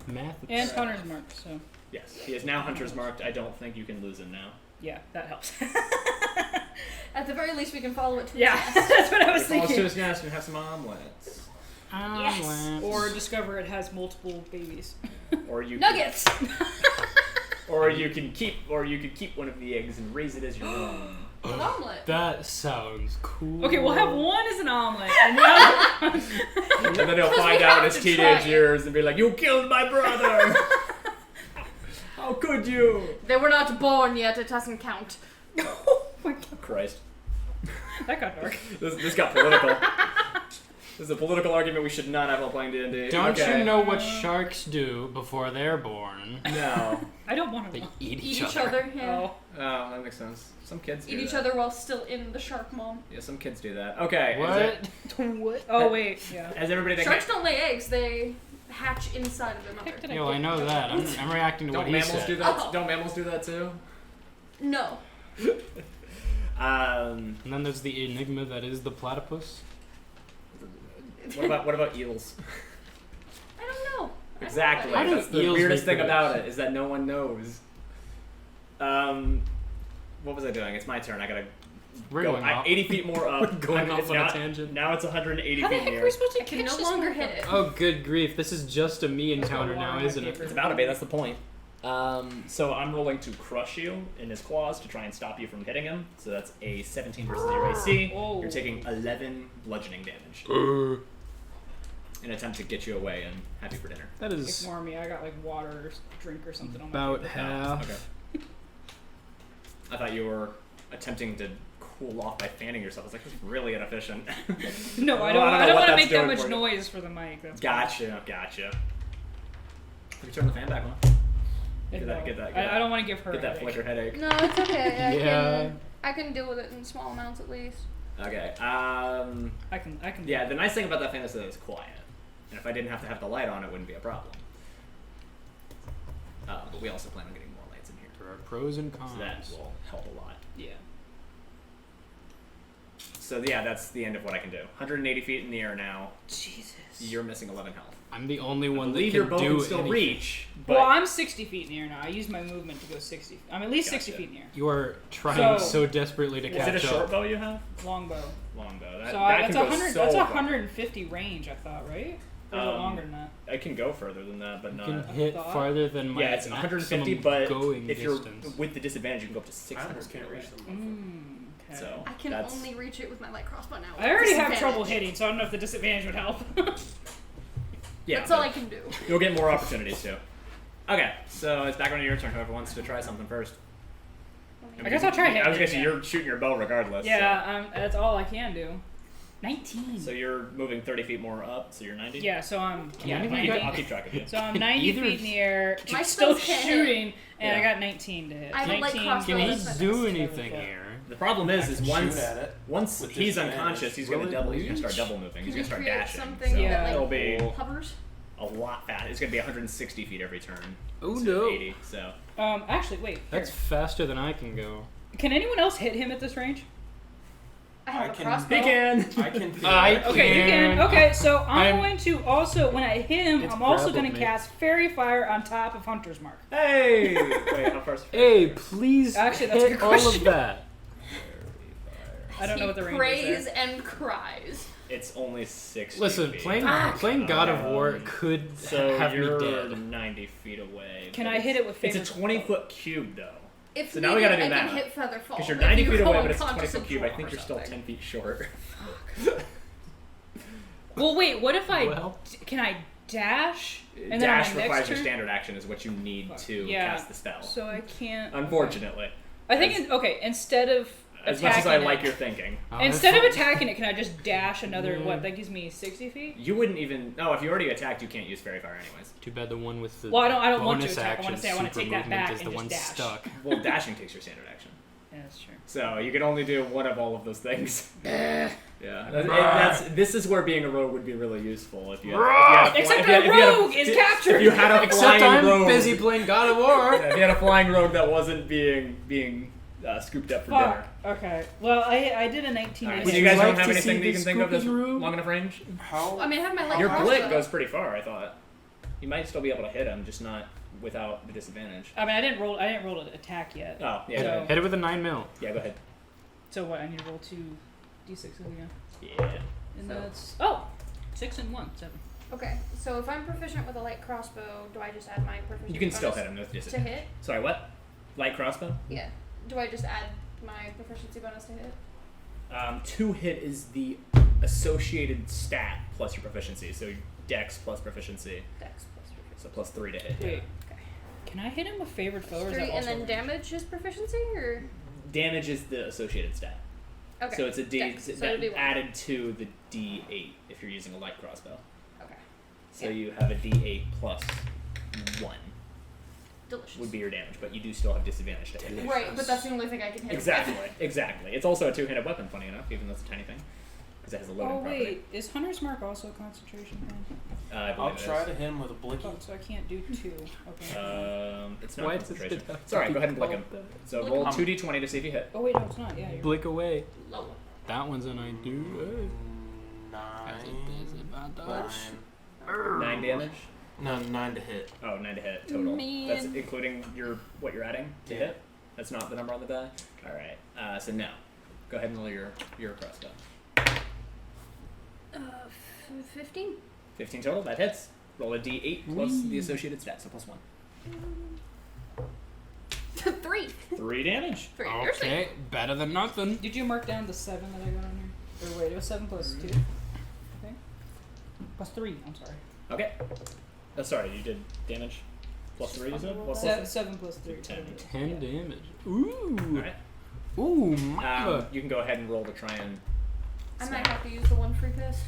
Math. And Hunter's Mark, so Yes, he is now hunter's marked. I don't think you can lose him now. yeah, that helps. At the very least, we can follow it to Yeah, its nest. that's what I was If falls to thinking. his nest and have some omelets, Yes. Or discover it has multiple babies. or you Nuggets! or you could keep one of the eggs and raise it as your own. An omelet. That sounds cool. Okay, we'll have one as an omelet, and the other one. And then he'll Because find we out in have his to teenage try it. years and be like, "You killed my brother! How could you?" They were not born yet, it doesn't count. Oh my god, Christ, that got dark. this got political. This is a political argument we should not have while playing D&D. Don't Okay. you know what sharks do before they're born? No. I don't want They to. eat Eat each other, yeah. Oh, Oh, that makes sense. Some kids do Eat each that. other while still in the shark mom. Yeah, some kids do that. Okay. What? what? Oh wait, yeah. Has everybody that Sharks don't lay eggs, they hatch inside of their mother. Heck did I Yo, get? I know that. I'm reacting to don't what he mammals said. do that? Oh. Don't mammals do that too? No. And then there's the enigma that is the platypus. What about eels? I don't know. Exactly. How do That's the eels weirdest thing reproduce? about it is that no one knows. What was I doing? It's my turn. I gotta We're go going off. 80 feet more up. Going off on a now, tangent. Now it's 180 How the feet heck are near. we supposed to I can catch no this longer motherfucker? hit it. Oh, good grief. This is just a me encounter now, isn't it? It's about to be. That's the point. So I'm rolling to crush you in his claws to try and stop you from hitting him. So that's a 17 versus your AC. Oh. You're taking 11 bludgeoning damage in an attempt to get you away and have you for dinner. That is Ignore me. I got like water or drink or something on my about table. half. Okay. I thought you were attempting to cool off by fanning yourself. I was like, that's really inefficient. No, I Well, don't. I don't know I don't what want to that's make that doing much for you. noise for the mic. That's Gotcha. Let me turn the fan back on. fine. Get that- I don't want to give her. Get a that headache. flicker headache. No, it's okay. I Yeah. can I can deal with it in small amounts at least. Okay. I can. Yeah, the nice thing about that fan is that it's quiet. And if I didn't have to have the light on, it wouldn't be a problem. But we also plan on getting more lights in here. There are pros and cons. So that will help a lot. Yeah. So yeah, that's the end of what I can do. 180 feet in the air now. Jesus. You're missing 11 health. I'm the only one I that believe can your bow do can still anything. reach. But Well, I'm 60 feet in the air now. I use my movement to go 60. I'm at least 60 Gotcha. feet in the air. You are trying So- so desperately to is catch it a short up. bow you have? Longbow. Longbow. That So can that's go 100. so That's far. 150 range, I thought, right? Or is it longer than that? I can go further than that, but You not. can hit thought- farther than my Yeah, it's 150, maximum but going if distance. you're with the disadvantage, you can go up to I 600 almost feet can't away. reach them. Okay. So I can that's, only reach it with my light crossbow now. I already have Disadvantage. trouble hitting, so I don't know if the disadvantage would help. yeah, That's all but I can do. You'll get more opportunities too. Okay, so it's back on your turn. Whoever wants to try something first. I guess I'll try I was hitting gonna it say again. you're shooting your bow regardless. Yeah, that's all I can do. 19. So you're moving 30 feet more up, so you're 90. Yeah, so I'm anyone get- I'll keep track of you. So I'm 90 Either- feet in the air, My still spells can't shooting, and I Yeah. got 19 to hit. I have a light 19 crossbow. Can he That's do fast. anything here? The problem is I can once shoot at it once with he's disadvantage. unconscious, he's Will gonna it double. He's gonna start reach? double moving. He's Can gonna you start create dashing. something So Yeah. that it'll like be hovers? a lot fast. It's gonna be 160 feet every turn. Oh, instead of no. 80. So Actually, wait. That's Here. faster than I can go. Can anyone else hit him at this range? I have I a can- crossbow. he can. I can. Okay, you can. Okay, so I'm I'm- going to also, when I hit him, It's I'm also grappled going to me. cast Fairy Fire on top of Hunter's Mark. Hey! Wait, how far is Hey, please Actually, that's a hit good all of question. that. I don't know what the range prays is there. and cries. It's only 60 Listen, feet. playing God of War could So have me you're dead. 90 feet away. Can but I hit it with It's Favorite? a 20-foot cube, though. If So now we gotta do I that. can hit Feather Fall. Because you're if 90 you feet go away, but it's a unconscious 20-foot cube. I and think draw you're still something. 10 feet short. Well, wait, what if I... Well. Can I dash? And Dash then on my requires next your turn? standard action is what you need to Yeah. cast the spell. So I can't... Unfortunately. I think, instead of As much as I attacking like it- your thinking. Instead of attacking it, can I just dash another, what, that gives me 60 feet? You wouldn't even... No, if you already attacked, you can't use Fairy Fire anyways. Too bad the one with the Well, I don't want to bonus attack. I wanna action, say I wanna super take that movement, back is and the just one dash. stuck. Well, dashing takes your standard action. Yeah, that's true. So you can only do one of all of those things. Yeah. This is where being a rogue would be really useful. If you had Except a rogue is captured! If you had a Except flying I'm rogue, busy playing God of War. if you had a flying rogue that wasn't being scooped up for dinner. Fuck. Okay. Well, I did a 19. Alright, Would so you you guys like don't have to anything see that you the can think of that's scooping room? long enough range? How? I mean, I have my light Your crossbow. blick goes pretty far, I thought. You might still be able to hit him, just not without the disadvantage. I mean, I didn't roll an attack yet. Oh, yeah. So- Go ahead. Hit it with a 9mm. Yeah, go ahead. So what? I need to roll 2 d6s again. Yeah. And So- that's 6 and 1, 7. Okay, so if I'm proficient with a light crossbow, do I just add my proficiency You can still bonus hit him with to disadvantage. hit? Sorry, what? Light crossbow? Yeah. Do I just add my proficiency bonus to hit? 2 hit is the associated stat plus your proficiency. So dex plus proficiency. Dex plus proficiency. So plus 3 to hit. Wait. Can I hit him with favored foe? Or is 3, that and also then range? damage is proficiency, or? Damage is the associated stat. Okay. So it's a D Dex, so that it'd be 1. added to the D8 if you're using a light crossbow. Okay. So Yeah. you have a D8 plus 1 Delicious. would be your damage, but you do still have disadvantage to hit. Right, but that's the only thing I can hit. Exactly, exactly. It's also a 2-handed weapon, funny enough, even though it's a tiny thing, because it has a loading Oh property. wait, is Hunter's Mark also a concentration thing? I believe I'll it try is. to hit him with a blicky. Oh, so I can't do 2. Okay. It's not Why does it concentration. have It's alright, to go ahead and be blick him. called So Blick roll him. 2d20 to see if you hit. Oh wait, no, it's not. Yeah. You're Blink away. Low. That one's an I do. 9 damage? No, 9 to hit. Oh, 9 to hit total. Man. That's including what you're adding to Yeah. hit? That's not the number on the die? Alright, so now, go ahead and roll your crossbow. 15? 15 total, that hits. Roll a d8 plus the associated stat, so plus 1. 3. 3 damage. 3. Okay, better than nothing. Did you mark down the 7 that I got on here? Or wait, it was 7 plus 2. I think. Plus 3. I'm sorry. Okay. Oh, sorry, you did damage plus 3, you said? What plus 3? 7 plus 3. 10. 10 damage. Ooh. Alright. Ooh, my. You can go ahead and roll to try and I smack. might have to use the 1 free piss.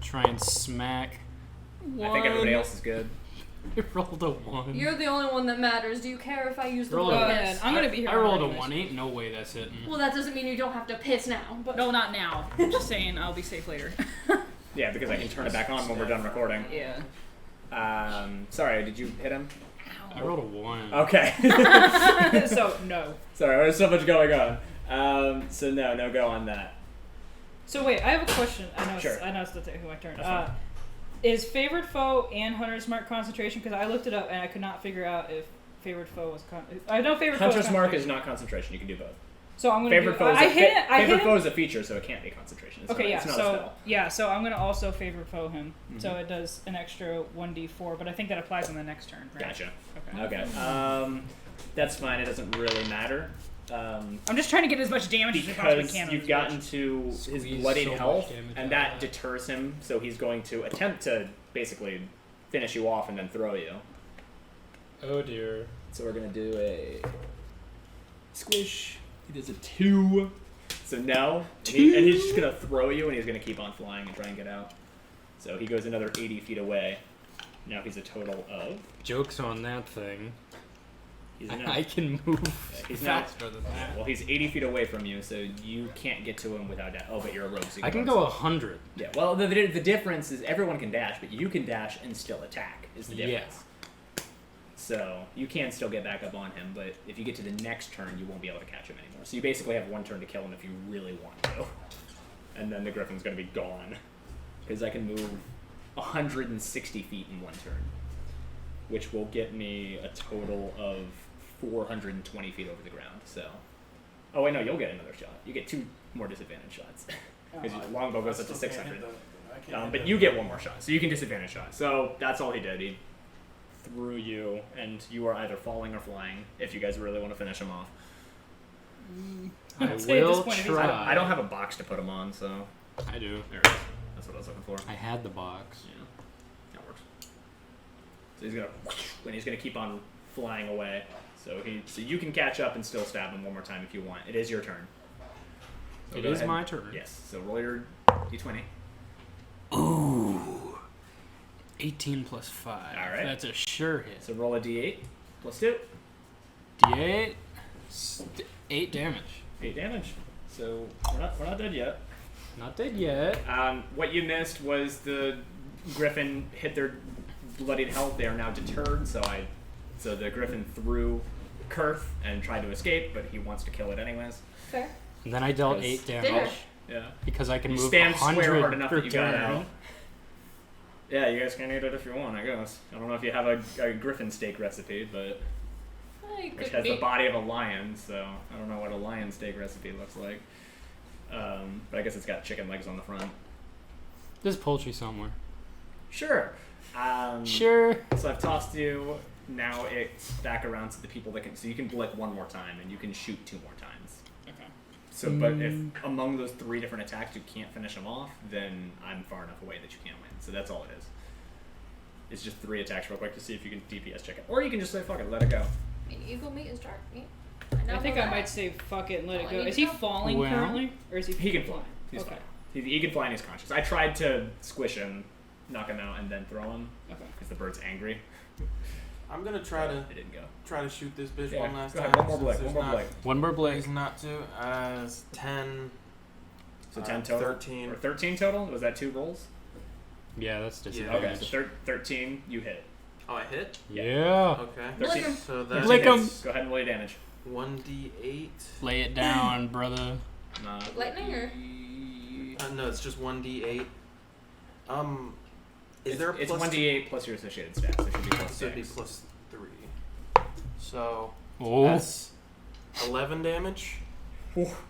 Try and smack. I think everybody else is good. I rolled a 1. You're the only one that matters. Do you care if I use the Roll Go a- ahead. I'm gonna be here. I rolled a anyways. 1. Ain't no way that's hitting. Well, that doesn't mean you don't have to piss now. But No, not now. I'm just saying I'll be safe later. Yeah, because I can turn it back on when we're done recording. Yeah. Sorry, did you hit him? I rolled a 1. Okay. So no. Sorry, there's so much going on. So no go on that. So wait, I have a question. I know. Sure. I know it's the who my turn. That's fine. Is favored foe and Hunter's Mark concentration? Because I looked it up and I could not figure out if favored foe was. I know favored foe. Hunter's is Mark concentration. is not concentration. You can do both. So I'm gonna Favorite do. foe is I hit it. I favorite hit foe him. is a feature, so it can't be concentration. It's Okay, not, yeah. it's not a So spell. yeah, so I'm gonna also favorite foe him. So Mhm. it does an extra 1d4, but I think that applies on the next turn. Right? Gotcha. Okay. Okay. That's fine. It doesn't really matter. I'm just trying to get as much damage as I possibly Because can. on you've this gotten bitch. to his Squeeze bloodied so much health, damage and out that of that. deters him, so he's going to attempt to basically finish you off and then throw you. Oh dear. So we're going to do a squish. He does a 2. So no. And he's just going to throw you, and he's going to keep on flying and try and get out. So he goes another 80 feet away. Now he's a total of... Joke's on that thing. He's now, I can move he's now, faster than that. well, he's 80 feet away from you, so you can't get to him without that. Oh, but you're a rogue, so you I can bonus go it. 100. Yeah, well, the difference is everyone can dash, but you can dash and still attack, is the difference. So, you can still get back up on him, but if you get to the next turn, you won't be able to catch him anymore. So you basically have one turn to kill him if you really want to. And then the griffin's going to be gone. Because I can move 160 feet in one turn. Which will get me a total of 420 feet over the ground, so... Oh, wait, no, you'll get another shot. You get 2 more disadvantage shots. Because your longbow goes up to 600. But you get 1 more shot, so you can disadvantage shot. So that's all he did. He threw you, and you are either falling or flying, if you guys really want to finish him off. I I'd say at this will point, if he's try. I don't have a box to put him on, so... I do. There it is. That's what I was looking for. I had the box. Yeah, that works. So he's gonna... And he's gonna keep on flying away. So you can catch up and still stab him one more time if you want. It is your turn. So It go is ahead. my turn. Yes. So roll your d20. Ooh. 18 plus 5. All right. That's a sure hit. So roll a d8 plus 2. D8. 8 damage. 8 damage. So we're not dead yet. Not dead yet. What you missed was the griffin hit their bloodied health. They are now deterred. So the griffin threw Kurth and tried to escape, but he wants to kill it anyways. fair. And then I dealt Because- 8 damage. Yeah. Because I can You move stand 100 square hard enough per that you got turn. out. Yeah, you guys can eat it if you want, I guess. I don't know if you have a griffin steak recipe, but which has the body of a lion, so I don't know what a lion steak recipe looks like. But I guess it's got chicken legs on the front. There's poultry somewhere. Sure. Sure. So I've tossed you. Now it's back around to the people that can. So you can blick 1 more time, and you can shoot 2 more times. Okay. So, but if among those 3 different attacks you can't finish them off, then I'm far enough away that you can't win. So that's all it is. It's just 3 attacks real quick to see if you can DPS check it, or you can just say fuck it, let it go. Eagle meat is dark meat. I think I might say fuck it and let it All I go. need Is to he know. falling Well- currently, or is he? He can fly. He's Okay. fine. He can fly and he's conscious. I tried to squish him, knock him out, and then throw him Okay. because the bird's angry. I'm gonna try It didn't go. to shoot this bitch Yeah, one last go time. ahead. One more since blick. there's One more not blick. One more blade. reason not to. As 10. So 10 total. 13. Or 13 total. Was that 2 rolls? Yeah, that's Yeah. disadvantage. Okay. So 13, you hit. Oh, I hit. Yeah. Okay. Blick 'em. So 13 that's Blick 'em. hits. Go ahead and roll your damage. 1d8. Lay it down, brother. Lightning or? No, it's just 1d8. Is there a It's plus 1d8 plus your associated stats. So it should be plus So it'd be 6. plus 3. So Oh. that's 11 damage.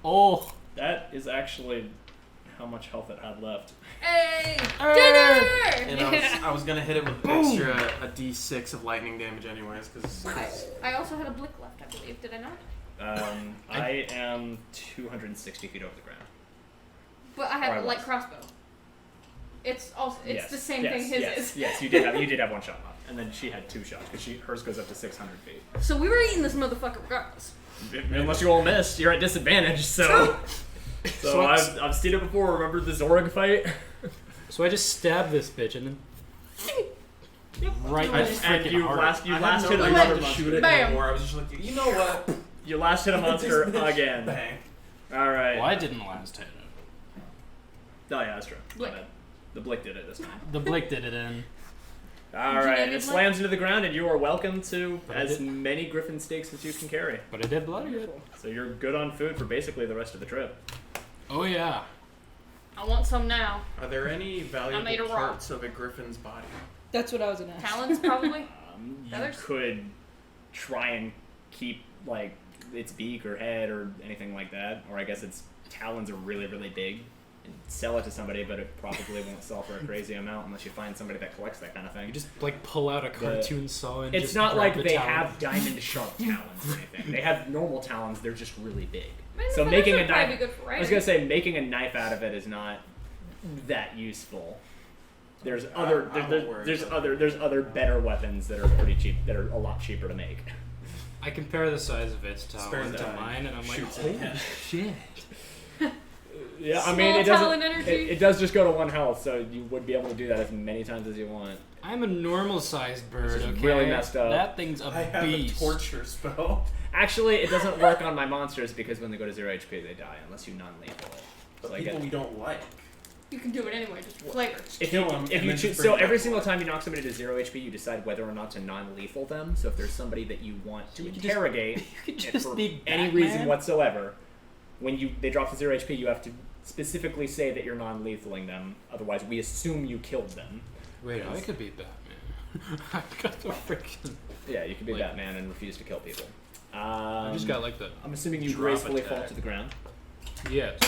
Oh. That is actually how much health it had left. Hey! And Dinner! I was gonna hit it with extra a d6 of lightning damage anyways, because I also had a blick left, I believe. Did I not? I am 260 feet over the ground. But I Or I have a light was. crossbow. It's also Yes, the same yes, thing his yes, is. Yes, you did have 1 shot left, and then she had 2 shots because hers goes up to 600 feet. So we were eating this motherfucker regardless. Unless you all missed, you're at disadvantage. So, So I've seen it before. Remember the Zorg fight? So I just stab this bitch and then Right. I in just the and freaking you heart. last I hit a had monster to shoot it Bam. anymore. I was just like, you know what? You last hit a monster This again. Bang. All right. Well, I didn't last hit it. Oh yeah, that's true. Blick. My bad. The Blick did it this time. The Blick did it in. All Did you right, name it it slams into the ground, and you are welcome to But I as did- many griffin steaks as you can carry. But I did bloody it. So you're good on food for basically the rest of the trip. Oh yeah. I want some now. Are there any made a valuable rock. parts of a griffin's body? That's what I was gonna ask. Talons, probably. You Feathers? could try and keep like its beak or head or anything like that, or I guess its talons are really, really big, and sell it to somebody, but it probably won't sell for a crazy amount unless you find somebody that collects that kind of thing. You just like pull out a cartoon saw and It's just not grab like the they talon. have diamond sharp talons or anything. They have normal talons, they're just really big. I mean, So the making feathers a would probably knife, be good for I was writing. gonna say making a knife out of it is not that useful. There's other I'm there- worried there's about other that. there's other better weapons that are pretty cheap, that are a lot cheaper to make. I compare the size of its Spare talon to time. mine, and I'm like, Shoots in holy the head. shit. Yeah, I Small mean it talon doesn't. energy. It does just go to 1 health, so you would be able to do that as many times as you want. I'm a normal-sized bird. This is Okay, really messed up. That thing's a I have beast. a torture spell. Actually, it doesn't work on my monsters because when they go to 0 HP, they die unless you non-lethal. But So I people get- we don't like. You can do it anyway, just for flavor. If Kill you, 'em if and you then choose, just bring so it every back single to time you knock somebody to 0 HP, you decide whether or not to non-lethal them. So if there's somebody that you want to You could just- interrogate You could and just for be any Batman. reason whatsoever, when they drop to 0 HP, you have to specifically say that you're non-lethaling them. Otherwise, we assume you killed them. Wait, I could be Batman. I got the freaking. Yeah, you can be Like- Batman and refuse to kill people. I just got like the. I'm assuming you drop gracefully attack. fall to the ground. Yes.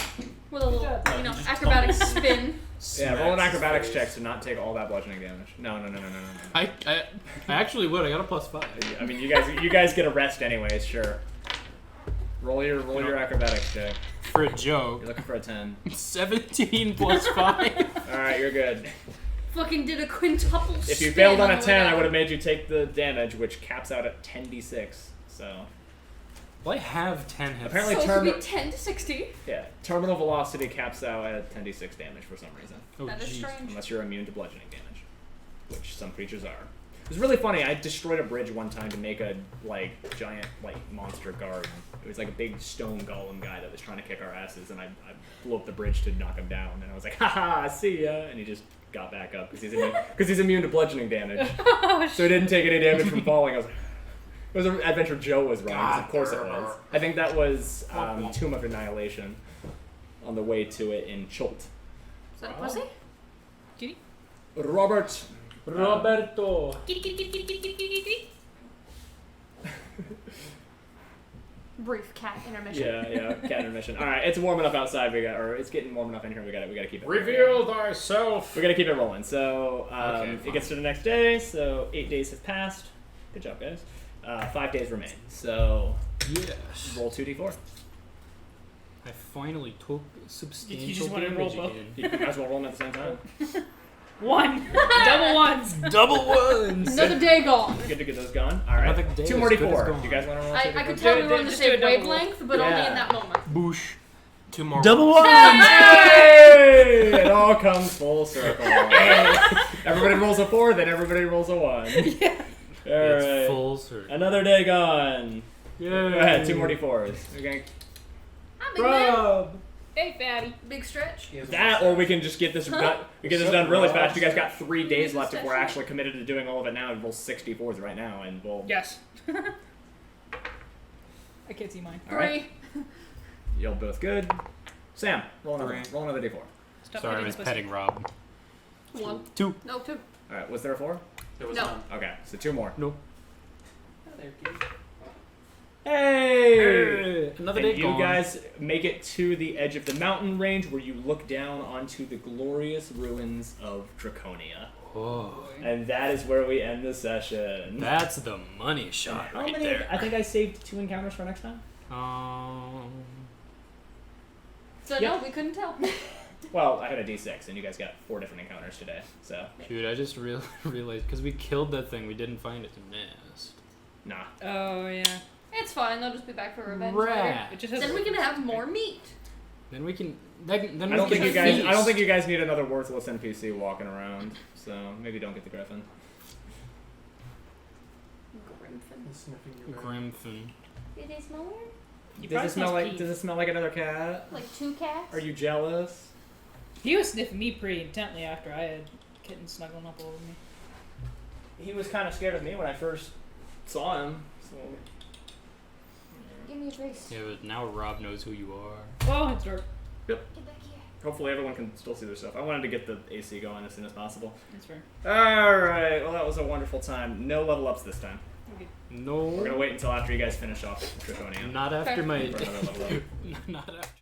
With a little, job. you know, just acrobatic spin. Yeah, roll an Smacks his acrobatics face. check to not take all that bludgeoning damage. No. I actually would. I got a +5. I mean, you guys get a rest anyways. Sure. Roll your acrobatics check. For a joke. You're looking for a 10. 17 +5. All right, you're good. Fucking did a quintuple spin. If you failed on a the 10, way I down. would have made you take the damage, which caps out at 10d6. So Well, I have 10 hits. Apparently So it term- would be 10 to 60. yeah, terminal velocity caps out at 10d6 damage for some reason, Oh, That is jeez. strange. unless you're immune to bludgeoning damage, which some creatures are. It was really funny. I destroyed a bridge one time to make a giant monster guard. It was like a big stone golem guy that was trying to kick our asses, and I blew up the bridge to knock him down. And I was like, haha, see ya, and he just got back up because he's immune to bludgeoning damage. So he didn't take any damage from falling. I was like, it was an Adventure Joe was wrong, 'cause of course it was. I think that was Tomb of Annihilation on the way to it in Chult. Is that a pussy? Robert. Roberto. Kitty, kitty, kitty, kitty, kitty, kitty, kitty. Brief cat intermission. Yeah, cat intermission. All right, it's warm enough outside. It's getting warm enough in here. We got to keep it. Reveal thyself. We got to keep it rolling. So Okay, it fine. gets to the next day. So 8 days have passed. Good job, guys. 5 days remain. So Yes. roll 2d4. I finally took substantial You just wanna roll damage both? again. You might as well roll them at the same time. 1. Double ones. Double ones. Another day gone. Good to get those going. All right. Another day 2 as more good as d4. gone. Do you guys want to roll? I 2d4? could tell we Do- were on the just do a same double wavelength, but only Yeah. in that moment. Boosh. 2 more. Double rolls. ones. Hey! It all comes full circle. Everybody rolls a 4, then everybody rolls a 1. Yeah. All It's right. full circle. Another day gone. Yeah. Go ahead, 2 more d4s. Okay. Hi, big man. Rob. Hey, fatty. Big stretch. That, or we can just get this done. We get this done really fast. You guys got 3 days left if we're Session. actually committed to doing all of it now. And roll 64s right now, and we'll. Yes. I can't see mine. All right. 3. You'll both good. Sam, roll another 3. roll another d4. Stop Sorry, I hitting was pussy. petting Rob. 1. 2. No, 2. All right. Was there a 4? There was No. none. Okay, so 2 more. No. Hey! Another And day you gone. guys make it to the edge of the mountain range where you look down onto the glorious ruins of Draconia. Oh, And that is where we end the session. that's the money shot How right many? there. I think I saved 2 encounters for next time. So, Yep. no, we couldn't tell. Well, I had a d6, and you guys got 4 different encounters today. So, Dude, I just realized because we killed that thing, we didn't find its nest. nah. Oh, yeah. It's fine. They'll just be back for revenge later. Rat. It just has Then we can have more meat. Then we can. Then I we don't can think you guys. feast. I don't think you guys need another worthless NPC walking around. So maybe don't get the griffin. Grimfin. He's sniffing your bag. Grimfin. Did they smell weird? You Does probably it smell like? Pete. Does it smell like another cat? Like 2 cats? Are you jealous? He was sniffing me pretty intently after I had kittens snuggling up over me. He was kind of scared of me when I first saw him. So. Give me a trace. Yeah, but now Rob knows who you are. Oh, it's dark. Get back here. Hopefully everyone can still see their stuff. I wanted to get the AC going as soon as possible. That's fair. Alright, well that was a wonderful time. No level ups this time. Okay. We're No. gonna wait until after you guys finish off Draconian. Not after Fair. my. For another level up. Not after.